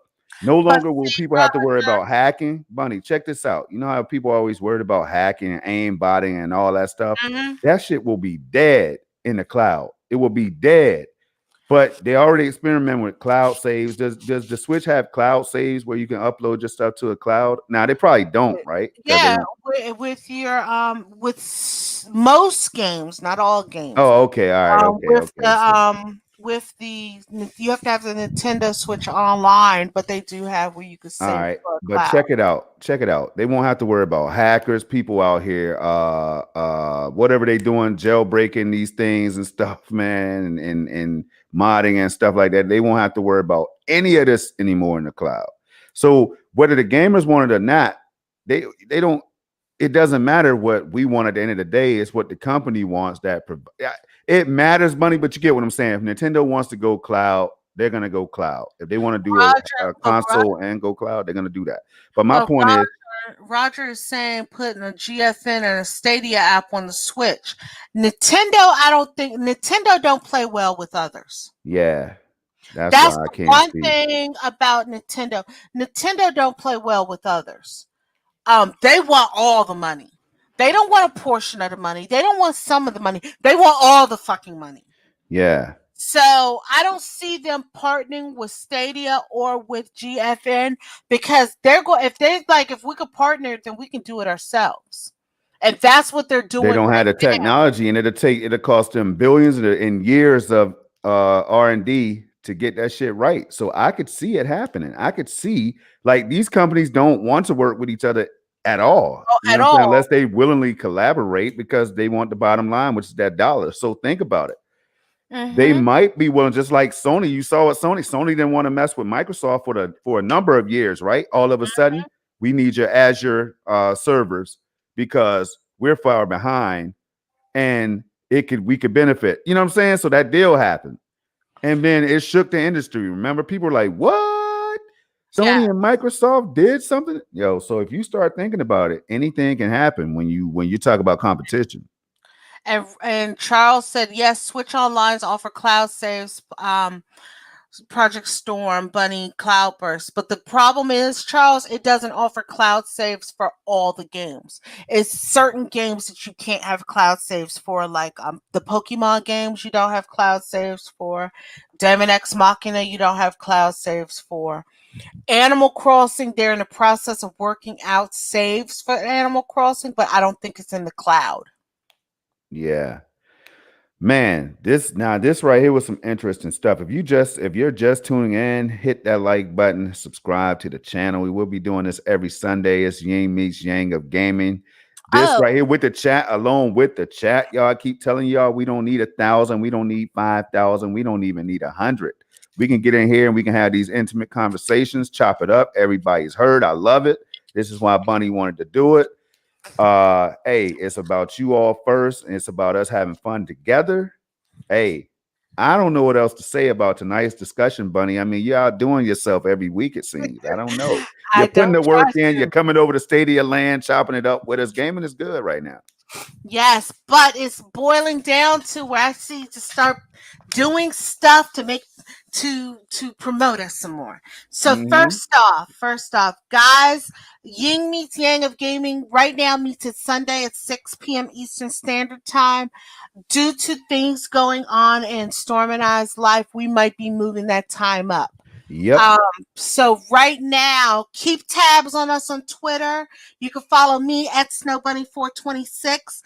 no But longer will see, people have to worry about hacking. Bunny, check this out. You know how people are always worried about hacking and aimbotting and all that stuff? mhm. That shit will be dead in the cloud. It will be dead. But they already experiment with cloud saves. Does the Switch have cloud saves where you can upload your stuff to a cloud? Now they probably don't, right? Because they Yeah, don't. with your most games, not all games. Oh, okay, all right, okay. So With the you have to have the Nintendo Switch online, but they do have where you can all save right, for a but cloud. check it out. Check it out. They won't have to worry about hackers, people out here, whatever they doing, jailbreaking these things and stuff, man, and modding and stuff like that. They won't have to worry about any of this anymore in the cloud. So whether the gamers want it or not, they don't. It doesn't matter what we want at the end of the day. It's what the company wants. It matters, money, but you get what I'm saying. If Nintendo wants to go cloud, they're gonna go cloud. If they want to do Roger, a console and go cloud, they're gonna do that. But my but point is, Roger is saying putting a GFN and a Stadia app on the Switch. I don't think Nintendo don't play well with others. yeah, that's That's why I the can't one see. thing about Nintendo. Nintendo don't play well with others. They want all the money. They don't want a portion of the money. They don't want some of the money. They want all the fucking money. Yeah, So I don't see them partnering with Stadia or with GFN because they're going. If they like, if we could partner, then we can do it ourselves, and that's what they're they doing don't right have the now. technology, and it'll cost them billions in years of R&D to get that shit right. So I could see it happening. I could see like these companies don't want to work with each other at all. Oh, You know at what I'm saying? all. Unless they willingly collaborate because they want the bottom line, which is that dollar. So think about it. They Mm-hmm. might be willing, just like Sony. You saw what Sony didn't want to mess with Microsoft for a number of years, right? All of a sudden, we need your Azure servers because we're far behind, and we could benefit. You know what I'm saying? So that deal happened, and then it shook the industry. Remember, people were like, "What? Yeah. Sony and Microsoft did something?" Yo, so if you start thinking about it, anything can happen when you talk about competition. And Charles said yes. Switch Online's offer cloud saves. Project Storm, Bunny, Cloudburst. But the problem is, Charles, it doesn't offer cloud saves for all the games. It's certain games that you can't have cloud saves for, like the Pokemon games you don't have cloud saves for. Demon X Machina you don't have cloud saves for. Animal Crossing, they're in the process of working out saves for Animal Crossing, but I don't think it's in the cloud. Yeah. Man, this right here was some interesting stuff. If you're just tuning in, hit that like button, subscribe to the channel. We will be doing this every Sunday. It's Ying meets Yang of gaming. This Oh, right here with the chat, along with the chat, y'all. I keep telling y'all we don't need 1,000, we don't need 5,000, we don't even need 100. We can get in here and we can have these intimate conversations, chop it up. Everybody's heard. I love it. This is why Bunny wanted to do it. Hey, it's about you all first, and it's about us having fun together. Hey, I don't know what else to say about tonight's discussion, Bunny. I mean, you're outdoing yourself every week, it seems. I don't know. You're I putting don't the work trust in, you're you. coming over to Stadia Land, chopping it up with us. Gaming is good right now. Yes, but it's boiling down to where I see to start doing stuff to make to promote us some more. So Hmm. first off, guys, Ying meets Yang of Gaming right now meets at Sunday at 6 p.m. Eastern Standard Time. Due to things going on in Storm and I's life, we might be moving that time up. Yep. Um, so right now, keep tabs on us on Twitter. You can follow me at SnowBunny426.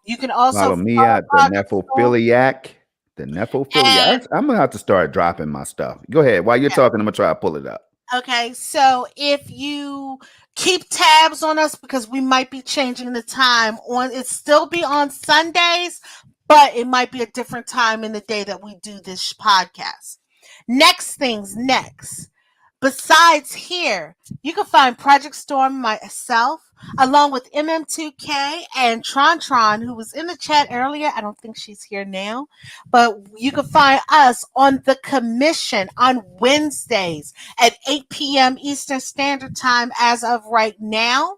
You can also Follow me follow at the Project Storm. Nephophiliac. The Nephophiliac. And I'm gonna have to start dropping my stuff. Go ahead. While you're talking, I'm gonna try to pull it up. okay, so if you keep tabs on us because we might be changing the time on it still be on Sundays, but it might be a different time in the day that we do this podcast. Next things next. Besides here, you can find Project Storm myself, along with MM2K and Tron, who was in the chat earlier. I don't think she's here now, but you can find us on the commission on Wednesdays at 8 p.m. Eastern Standard Time as of right now.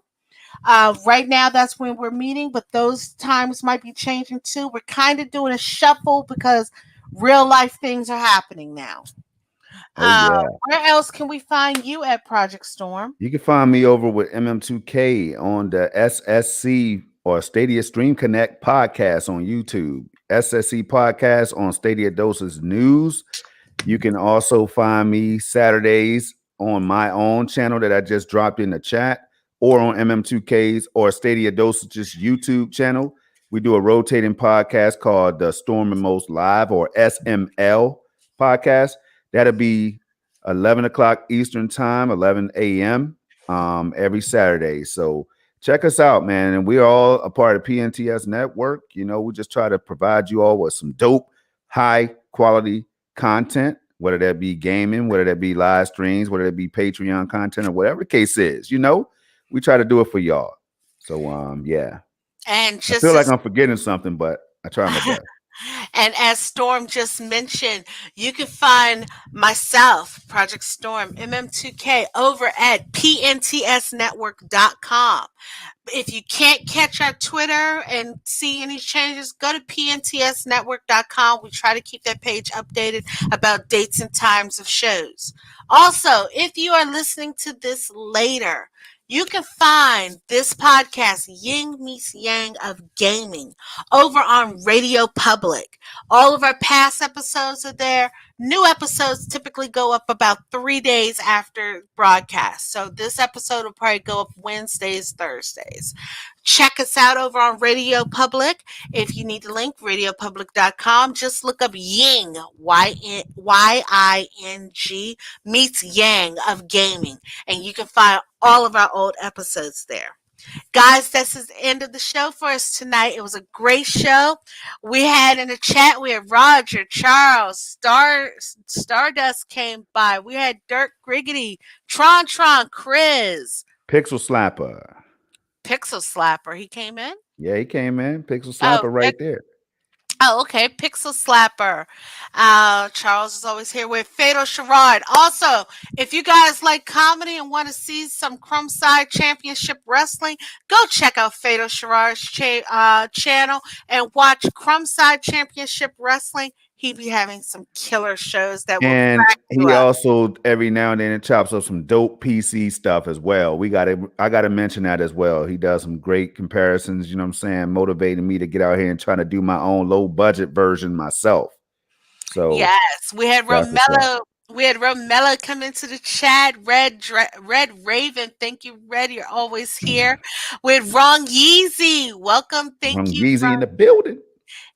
Right now, that's when we're meeting, but those times might be changing too. We're kind of doing a shuffle because real life things are happening now. Oh yeah. Where else can we find you at Project Storm? You can find me over with MM2K on the SSC or Stadia Stream Connect podcast on YouTube. SSC podcast on Stadia Doses News. You can also find me Saturdays on my own channel that I just dropped in the chat, or on MM2K's or Stadia Dosages YouTube channel. We do a rotating podcast called the Storm and Most Live, or SML podcast. That'll be 11 o'clock Eastern time, 11 a.m. Every Saturday. So check us out, man. And we're all a part of PNTS Network. You know, we just try to provide you all with some dope, high quality content, whether that be gaming, whether that be live streams, whether that be Patreon content, or whatever the case is. You know, we try to do it for y'all. So yeah. And I feel just like as I'm forgetting something, but I try my best. and as Storm just mentioned, you can find myself, Project Storm, MM2K, over at pntsnetwork.com. If you can't catch our Twitter and see any changes, go to pntsnetwork.com. We try to keep that page updated about dates and times of shows. Also, if you are listening to this later, you can find this podcast, Ying Meets Yang of Gaming, over on Radio Public. All of our past episodes are there. New episodes typically go up about 3 days after broadcast. So this episode will probably go up Wednesdays, Thursdays. Check us out over on Radio Public. If you need the link, radiopublic.com. Just look up Ying, Ying, meets Yang of Gaming, and you can find all of our old episodes there. Guys, this is the end of the show for us tonight. It was a great show. We had in the chat, we had Roger, Charles, Stardust came by. We had Dirk Griggity, Tron, Chris, Pixel Slapper. Pixel Slapper. He came in? Yeah, he came in. Pixel Oh, Slapper right there. Oh, okay. Pixel Slapper. Charles is always here with Fatal Sherrod. Also, if you guys like comedy and want to see some Crumbside Championship Wrestling, go check out Fatal Sherrod's channel and watch Crumbside Championship Wrestling. He be having some killer shows that will And crack you he up. also every now and then chops up some dope PC stuff as well. I gotta mention that as well. He does some great comparisons, you know what I'm saying, motivating me to get out here and try to do my own low budget version myself. So Yes, we had that's what's up. Romello. We had Romella come into the chat. Red Raven, thank you, Red. You're always here. We had Wrong Yeezy. Welcome. Thank From you. Yeezy in the building.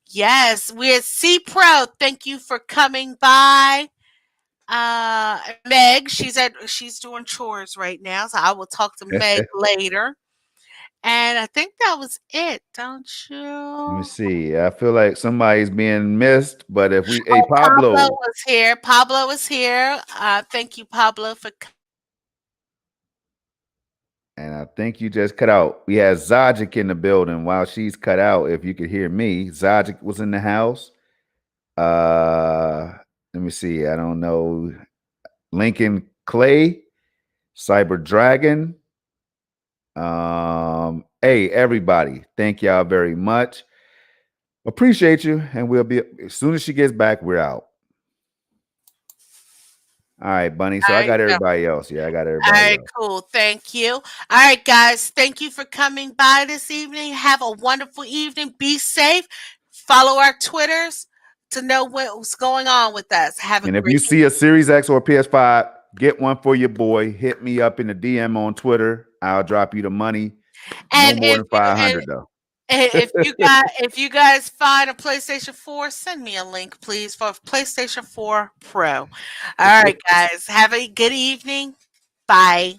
Yes, we had C Pro. Thank you for coming by. Meg, she's doing chores right now, so I will talk to Meg later. And I think that was it, don't Let me you? see. I feel like somebody's being missed, but if we, hey Oh, Pablo Pablo, was here. Pablo was here. Thank you, Pablo, for and I think you just cut out. We had Zajic in the building. While she's cut out, if you could hear me, Zajic was in the house. Uh, Let me see. I don't know. Lincoln Clay, Cyber Dragon. Hey everybody, thank y'all very much. Appreciate you, and we'll be as soon as she gets back. We're out. All right, Bunny. So I All right, got go. everybody else. Yeah, I got All everybody right, else. cool. Thank you. All right, guys. Thank you for coming by this evening. Have a wonderful evening. Be safe. Follow our Twitters to know what's going on with us. Have a And if great you see a Series X or PS5, get one for your boy. Hit me up in the DM on Twitter. I'll drop you the money. No and more than 500 though. if you guys find a PlayStation 4, send me a link, please, for PlayStation 4 Pro. All right, guys. Have a good evening. Bye.